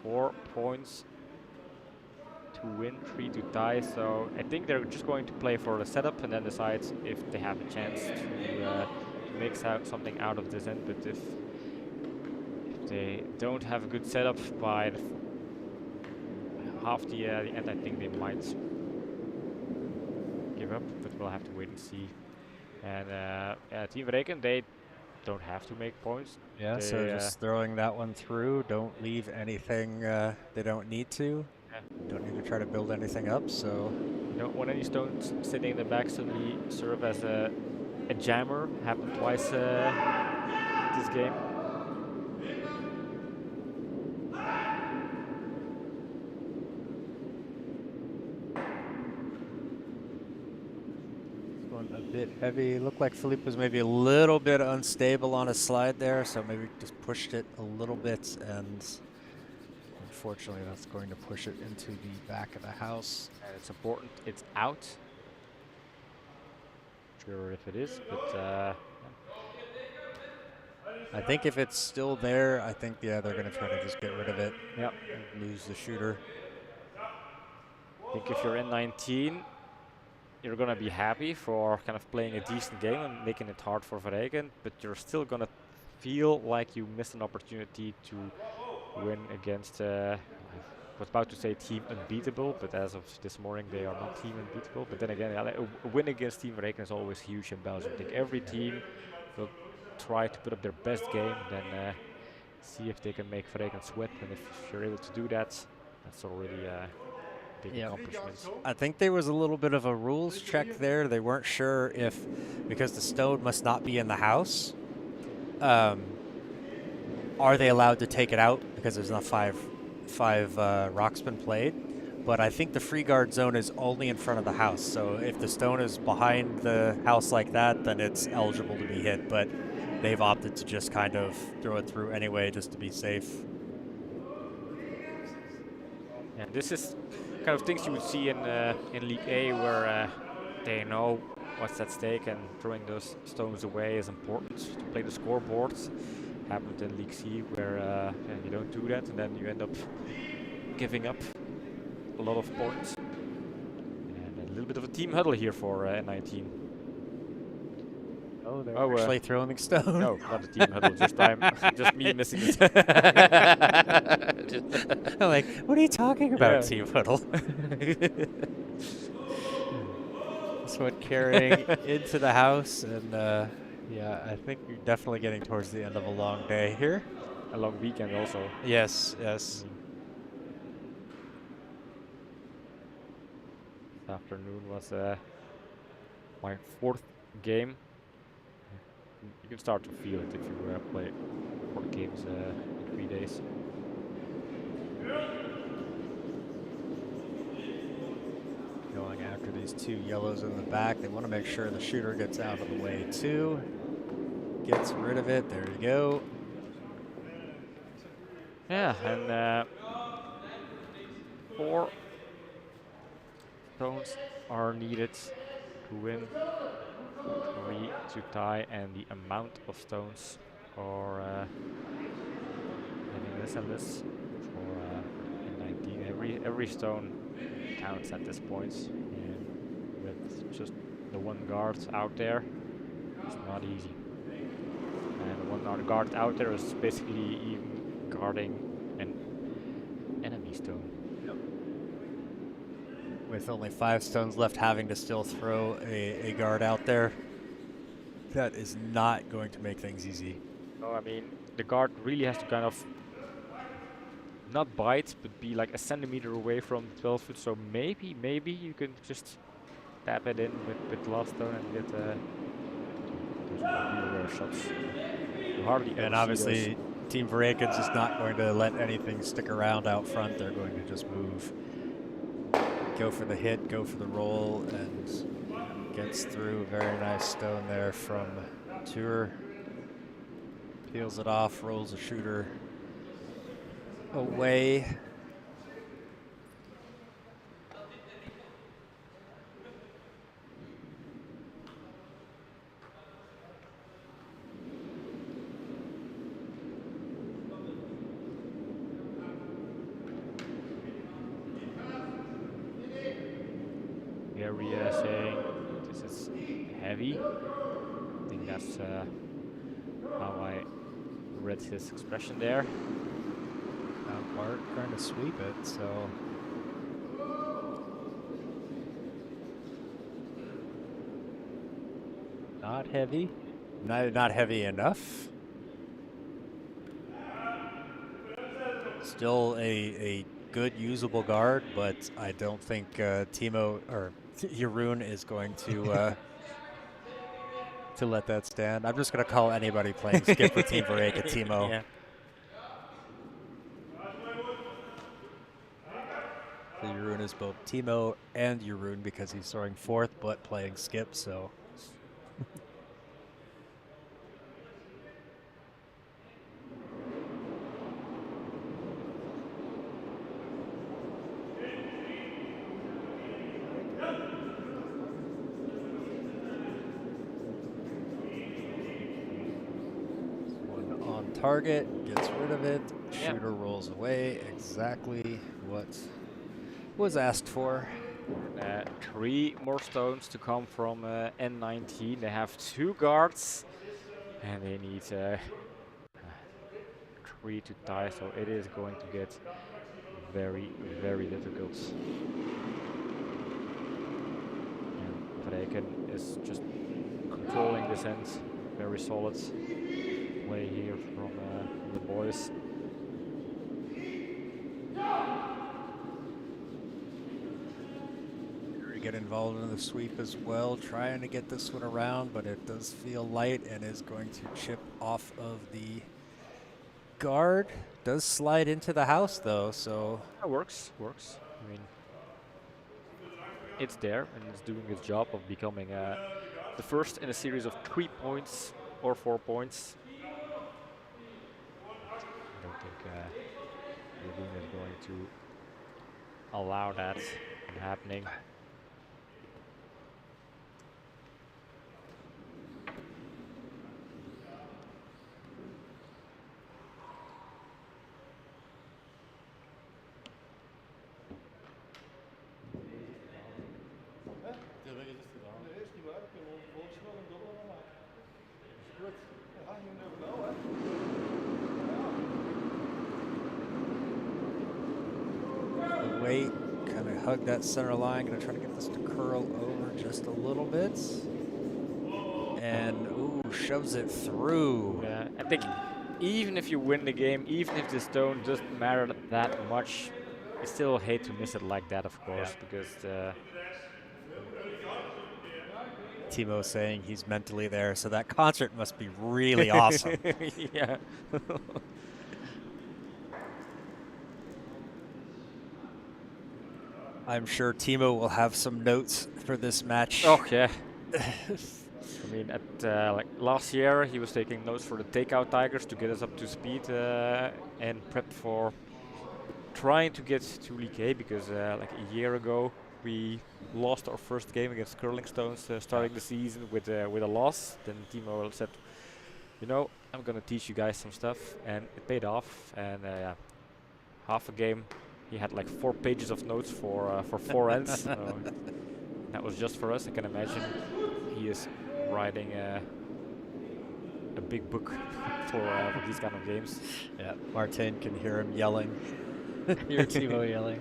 4 points to win, 3 to tie. So I think they're just going to play for the setup and then decide if they have a chance to make something out of this end. But if they don't have a good setup by half the end, I think they might give up. But we'll have to wait and see. And Team Verreycken, they don't have to make points. Yeah, so just throwing that one through. Don't leave anything they don't need to. Yeah. Don't need to try to build anything up, so. You don't want any stones sitting in the back suddenly serve as a jammer. Happened twice this game. A bit heavy. Looked like Philippe was maybe a little bit unstable on his slide there, so maybe just pushed it a little bit, and unfortunately that's going to push it into the back of the house. And it's important it's out. sure if it is, but I think if it's still there, I think they're going to try to just get rid of it. yeah. And lose the shooter. I think if you're N19, you're gonna be happy for kind of playing a decent game and making it hard for Verreycken, but you're still gonna feel like you missed an opportunity to win against, I was about to say Team Unbeatable, but as of this morning they are not Team Unbeatable. But then again, a win against Team Verreycken is always huge in Belgium. I think every team will try to put up their best game, then see if they can make Verreycken sweat, and if you're able to do that, that's already big accomplishment. I think there was a little bit of a rules check there. They weren't sure if, because the stone must not be in the house, are they allowed to take it out because there's not five rocks been played. But I think the free guard zone is only in front of the house. So if the stone is behind the house like that, then it's eligible to be hit. But they've opted to just kind of throw it through anyway, just to be safe. And this is kind of things you would see in League A, where they know what's at stake, and throwing those stones away is important to play the scoreboards. Happened in League C, where you don't do that, and then you end up giving up a lot of points. And a little bit of a team huddle here for N19. Oh, they're actually throwing the stone. No, not a team huddle. Just me missing it. I'm like, what are you talking about, team huddle? This one carrying into the house, and yeah, I think you're definitely getting towards the end of a long day here. A long weekend also. Yes, yes. This afternoon was my 4th game. You can start to feel it if you play 4 games in 3 days. Going after these 2 yellows in the back. They want to make sure the shooter gets out of the way too. Gets rid of it. There you go. Yeah, and 4 stones are needed to win, 3 to tie, and the amount of stones are getting less and less for N19. Every stone counts at this point, and with just the 1 guard out there, it's not easy. And the 1 guard out there is basically even guarding an enemy stone. With only 5 stones left, having to still throw a guard out there, that is not going to make things easy. No, I mean, the guard really has to kind of not bite, but be like a centimeter away from the 12 foot. So maybe you can just tap it in with last stone and get those really rare shots. You hardly ever And see obviously, those. Team Verreycken's just not going to let anything stick around out front. They're going to just move. Go for the hit, go for the roll, and gets through. Very nice stone there from Tour. Peels it off, rolls a shooter away. Gary saying this is heavy. I think that's how I read his expression there. Bart trying to sweep it, so. Not heavy. Not heavy enough. Still a good usable guard, but I don't think Timo or Jeroen is going to let that stand. I'm just going to call anybody playing skip for Team Verreycken Timo. Yeah. So Jeroen is both Timo and Jeroen because he's throwing 4th but playing skip, so. target, gets rid of it. Yeah. Shooter rolls away. Exactly what was asked for. 3 more stones to come from N19. They have 2 guards, and they need 3 to tie, so it is going to get very, very difficult. And Verreycken is just controlling this end. Very solid play here from the boys. Get involved in the sweep as well, trying to get this one around, but it does feel light and is going to chip off of the guard. Does slide into the house though, so That works. I mean, it's there and it's doing its job of becoming the first in a series of 3 points or 4 points. I don't think Levine is going to allow that from happening. wait, kind of hug that center line. Gonna try to get this to curl over just a little bit. And, ooh, shoves it through. Yeah, I think even if you win the game, even if the stone doesn't matter that much, I still hate to miss it like that, of course, because Timo saying he's mentally there, so that concert must be really awesome. yeah. I'm sure Timo will have some notes for this match. Oh yeah. I mean, at like last year, he was taking notes for the takeout Tigers to get us up to speed and prep for trying to get to League A, because like a year ago we lost our first game against Curling Stones starting the season with a loss. Then Timo said, you know, I'm gonna teach you guys some stuff, and it paid off. And yeah, half a game he had like 4 pages of notes for 4 ends. So that was just for us. I can imagine he is writing a big book for these kind of games. Yeah, Martin can hear him yelling. Hear Timo yelling.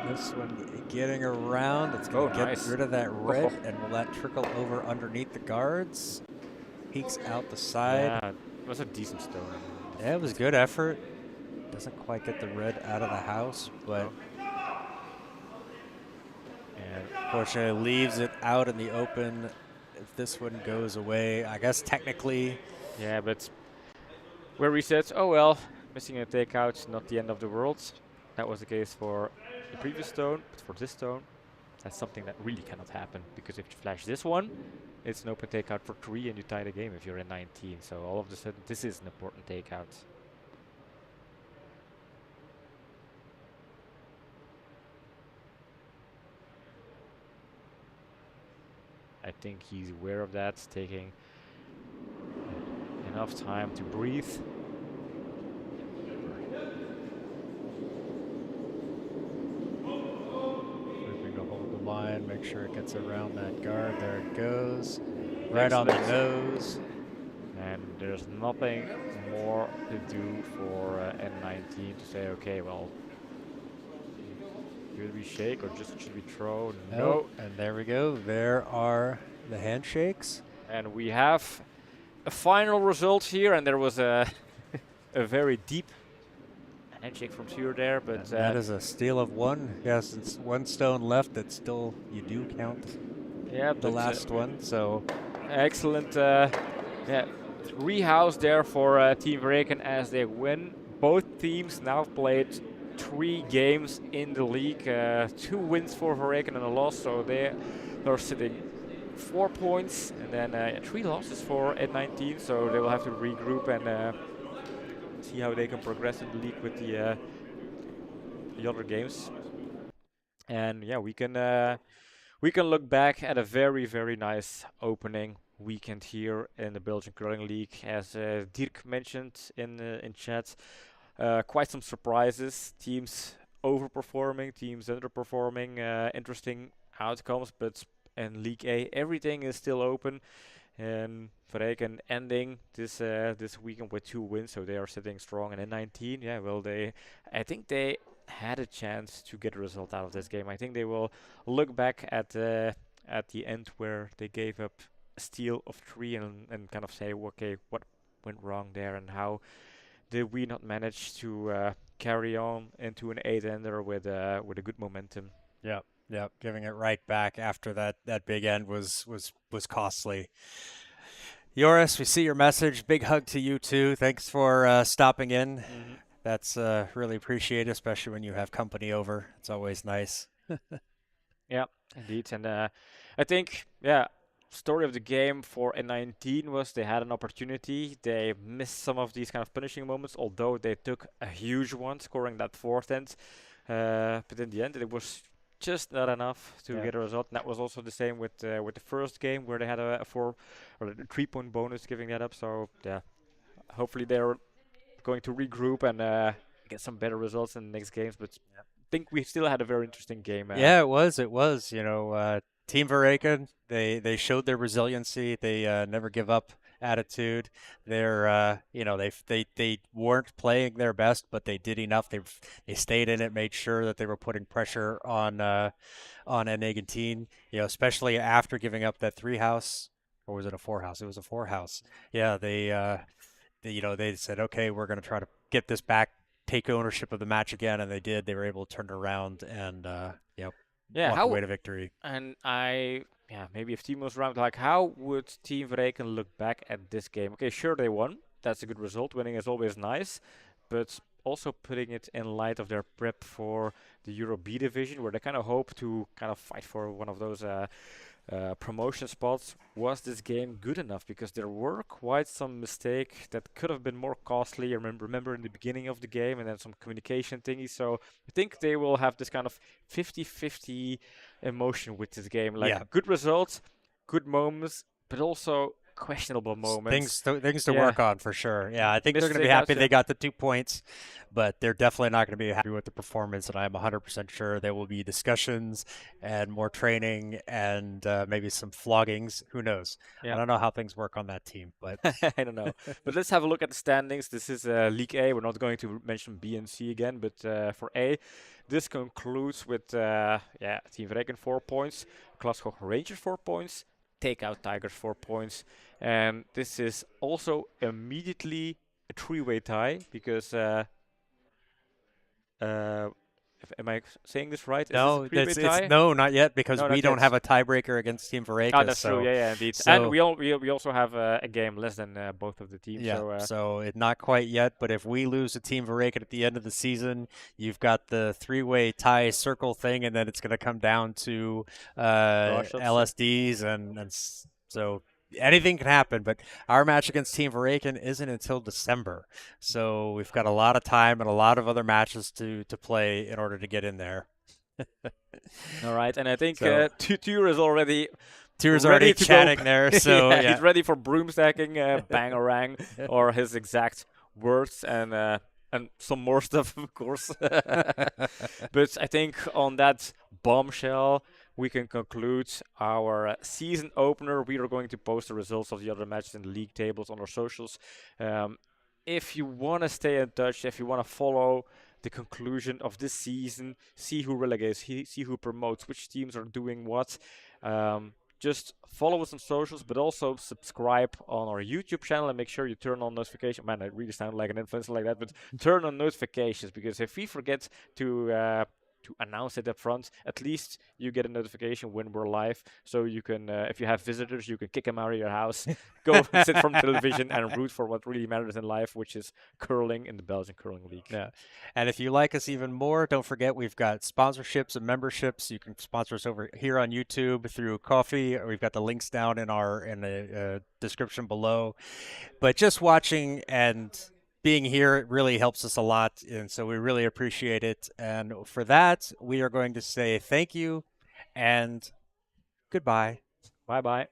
This one getting around. It's going to get rid of that red, and will that trickle over underneath the guards? Peeks out the side. Yeah, it was a decent stone. Yeah, it was good effort. Doesn't quite get the red out of the house, but and fortunately leaves it out in the open. If this one goes away, I guess technically. Yeah, but where we said, oh well, missing a takeout, not the end of the world. That was the case for the previous stone, but for this stone, that's something that really cannot happen, because if you flash this one, it's an open takeout for 3 and you tie the game if you're in 19. So all of a sudden, this is an important takeout. I think he's aware of that, taking enough time to breathe. Moving to hold the line, make sure it gets around that guard. There it goes. Right on the nose. And there's nothing more to do for N19 to say, okay, well, should we shake or just should we throw? No. And there we go. There are the handshakes. And we have a final result here, and there was a a very deep handshake from Stuart there, but that is a steal of 1. Yes, it's 1 stone left. That still you do count. Yeah, the last one. So excellent. Yeah, rehouse there for Team Verreycken as they win. Both teams now played 3 games in the league, 2 wins for Verreycken and a loss, so they are sitting 4 points, and then 3 losses for N19, so they will have to regroup and see how they can progress in the league with the other games. And yeah, we can look back at a very, very nice opening weekend here in the Belgian Curling League. As Dirk mentioned in chat, quite some surprises. Teams overperforming, teams underperforming, interesting outcomes. But in League A, everything is still open. And Verreycken ending this weekend with 2 wins, so they are sitting strong. And N19, yeah, well, I think they had a chance to get a result out of this game. I think they will look back at the end where they gave up a steal of 3 and kind of say, okay, what went wrong there and how did we not manage to carry on into an 8-ender with a good momentum. Yeah, yeah, giving it right back after that big end was costly. Joris, we see your message. Big hug to you too. Thanks for stopping in. Mm-hmm. That's really appreciated, especially when you have company over. It's always nice. Yeah, indeed. And I think, yeah, story of the game for N19 was they had an opportunity. They missed some of these kind of punishing moments, although they took a huge one, scoring that 4th end. But in the end, it was just not enough to get a result. And that was also the same with the first game, where they had a 4 or a 3-point bonus, giving that up. So yeah, hopefully they're going to regroup and get some better results in the next games. But I think we still had a very interesting game. Yeah, it was. You know, Team Verreycken, they showed their resiliency. They never give up attitude. They're you know, they weren't playing their best, but they did enough. They stayed in it, made sure that they were putting pressure on N19. You know, especially after giving up that 3-house, or was it a 4-house? It was a 4-house. Yeah, they said, okay, we're going to try to get this back, take ownership of the match again, and they did. They were able to turn it around and walk away to victory. And maybe if Team was around, like, how would Team Verreycken look back at this game? Okay, sure, they won. That's a good result. Winning is always nice, but also putting it in light of their prep for the Euro B division, where they kind of hope to kind of fight for one of those promotion spots. Was this game good enough? Because there were quite some mistakes that could have been more costly. I remember in the beginning of the game, and then some communication thingies. So I think they will have this kind of 50-50 emotion with this game. Like, good results, good moments, but also questionable moments. Things to work on for sure. Yeah, I think they're going to be happy they got the 2 points, but they're definitely not going to be happy with the performance. And I'm 100% sure there will be discussions and more training and maybe some floggings. Who knows? I don't know how things work on that team, but I don't know. But let's have a look at the standings. This is League A. We're not going to mention B and C again, but for A, this concludes with Team Verreycken 4 points, Glasgow Rangers 4 points, Takeout Tigers 4 points, and this is also immediately a 3-way tie because am I saying this right? No, is this a 3-way tie? no, not yet, because we don't have a tiebreaker against Team Verreycken. Oh, that's true. Yeah, indeed. So and we also have a game less than both of the teams. Yeah, so it's not quite yet. But if we lose to Team Verreycken at the end of the season, you've got the 3-way tie circle thing, and then it's going to come down to LSDs, and so anything can happen. But our match against Team Verreycken isn't until December, so we've got a lot of time and a lot of other matches to play in order to get in there. All right, and I think Tuur is already chatting there, so he's ready for broom stacking, bangarang, or his exact words, and some more stuff, of course. But I think on that bombshell, we can conclude our season opener. We are going to post the results of the other matches in the league tables on our socials. If you want to stay in touch, if you want to follow the conclusion of this season, see who relegates, see who promotes, which teams are doing what, just follow us on socials, but also subscribe on our YouTube channel and make sure you turn on notifications. Man, I really sound like an influencer like that, but turn on notifications, because if we forget to announce it up front, at least you get a notification when we're live, so you can, if you have visitors, you can kick them out of your house, go sit from television and root for what really matters in life, which is curling in the Belgian Curling League. Yeah, and if you like us even more, don't forget we've got sponsorships and memberships. You can sponsor us over here on YouTube through Coffee. We've got the links down in the description below. But just watching and being here, it really helps us a lot, and so we really appreciate it. And for that, we are going to say thank you and goodbye. Bye-bye.